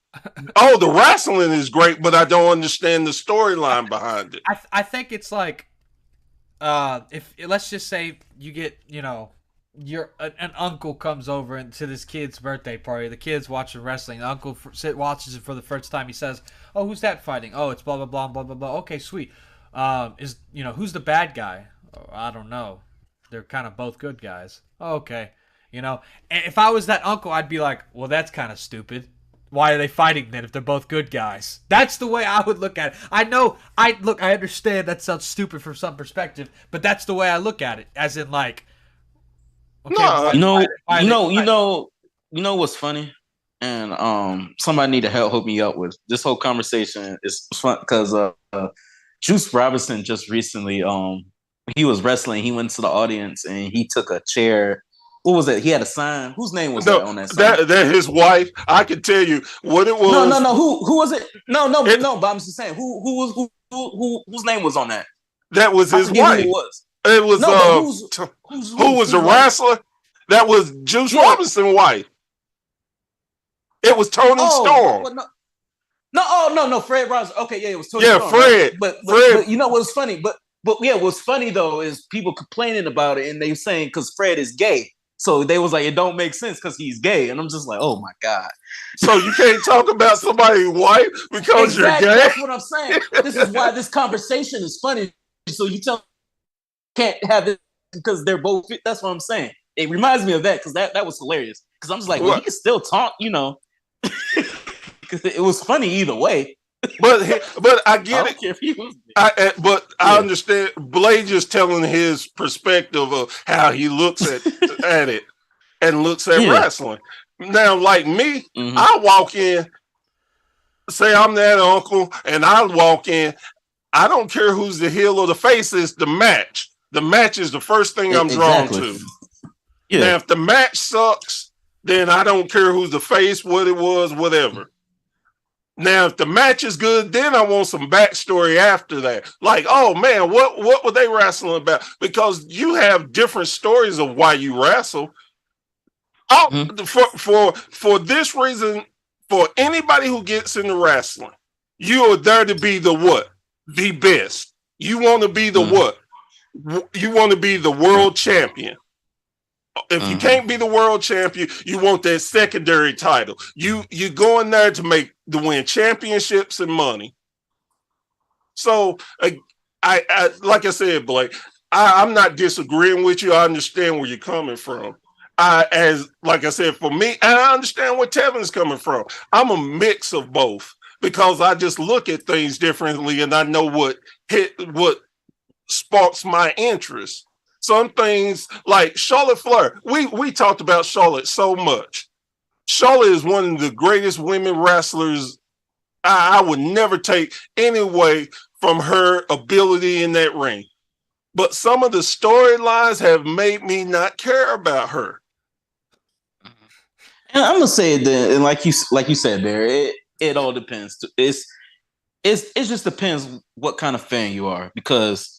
A: Oh, the wrestling is great, but I don't understand the storyline behind it.
C: I think it's like, if let's just say you get, an uncle comes over to this kid's birthday party. The kid's watching wrestling. The uncle watches it for the first time. He says, "Oh, who's that fighting? Oh, it's blah blah blah blah blah blah. Okay, sweet. Who's the bad guy? Oh, I don't know. They're kind of both good guys. Oh, okay, And if I was that uncle, I'd be like, well, that's kind of stupid. Why are they fighting then if they're both good guys? That's the way I would look at it. I understand that sounds stupid from some perspective, but that's the way I look at it. As in, like, okay,
D: you know what's funny, and somebody need to help me out with this whole conversation. Is fun because Juice Robinson just recently he was wrestling. He went to the audience and he took a chair what was that? He had a sign. Whose name was
A: No,
D: that on that sign?
A: that his wife. I can tell you what it was.
D: No. Who was it? No. But I'm just saying, whose name was on that?
A: That was his wife. Who it
D: was.
A: It was who was the wrestler? That was Juice Robinson's wife. It was Tony Storm.
D: No, Fred Robinson. Okay, yeah, it was Tony Storm.
A: Fred.
D: Right? But you know what's funny? But what's funny though is people complaining about it and they saying because Fred is gay. So they was like, it don't make sense because he's gay. And I'm just like, oh my God.
A: So you can't talk about somebody's wife because you're gay?
D: That's what I'm saying. This is why this conversation is funny. So you can't have it because they're both. That's what I'm saying. It reminds me of that because that was hilarious. Because I'm just like, well, he can still talk, you know. Because it was funny either way.
A: But I get
D: I don't care if he was.
A: I understand. Blade just telling his perspective of how he looks at it and looks at wrestling. Now, like me, I walk in, say I'm that uncle, and I walk in. I don't care who's the heel or the face. It's the match. The match is the first thing I'm drawn to. Yeah. Now, if the match sucks, then I don't care who's the face, what it was, whatever. Now, if the match is good, then I want some backstory after that. Like, oh man, what were they wrestling about? Because you have different stories of why you wrestle. For this reason, for anybody who gets into wrestling, you are there to be the what? The best. You want to be the what? You want to be the world champion. If you can't be the world champion, you want that secondary title. You go in there to win championships and money. So I like I said, Blake, I'm not disagreeing with you. I understand where you're coming from. Like I said, for me, and I understand where Tevin's coming from. I'm a mix of both because I just look at things differently and I know what sparks my interest. Some things like Charlotte Flair, we talked about Charlotte so much. Charlotte is one of the greatest women wrestlers. I would never take any away from her ability in that ring. But some of the storylines have made me not care about her.
D: And I'm gonna say it then, and like you said there, it all depends. It just depends what kind of fan you are, because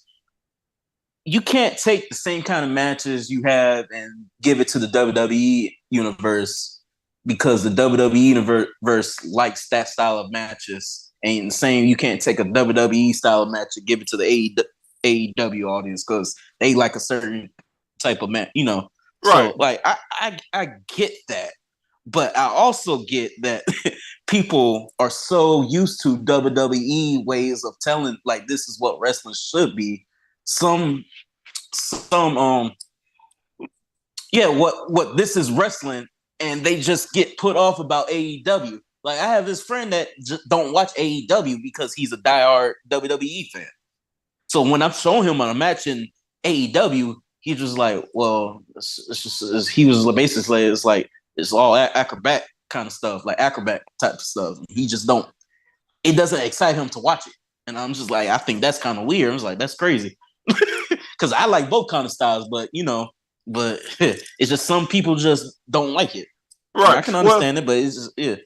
D: you can't take the same kind of matches you have and give it to the WWE universe, because the WWE universe likes that style of matches. And the same, you can't take a WWE style of match and give it to the AEW audience because they like a certain type of match, you know. Right. So, like, I get that. But I also get that people are so used to WWE ways of telling, like, this is what wrestling should be. What this is wrestling, and they just get put off about AEW. Like, I have this friend that just don't watch AEW because he's a diehard WWE fan. So when I'm showing him on a match in AEW, he's just like, well, he was basically, it's like, it's all acrobat kind of stuff, like acrobat type of stuff. He just it doesn't excite him to watch it. And I'm just like, I think that's kind of weird. I was like, that's crazy. Because I like both kind of styles, but it's just some people just don't like it. Right. And I can understand it, but it's just, yeah.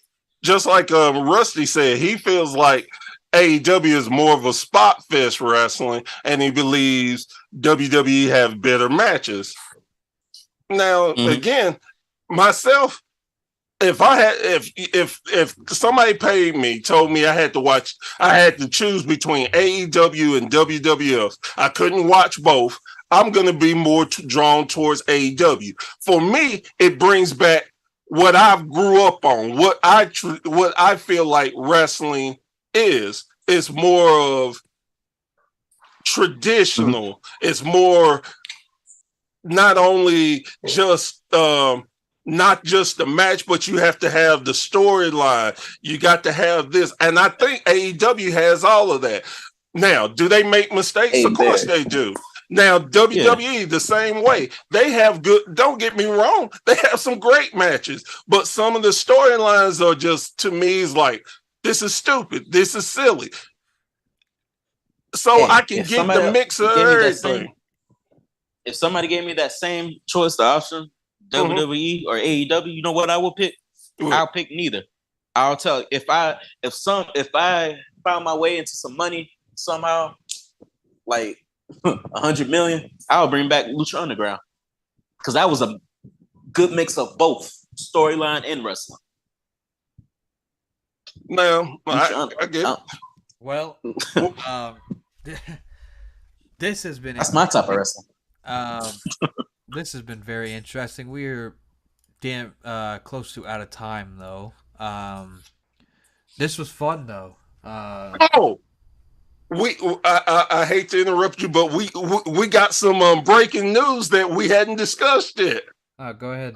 A: Just like Rusty said, he feels like AEW is more of a spot fest wrestling, and he believes WWE have better matches. Now, again, myself, if somebody paid me, told me I had to choose between AEW and WWF, I couldn't watch both. I'm going to be more drawn towards AEW. For me, it brings back what I've grew up on, what I feel like wrestling is. It's more of traditional. It's more not only just not just the match, but you have to have the storyline. You got to have this. And I think AEW has all of that. Now, do they make mistakes? Of course they do. Now, WWE, the same way. They have good, don't get me wrong, they have some great matches, but some of the storylines are just, to me, is like, this is stupid. This is silly. So I can get the mix of everything.
D: If somebody gave me that same choice, the option, WWE or AEW, you know what I will pick? I'll pick neither. I'll tell if I found my way into some money somehow, like 100 million, I'll bring back Lucha Underground because that was a good mix of both storyline and wrestling.
A: No, I get it.
C: Well, this has been
D: that's my type of wrestling.
C: This has been very interesting. We're damn close to out of time though. This was fun though.
A: I hate to interrupt you, but we got some breaking news that we hadn't discussed yet.
C: Go ahead.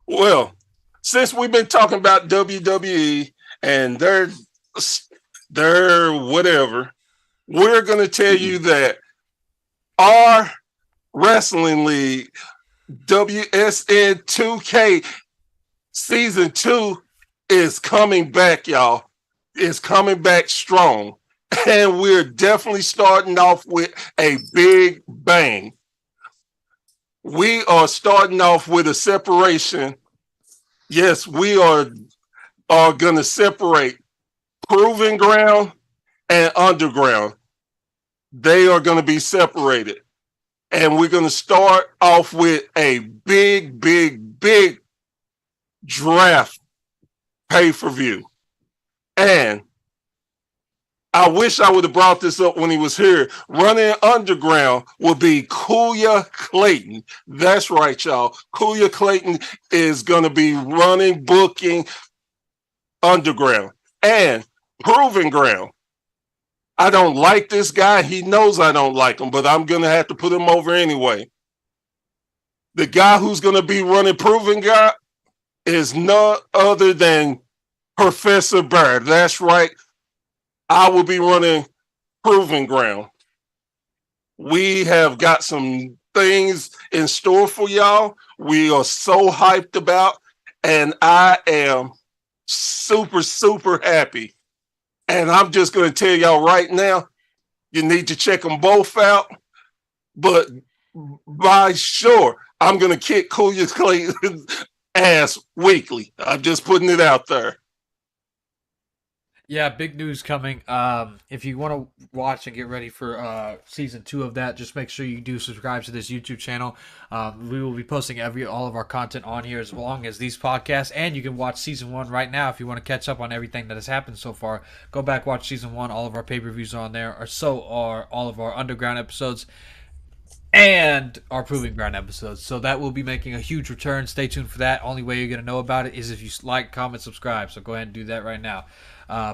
A: Well, since we've been talking about WWE and their whatever, we're going to tell you that our wrestling league, WSN 2K Season 2, is coming back, y'all. It's coming back strong. And we're definitely starting off with a big bang. We are starting off with a separation. Yes, we are going to separate Proving Ground and Underground. They are going to be separated. And we're going to start off with a big draft pay-per-view. And I wish I would have brought this up when he was here. Running Underground will be Kuya Clayton. That's right, y'all. Kuya Clayton is going to be running, booking Underground. And Proving Ground. I don't like this guy. He knows I don't like him, but I'm going to have to put him over anyway. The guy who's going to be running Proving Ground is none other than Professor Bird. That's right. I will be running Proving Ground. We have got some things in store for y'all. We are so hyped about, and I am super happy. And I'm just going to tell y'all right now, you need to check them both out. But by sure, I'm going to kick Kuya Clayton's ass weekly. I'm just putting it out there.
C: Yeah, big news coming. If you want to watch and get ready for season 2 of that, just make sure you do subscribe to this YouTube channel. We will be posting all of our content on here as long as these podcasts, and you can watch season 1 right now if you want to catch up on everything that has happened so far. Go back, watch season 1. All of our pay-per-views are on there, or so are all of our Underground episodes and our Proving Ground episodes. So that will be making a huge return. Stay tuned for that. Only way you're going to know about it is if you like, comment, subscribe. So go ahead and do that right now.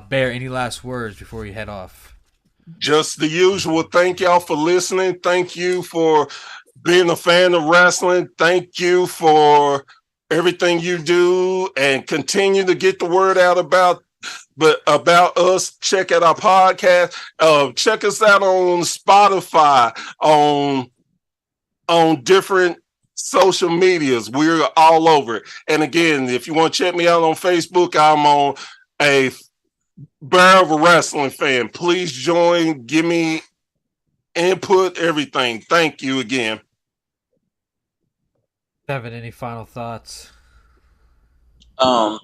C: Bear, any last words before we head off?
A: Just the usual. Thank y'all for listening. Thank you for being a fan of wrestling. Thank you for everything you do, and continue to get the word out about us. Check out our podcast. Check us out on Spotify, on different social medias. We're all over it. And again, if you want to check me out on Facebook, I'm on a Bear of a Wrestling fan. Please join, give me input, everything. Thank you again.
C: Devin, any final thoughts?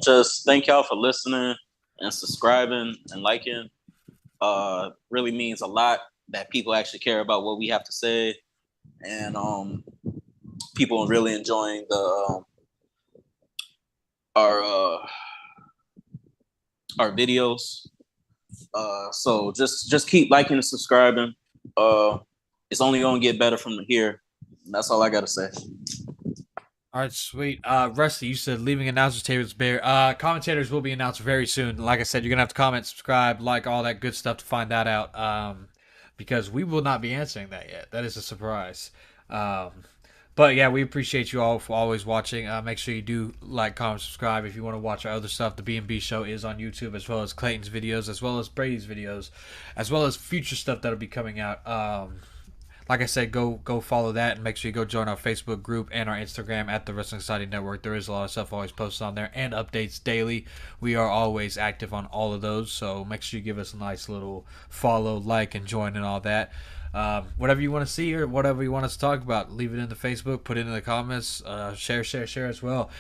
D: Just thank y'all for listening and subscribing and liking. Really means a lot that people actually care about what we have to say, and people really enjoying our videos. So just keep liking and subscribing. It's only gonna get better from here. And that's all I gotta say.
C: All right, sweet. Rusty, you said leaving announcers tables bare. Commentators will be announced very soon. Like I said, you're gonna have to comment, subscribe, like all that good stuff to find that out. Because we will not be answering that yet. That is a surprise. But yeah, we appreciate you all for always watching. Make sure you do like, comment, subscribe. If you want to watch our other stuff, the B&B show is on YouTube, as well as Clayton's videos, as well as Brady's videos, as well as future stuff that'll be coming out. Like I said, go follow that, and make sure you go join our Facebook group and our Instagram at the Wrestling Society Network. There is a lot of stuff always posted on there, and updates daily. We are always active on all of those, so make sure you give us a nice little follow, like, and join and all that. Whatever you want to see or whatever you want us to talk about, leave it in the Facebook, put it in the comments, share as well.